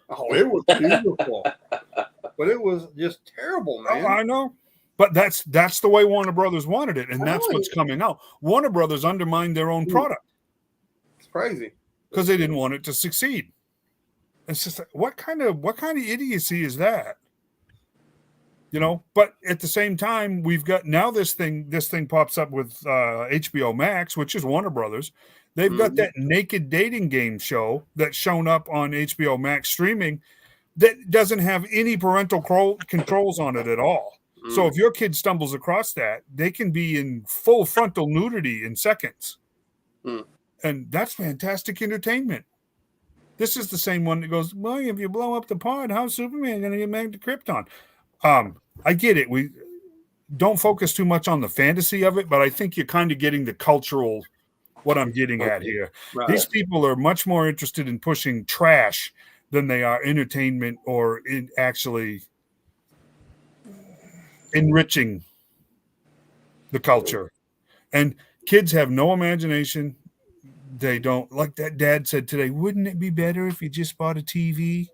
Oh, it was beautiful. But it was just terrible, man. Oh, I know. But that's the way Warner Brothers wanted it, and that's what's coming out. Warner Brothers undermined their own product. It's crazy. Because they didn't want it to succeed. It's just like, what kind of idiocy is that? But at the same time, we've got now this thing pops up with HBO Max, which is Warner Brothers. They've got that naked dating game show that's shown up on HBO Max streaming that doesn't have any parental controls on it at all. So if your kid stumbles across that, they can be in full frontal nudity in seconds. And that's fantastic entertainment. This is the same one that goes, well, if you blow up the pod, how's Superman going to get back to Krypton? I get it. don't focus too much on the fantasy of it, but I think you're kind of getting the cultural what I'm getting at here. Right. These people are much more interested in pushing trash than they are entertainment or in actually enriching the culture. And kids have no imagination. They don't, like that dad said today, wouldn't it be better if you just bought a TV?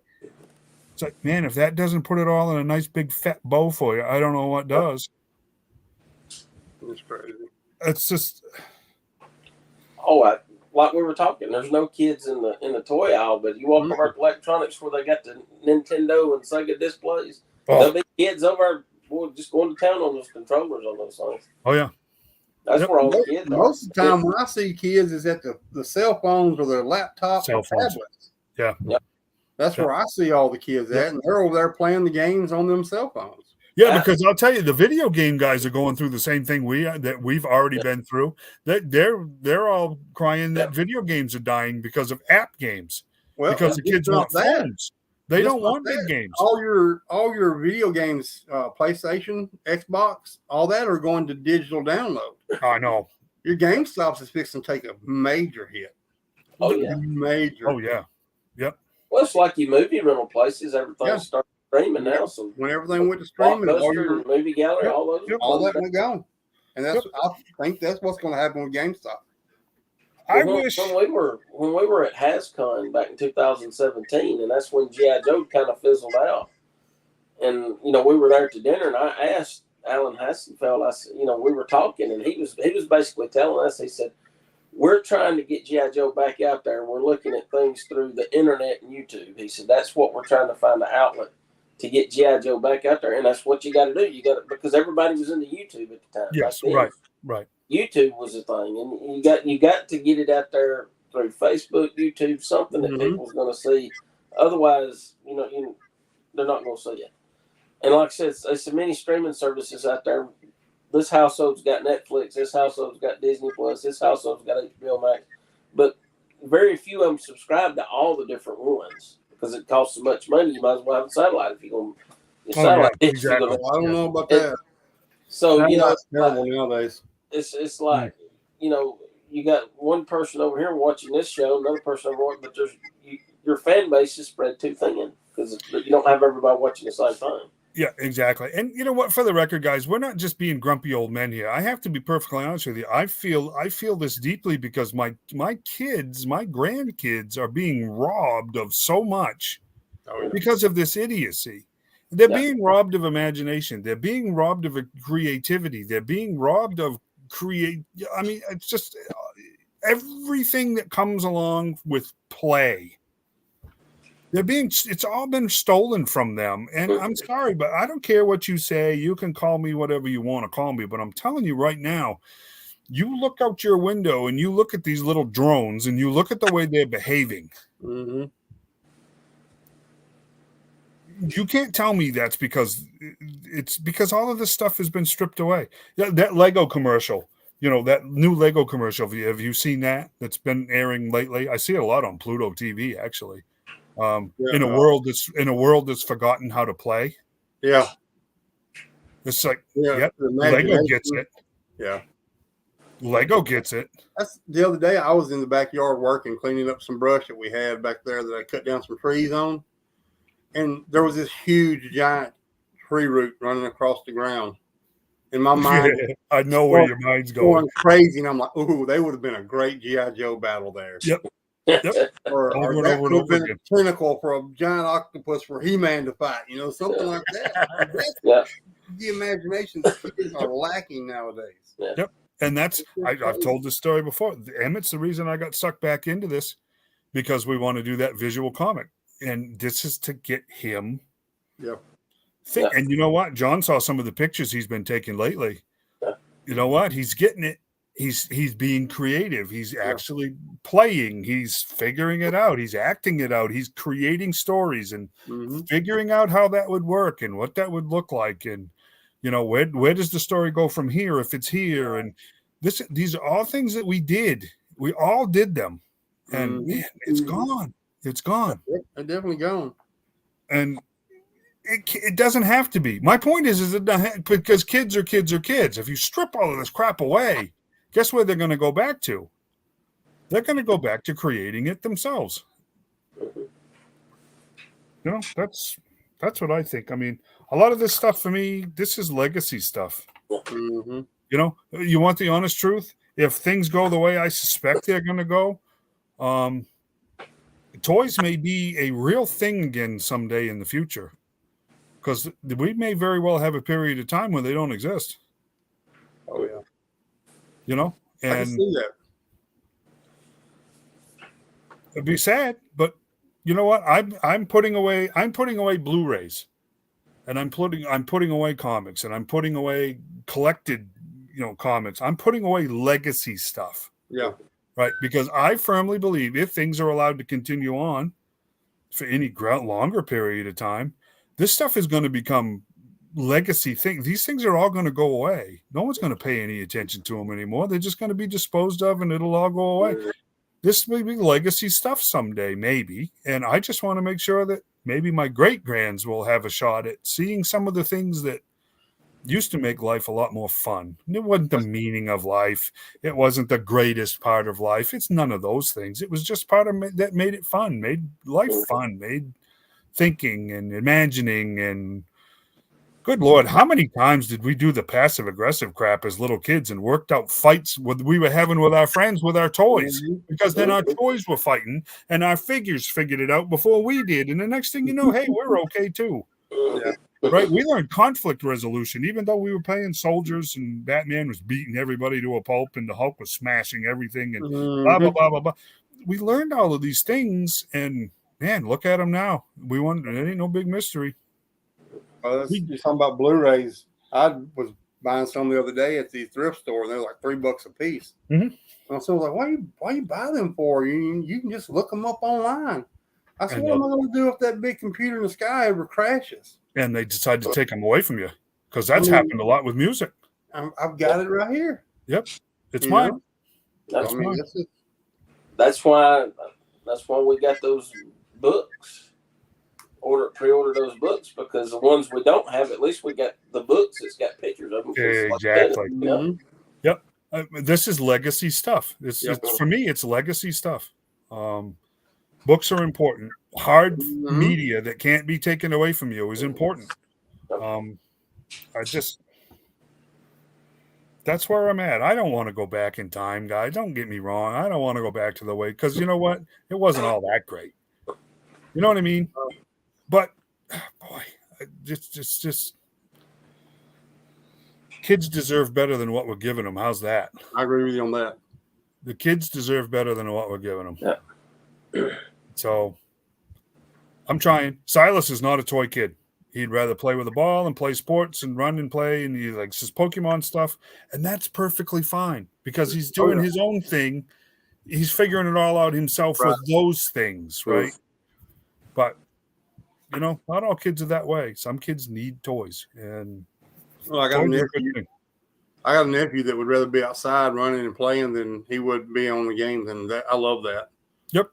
It's like, man, if that doesn't put it all in a nice big fat bow for you, I don't know what does. It's crazy. It's just, like we were talking, there's no kids in the toy aisle, but you walk over to electronics where they got the Nintendo and Sega displays. There'll be kids over there just going to town on those controllers on those things. oh yeah. That's where all the kids are. Most of the time when I see kids is at the cell phones or their laptops or tablets. Yeah. That's where I see all the kids at, and they're over there playing the games on them cell phones. Yeah, because I'll tell you, the video game guys are going through the same thing we've already been through. They're all crying that video games are dying because of app games. Well, because the kids want phones. They don't want big games. All your video games, PlayStation, Xbox, all that are going to digital download. I know. Your GameStop is fixing to take a major hit. Oh yeah, major. Oh yeah, yep. Well, it's like your movie rental places. Everything started streaming now. So when everything went to streaming, all your movie gallery, all that went gone. And I think that's what's going to happen with GameStop. When we were at HasCon back in 2017, and that's when G.I. Joe kind of fizzled out. And we were there to dinner, and I asked Alan Hassenfeld. I said, we were talking, and he was basically telling us. He said, "We're trying to get G.I. Joe back out there, and we're looking at things through the internet and YouTube." He said, "That's what we're trying to find the outlet to get G.I. Joe back out there, and that's what you got to do. You got to, because everybody was into YouTube at the time. Yes, right. YouTube was a thing, and you got to get it out there through Facebook, YouTube, something that people's going to see. Otherwise, they're not going to see it. And like I said, there's so many streaming services out there. This household's got Netflix. This household's got Disney Plus. This household's got HBO Max. But very few of them subscribe to all the different ones because it costs so much money. You might as well have a satellite if you're going to. Satellite. Exactly. I don't know about that. So it's terrible nowadays. It's like you got one person over here watching this show, another person over watching, but your fan base is spread too thin because you don't have everybody watching the same time. Yeah, exactly. And you know what? For the record, guys, we're not just being grumpy old men here. I have to be perfectly honest with you. I feel this deeply because my kids, my grandkids, are being robbed of so much because of this idiocy. They're being robbed of imagination. They're being robbed of creativity. They're being robbed of I mean, it's just everything that comes along with play. It's all been stolen from them. And I'm sorry, but I don't care what you say. You can call me whatever you want to call me. But I'm telling you right now, you look out your window and you look at these little drones and you look at the way they're behaving. Mm-hmm. You can't tell me that's because all of this stuff has been stripped away. That Lego commercial, that new Lego commercial. Have you seen that? That's been airing lately. I see it a lot on Pluto TV, actually. In a world that's forgotten how to play. Yeah, it's like Lego gets it. Yeah, Lego gets it. That's the other day. I was in the backyard working, cleaning up some brush that we had back there that I cut down some trees on. And there was this huge, giant tree root running across the ground. In my mind, I know where your mind's going crazy. And I'm like, ooh, they would have been a great G.I. Joe battle there. Yep. Or that could have been a tentacle for a giant octopus for He-Man to fight. Something like that. The imagination that kids are lacking nowadays. Yep. And that's, I've told this story before. Emmett's the reason I got sucked back into this because we want to do that visual comic. And this is to get him. And you know what? John saw some of the pictures he's been taking lately. You know what? He's getting it. He's being creative. He's actually playing. He's figuring it out. He's acting it out. He's creating stories and figuring out how that would work and what that would look like. And, where does the story go from here if it's here? And these are all things that we did. We all did them. And man, it's gone. It's gone. They're definitely gone. And It doesn't have to be. My point is because kids are kids are kids. If you strip all of this crap away, guess where they're going to go back to? They're going to go back to creating it themselves. You know, that's what I think. I mean, a lot of this stuff for me, this is legacy stuff. Mm-hmm. You know, you want the honest truth? If things go the way I suspect they're going to go, toys may be a real thing again someday in the future, because we may very well have a period of time when they don't exist. Oh yeah. You know, I can and see that. it'd be sad, but you know what? I'm putting away Blu-rays, and I'm putting away comics, and I'm putting away collected, comics. I'm putting away legacy stuff. Yeah. Right, because I firmly believe if things are allowed to continue on for any longer period of time, this stuff is going to become legacy things. These things are all going to go away. No one's going to pay any attention to them anymore. They're just going to be disposed of, and it'll all go away. This may be legacy stuff someday, maybe. And I just want to make sure that maybe my great-grands will have a shot at seeing some of the things that used to make life a lot more fun. It wasn't the meaning of life. It wasn't the greatest part of life. It's none of those things. It was just part of that made it fun, made life fun, made thinking and imagining. And good Lord, how many times did we do the passive aggressive crap as little kids and worked out fights we were having with our friends with our toys? Because then our toys were fighting and our figures figured it out before we did. And the next thing you know, hey, we're okay too. Yeah. Right, we learned conflict resolution, even though we were playing soldiers and Batman was beating everybody to a pulp and the Hulk was smashing everything and blah, blah, blah, blah, blah. We learned all of these things, and man, look at them now. We won. It ain't no big mystery. You're talking about Blu-rays. I was buying some the other day at the thrift store, and they're like $3 a piece. Mm-hmm. And so I was like, why you buy them for? You can just look them up online. I said, what am I going to do if that big computer in the sky ever crashes? And they decide to take them away from you, because that's happened a lot with music. I've got it right here. Yep, it's mine. That's mine. That's why we got those books. Pre-order those books, because the ones we don't have, at least we got the books. It's got pictures of them. Exactly. Yep. This is legacy stuff. It's for me. It's legacy stuff. Books are important. Hard media that can't be taken away from you is important. That's where I'm at. I don't want to go back in time, guys. Don't get me wrong. I don't want to go back to the way, because you know what? It wasn't all that great. You know what I mean? But boy, just kids deserve better than what we're giving them. How's that? I agree with you on that. The kids deserve better than what we're giving them. Yeah. So I'm trying. Silas is not a toy kid. He'd rather play with a ball and play sports and run and play, and he likes his Pokemon stuff, and that's perfectly fine because he's doing his own thing. He's figuring it all out himself with those things, right? But not all kids are that way. Some kids need toys, and I got a nephew that would rather be outside running and playing than he would be on the games, and I love that. Yep.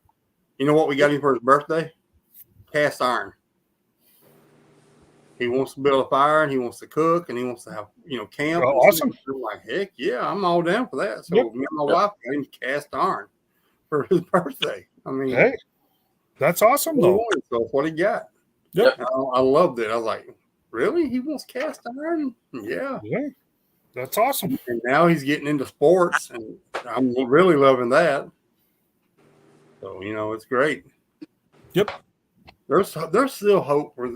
You know what we got him for his birthday? Cast iron. He wants to build a fire, and he wants to cook, and he wants to have camp. Oh, awesome! I'm like, heck yeah, I'm all down for that. So me and my wife got him cast iron for his birthday. I mean, hey, that's awesome though. So that's what he got. Yep. I loved it. I was like, really? He wants cast iron? Yeah. Yeah. That's awesome. And now he's getting into sports, and I'm really loving that. So, it's great. Yep. There's still hope for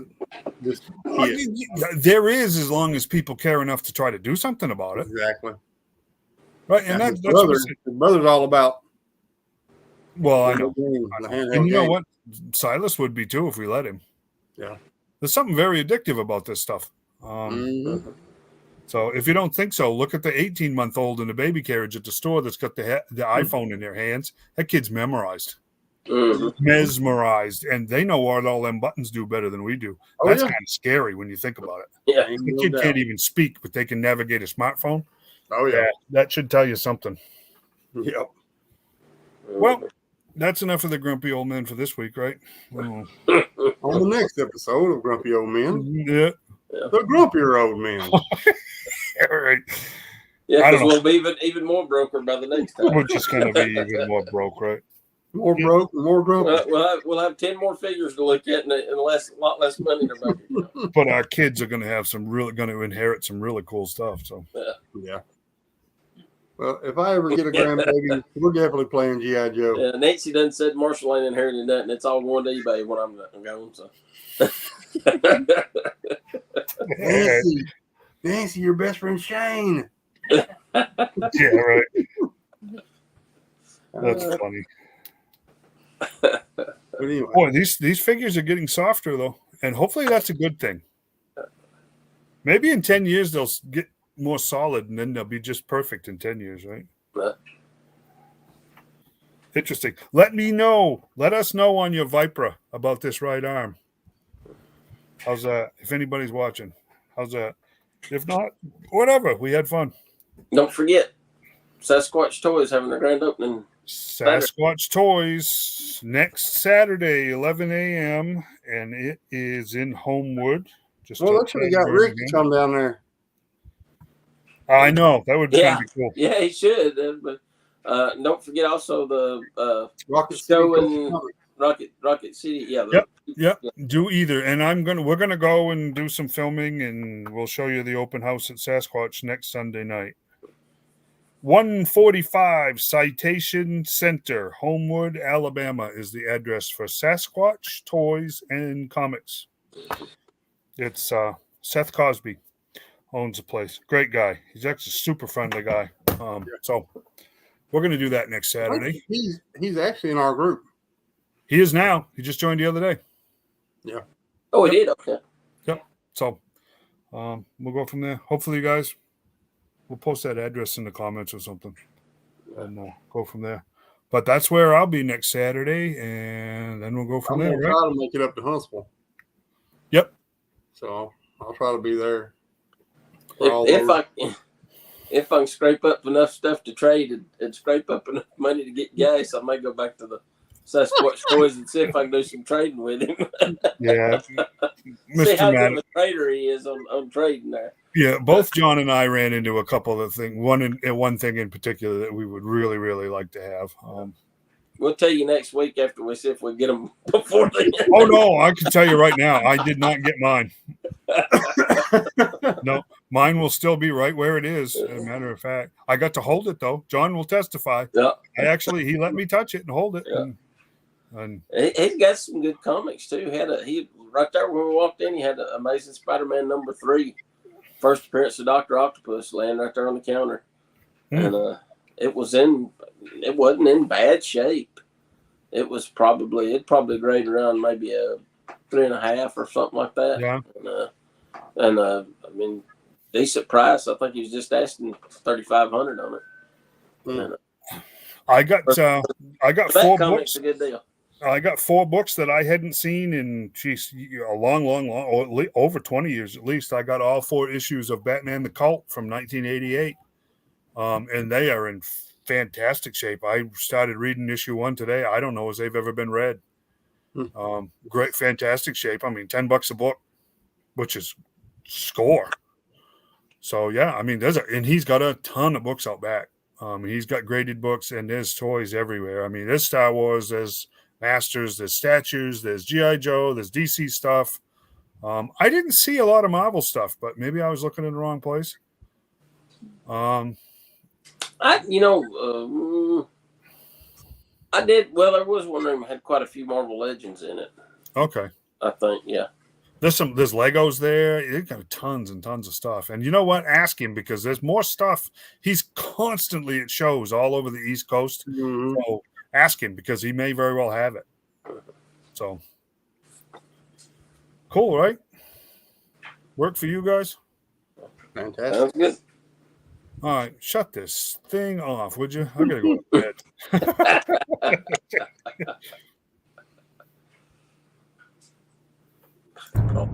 this kid. There is, as long as people care enough to try to do something about it. Exactly. Right. And his brother's all about. Well, I know. And you know what? Silas would be too if we let him. Yeah. There's something very addictive about this stuff. So if you don't think so, look at the 18-month-old in the baby carriage at the store that's got the iPhone in their hands. That kid's memorized. Mesmerized. And they know what all them buttons do better than we do. That's kind of scary when you think about it. Yeah. The kid can't even speak, but they can navigate a smartphone. Oh, yeah. That should tell you something. Yep. Well, That's enough of the grumpy old men for this week, right? On the next episode of Grumpy Old Men, Yeah. the grumpier old men. All right. Yeah, I don't because know. we'll be even more broker by the next time. We're just going to be even more broke, right? More broke, more grumpy. We'll have 10 more figures to look at and a lot less money in our bank account. But our kids are going to have going to inherit some really cool stuff. So Yeah. Well, if I ever get a grandbaby, we're definitely playing G.I. Joe. Yeah, Nancy done said Marshall ain't inheriting that, and it's all going to eBay when I'm going. So. Nancy, your best friend Shane. Yeah, right. That's funny. But anyway, Boy, these figures are getting softer though, and hopefully that's a good thing. Maybe in 10 years they'll get more solid, and then they'll be just perfect in 10 years, right? Interesting. Let us know on your Vipra about this right arm. How's that? If anybody's watching, how's that? If not, whatever. We had fun. Don't forget, Sasquatch Toys having their grand opening. Sasquatch Toys next Saturday, 11 a.m., and it is in Homewood. they should have got Rick to come down there. I know that would be cool. Yeah, he should. But don't forget also the Rocket show City in Rocket City. Yeah. Yep. Do either, and we're gonna go and do some filming, and we'll show you the open house at Sasquatch next Sunday night. 145 Citation Center, Homewood, Alabama, is the address for Sasquatch Toys and Comics. It's Seth Cosby owns the place. Great guy. He's actually a super friendly guy. So we're going to do that next Saturday. He's actually in our group. He is now. He just joined the other day. Yeah. Oh, he did? Okay. Yep. So we'll go from there. Hopefully, you guys, we'll post that address in the comments or something, and go from there. But that's where I'll be next Saturday, and then we'll go from there. I'm going to try to make it up to Huntsville. Yep. So I'll try to be there. If I can scrape up enough stuff to trade and scrape up enough money to get gas, I may go back to the Sasquatch Toys and see if I can do some trading with him. Yeah. See how good of a trader he is on trading there. Yeah, both John and I ran into a couple of things. One thing in particular that we would really, really like to have. We'll tell you next week after we see if we get them before then. Oh no, I can tell you right now, I did not get mine. No, mine will still be right where it is. As a matter of fact, I got to hold it though. John will testify. Yeah. He let me touch it and hold it. Yeah. And he's got some good comics too. He right there when we walked in, he had the Amazing Spider-Man #3, first appearance of Dr. Octopus, laying right there on the counter, and it wasn't in bad shape. It'd probably grade around maybe a 3.5 or something like that. Yeah. And I mean, decent price. I think he was just asking $3,500 on it. And, I got 4 books. A good deal. I got 4 books that I hadn't seen in a long, over 20 years at least. I got all 4 issues of Batman the Cult from 1988, and they are in fantastic shape. I started reading issue 1 today. I don't know as they've ever been read. Great, fantastic shape. I mean, $10 a book, which is score. So yeah, I mean, and he's got a ton of books out back. He's got graded books, and there's toys everywhere. I mean, there's Star Wars, there's Masters, there's statues, there's G.I. Joe, there's DC stuff. I didn't see a lot of Marvel stuff, but maybe I was looking in the wrong place. I did. Well, there was one room that had quite a few Marvel Legends in it. Okay. I think, yeah. There's Legos there. They've got tons and tons of stuff. And you know what? Ask him, because there's more stuff. He's constantly at shows all over the East Coast. Mm-hmm. So ask him, because he may very well have it. So cool, right? Work for you guys? Fantastic. Sounds good. All right, shut this thing off, would you? I gotta go to bed. Oh.